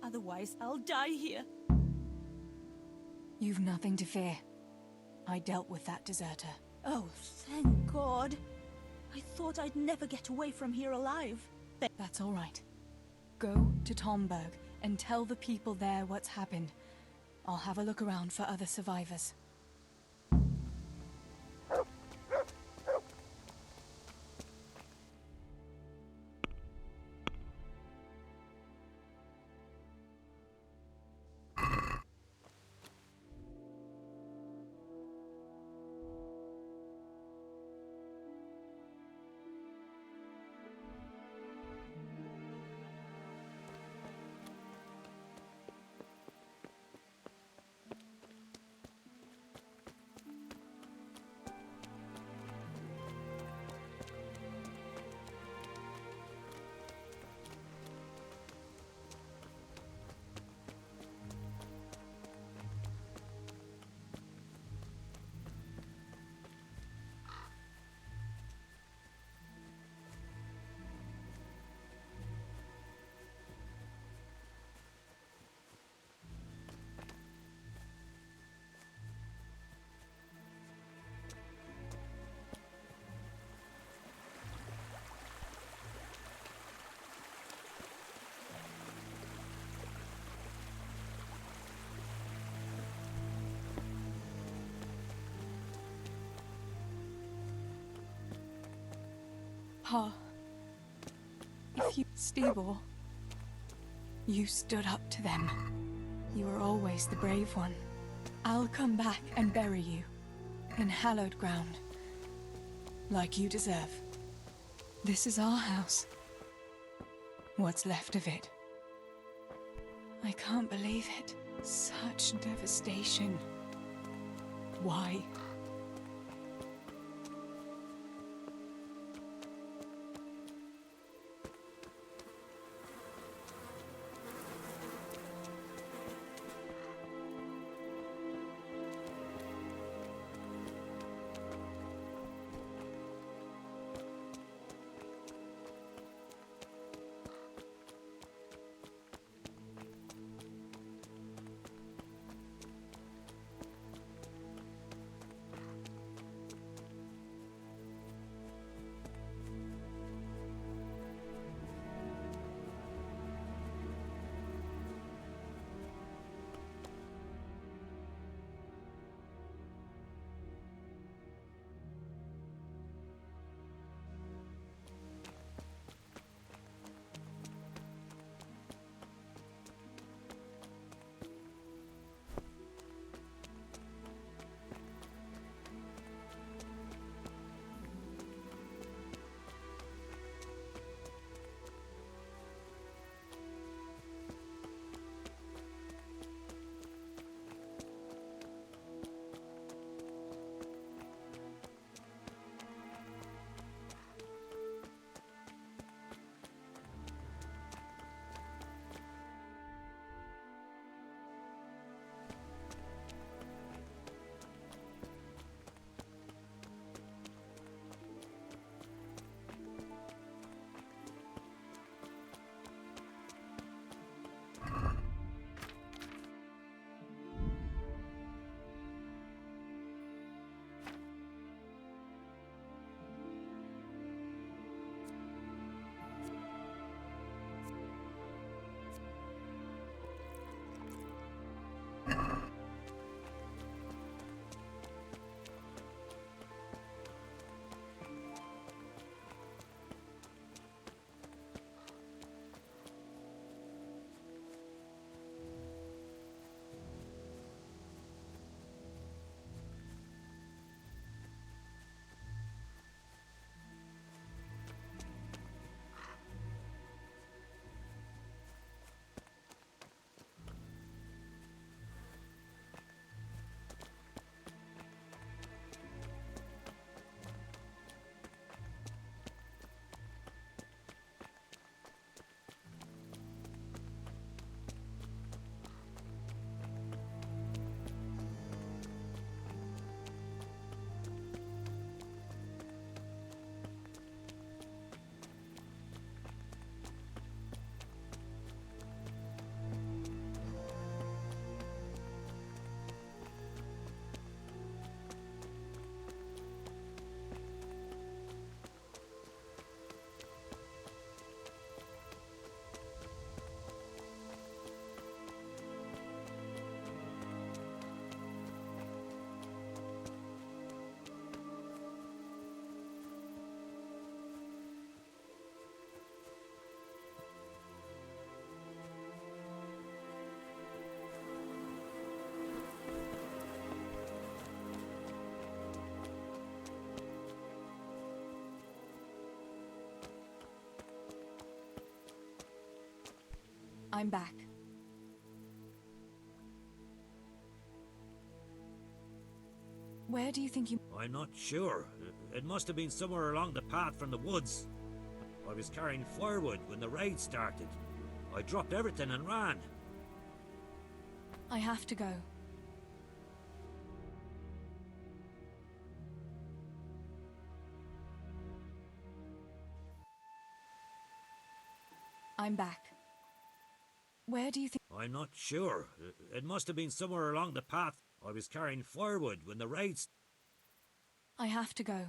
Otherwise, I'll die here. You've nothing to fear. I dealt with that deserter. Oh, thank God. I thought I'd never get away from here alive. That's all right. Go to Tomberg and tell the people there what's happened. I'll have a look around for other survivors. Pa, if you... Stibor, you stood up to them. You were always the brave one. I'll come back and bury you in hallowed ground, like you deserve. This is our house. What's left of it. I can't believe it. Such devastation. Why? I'm back. Where do you think you... I'm not sure. It must have been somewhere along the path from the woods. I was carrying firewood when the raid started. I dropped everything and ran. I have to go. I'm back. Where do you think... I'm not sure. It must have been somewhere along the path. I was carrying firewood when the raids... I have to go.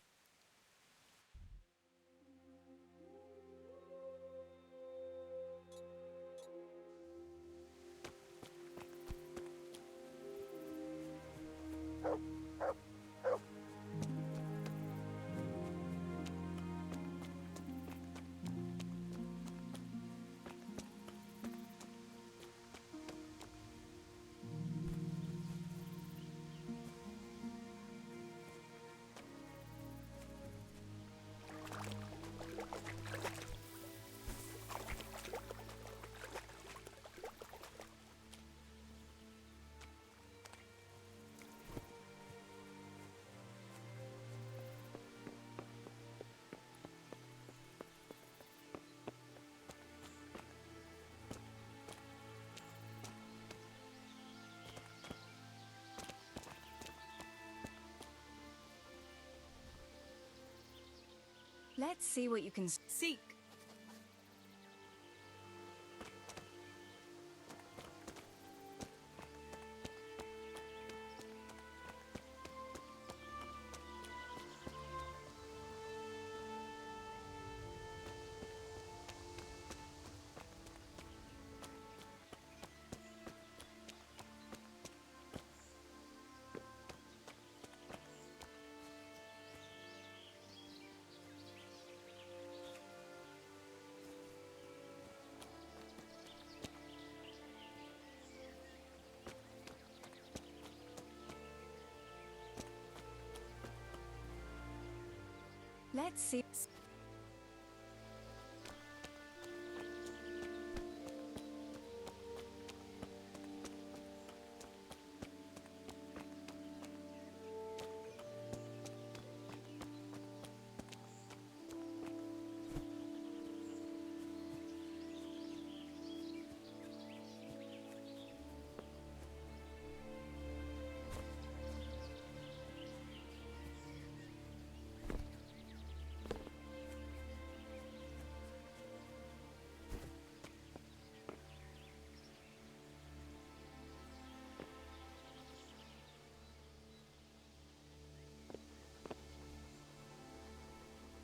Let's see what you can seek. Let's see.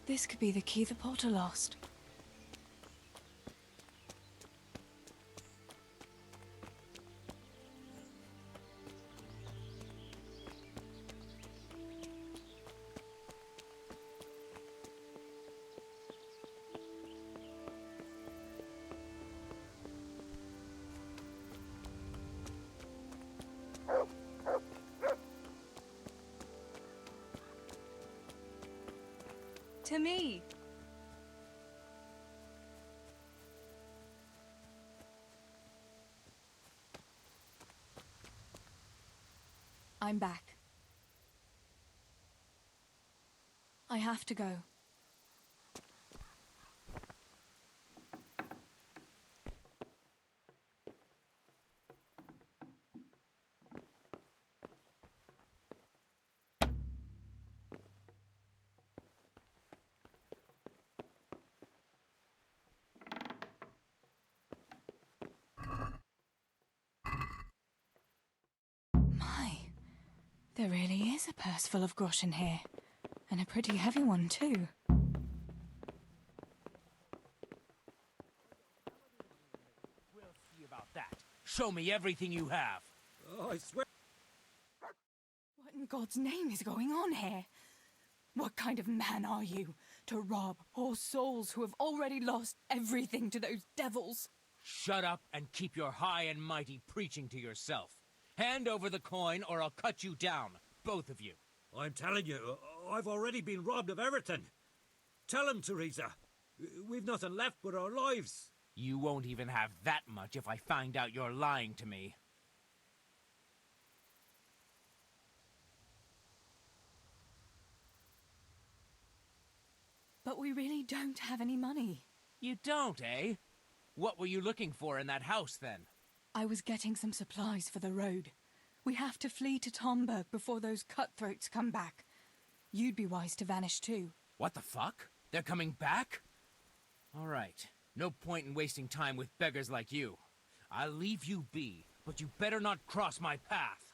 This could be the key the Potter lost. To me. I'm back. I have to go. There really is a purse full of grosh in here. And a pretty heavy one, too. We'll see about that. Show me everything you have. Oh, I swear... What in God's name is going on here? What kind of man are you to rob poor souls who have already lost everything to those devils? Shut up and keep your high and mighty preaching to yourself. Hand over the coin or I'll cut you down, both of you. I'm telling you, I've already been robbed of everything. Tell him, Teresa. We've nothing left but our lives. You won't even have that much if I find out you're lying to me. But we really don't have any money. You don't, eh? What were you looking for in that house, then? I was getting some supplies for the road. We have to flee to Tomberg before those cutthroats come back. You'd be wise to vanish too. What the fuck? They're coming back? All right. No point in wasting time with beggars like you. I'll leave you be, but you better not cross my path.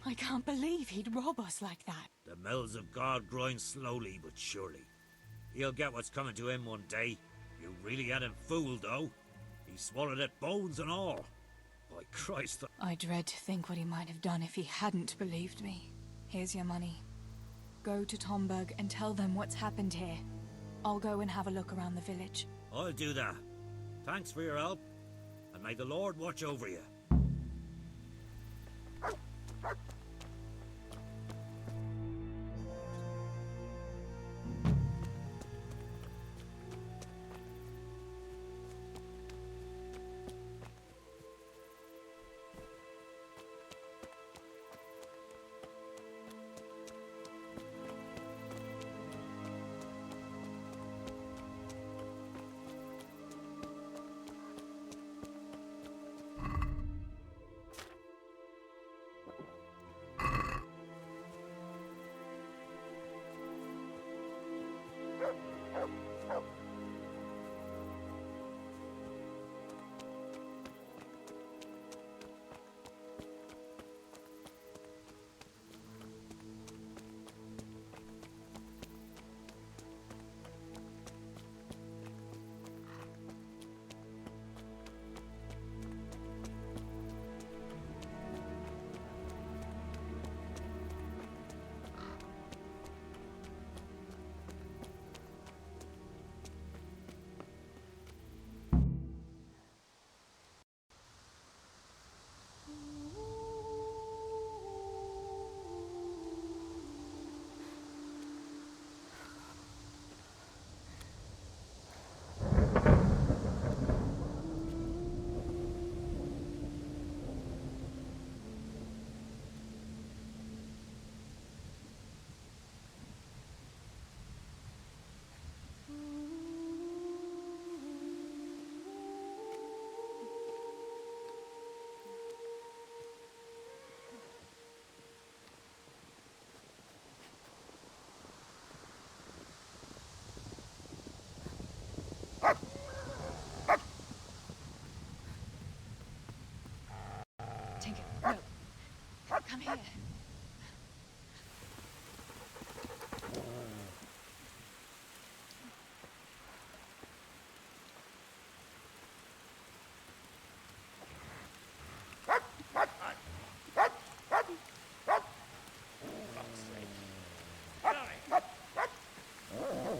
I can't believe he'd rob us like that. The mills of God grind slowly but surely. He'll get what's coming to him one day. You really had him fooled, though. He swallowed it, bones and all. By Christ... I dread to think what he might have done if he hadn't believed me. Here's your money. Go to Tomberg and tell them what's happened here. I'll go and have a look around the village. I'll do that. Thanks for your help, and may the Lord watch over you. Tinker, no. Come here.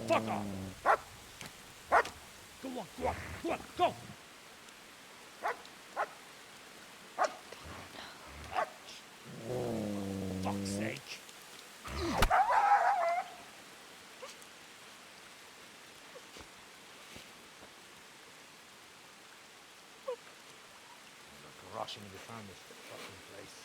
Fuck off! Go on, go on, go on, go! Fuck's sake. I'm rushing to find this fucking place.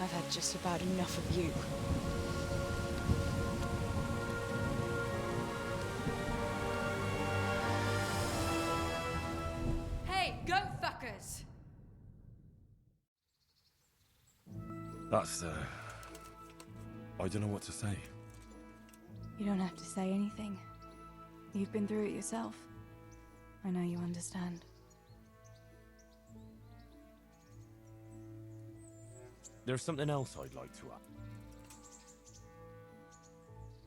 I've had just about enough of you. Hey, go fuckers! That's, I don't know what to say. You don't have to say anything. You've been through it yourself. I know you understand. There's something else I'd like to add.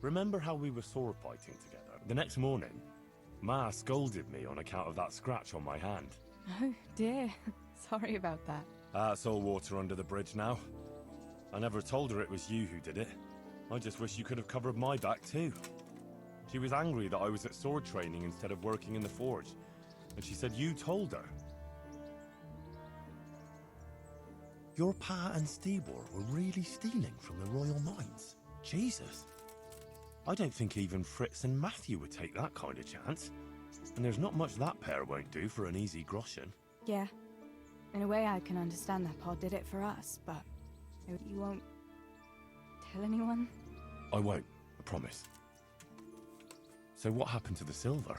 Remember how we were sword fighting together? The next morning, Ma scolded me on account of that scratch on my hand. Oh, dear. Sorry about that. That's all water under the bridge now. I never told her it was you who did it. I just wish you could have covered my back too. She was angry that I was at sword training instead of working in the forge. And she said you told her. Your pa and Stibor were really stealing from the royal mines? Jesus. I don't think even Fritz and Matthew would take that kind of chance. And there's not much that pair won't do for an easy groschen. Yeah. In a way, I can understand that Pa did it for us, but you won't tell anyone? I won't, I promise. So what happened to the silver?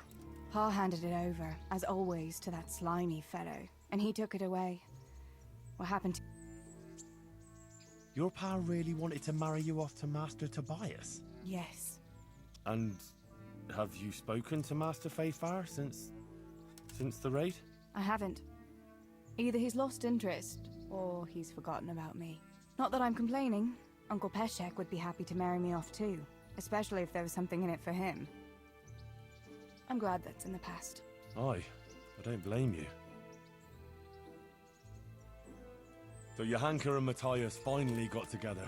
Pa handed it over, as always, to that slimy fellow, and he took it away. What happened to... Your pa really wanted to marry you off to Master Tobias? Yes. And have you spoken to Master Fayfar since the raid? I haven't. Either he's lost interest, or he's forgotten about me. Not that I'm complaining. Uncle Peshek would be happy to marry me off too, especially if there was something in it for him. I'm glad that's in the past. Aye, I don't blame you. So Johanka and Matthias finally got together.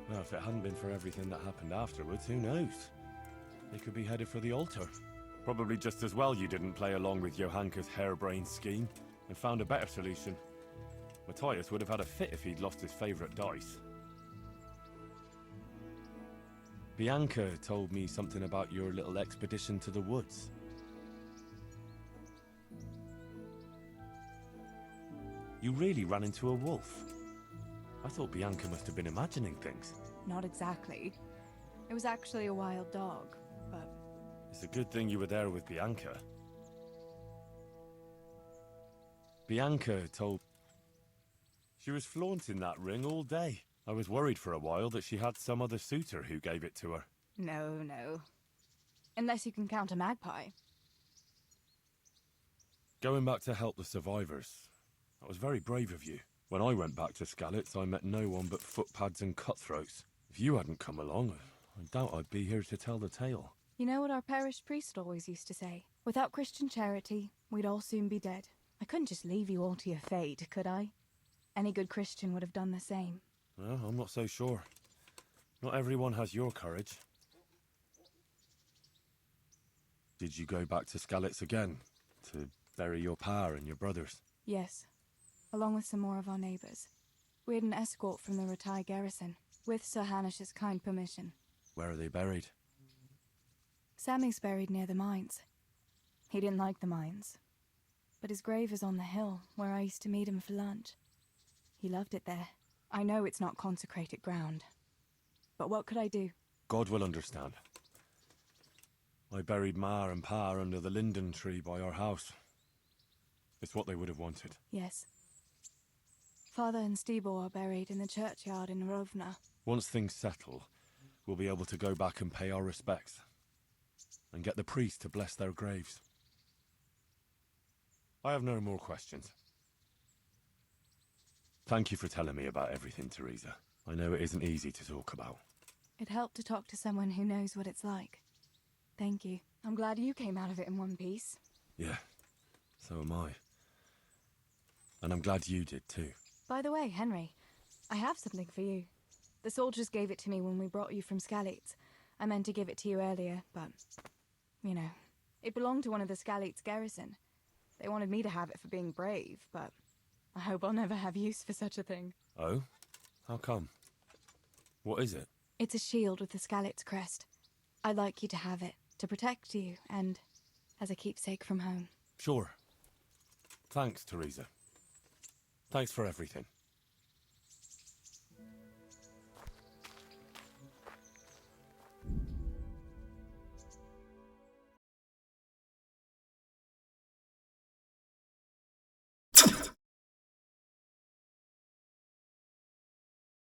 Well, if it hadn't been for everything that happened afterwards, who knows? They could be headed for the altar. Probably just as well you didn't play along with Johanka's harebrained scheme and found a better solution. Matthias would have had a fit if he'd lost his favourite dice. Bianca told me something about your little expedition to the woods. You really ran into a wolf. I thought Bianca must have been imagining things. Not exactly. It was actually a wild dog, but... It's a good thing you were there with Bianca. Bianca told... She was flaunting that ring all day. I was worried for a while that she had some other suitor who gave it to her. No. Unless you can count a magpie. Going back to help the survivors. That was very brave of you. When I went back to Skalitz, I met no one but footpads and cutthroats. If you hadn't come along, I doubt I'd be here to tell the tale. You know what our parish priest always used to say? Without Christian charity, we'd all soon be dead. I couldn't just leave you all to your fate, could I? Any good Christian would have done the same. Well, I'm not so sure. Not everyone has your courage. Did you go back to Skalitz again? To bury your pa and your brothers? Yes. Along with some more of our neighbours. We had an escort from the Ratai garrison, with Sir Hanish's kind permission. Where are they buried? Sammy's buried near the mines. He didn't like the mines. But his grave is on the hill, where I used to meet him for lunch. He loved it there. I know it's not consecrated ground. But what could I do? God will understand. I buried Ma and Pa under the linden tree by our house. It's what they would have wanted. Yes. Father and Stibor are buried in the churchyard in Rovna. Once things settle, we'll be able to go back and pay our respects. And get the priest to bless their graves. I have no more questions. Thank you for telling me about everything, Teresa. I know it isn't easy to talk about. It helped to talk to someone who knows what it's like. Thank you. I'm glad you came out of it in one piece. Yeah, so am I. And I'm glad you did too. By the way, Henry, I have something for you. The soldiers gave it to me when we brought you from Skalitz. I meant to give it to you earlier, but, you know, it belonged to one of the Skalitz garrison. They wanted me to have it for being brave, but I hope I'll never have use for such a thing. Oh? How come? What is it? It's a shield with the Skalitz crest. I'd like you to have it, to protect you, and as a keepsake from home. Sure. Thanks, Teresa. Thanks for everything.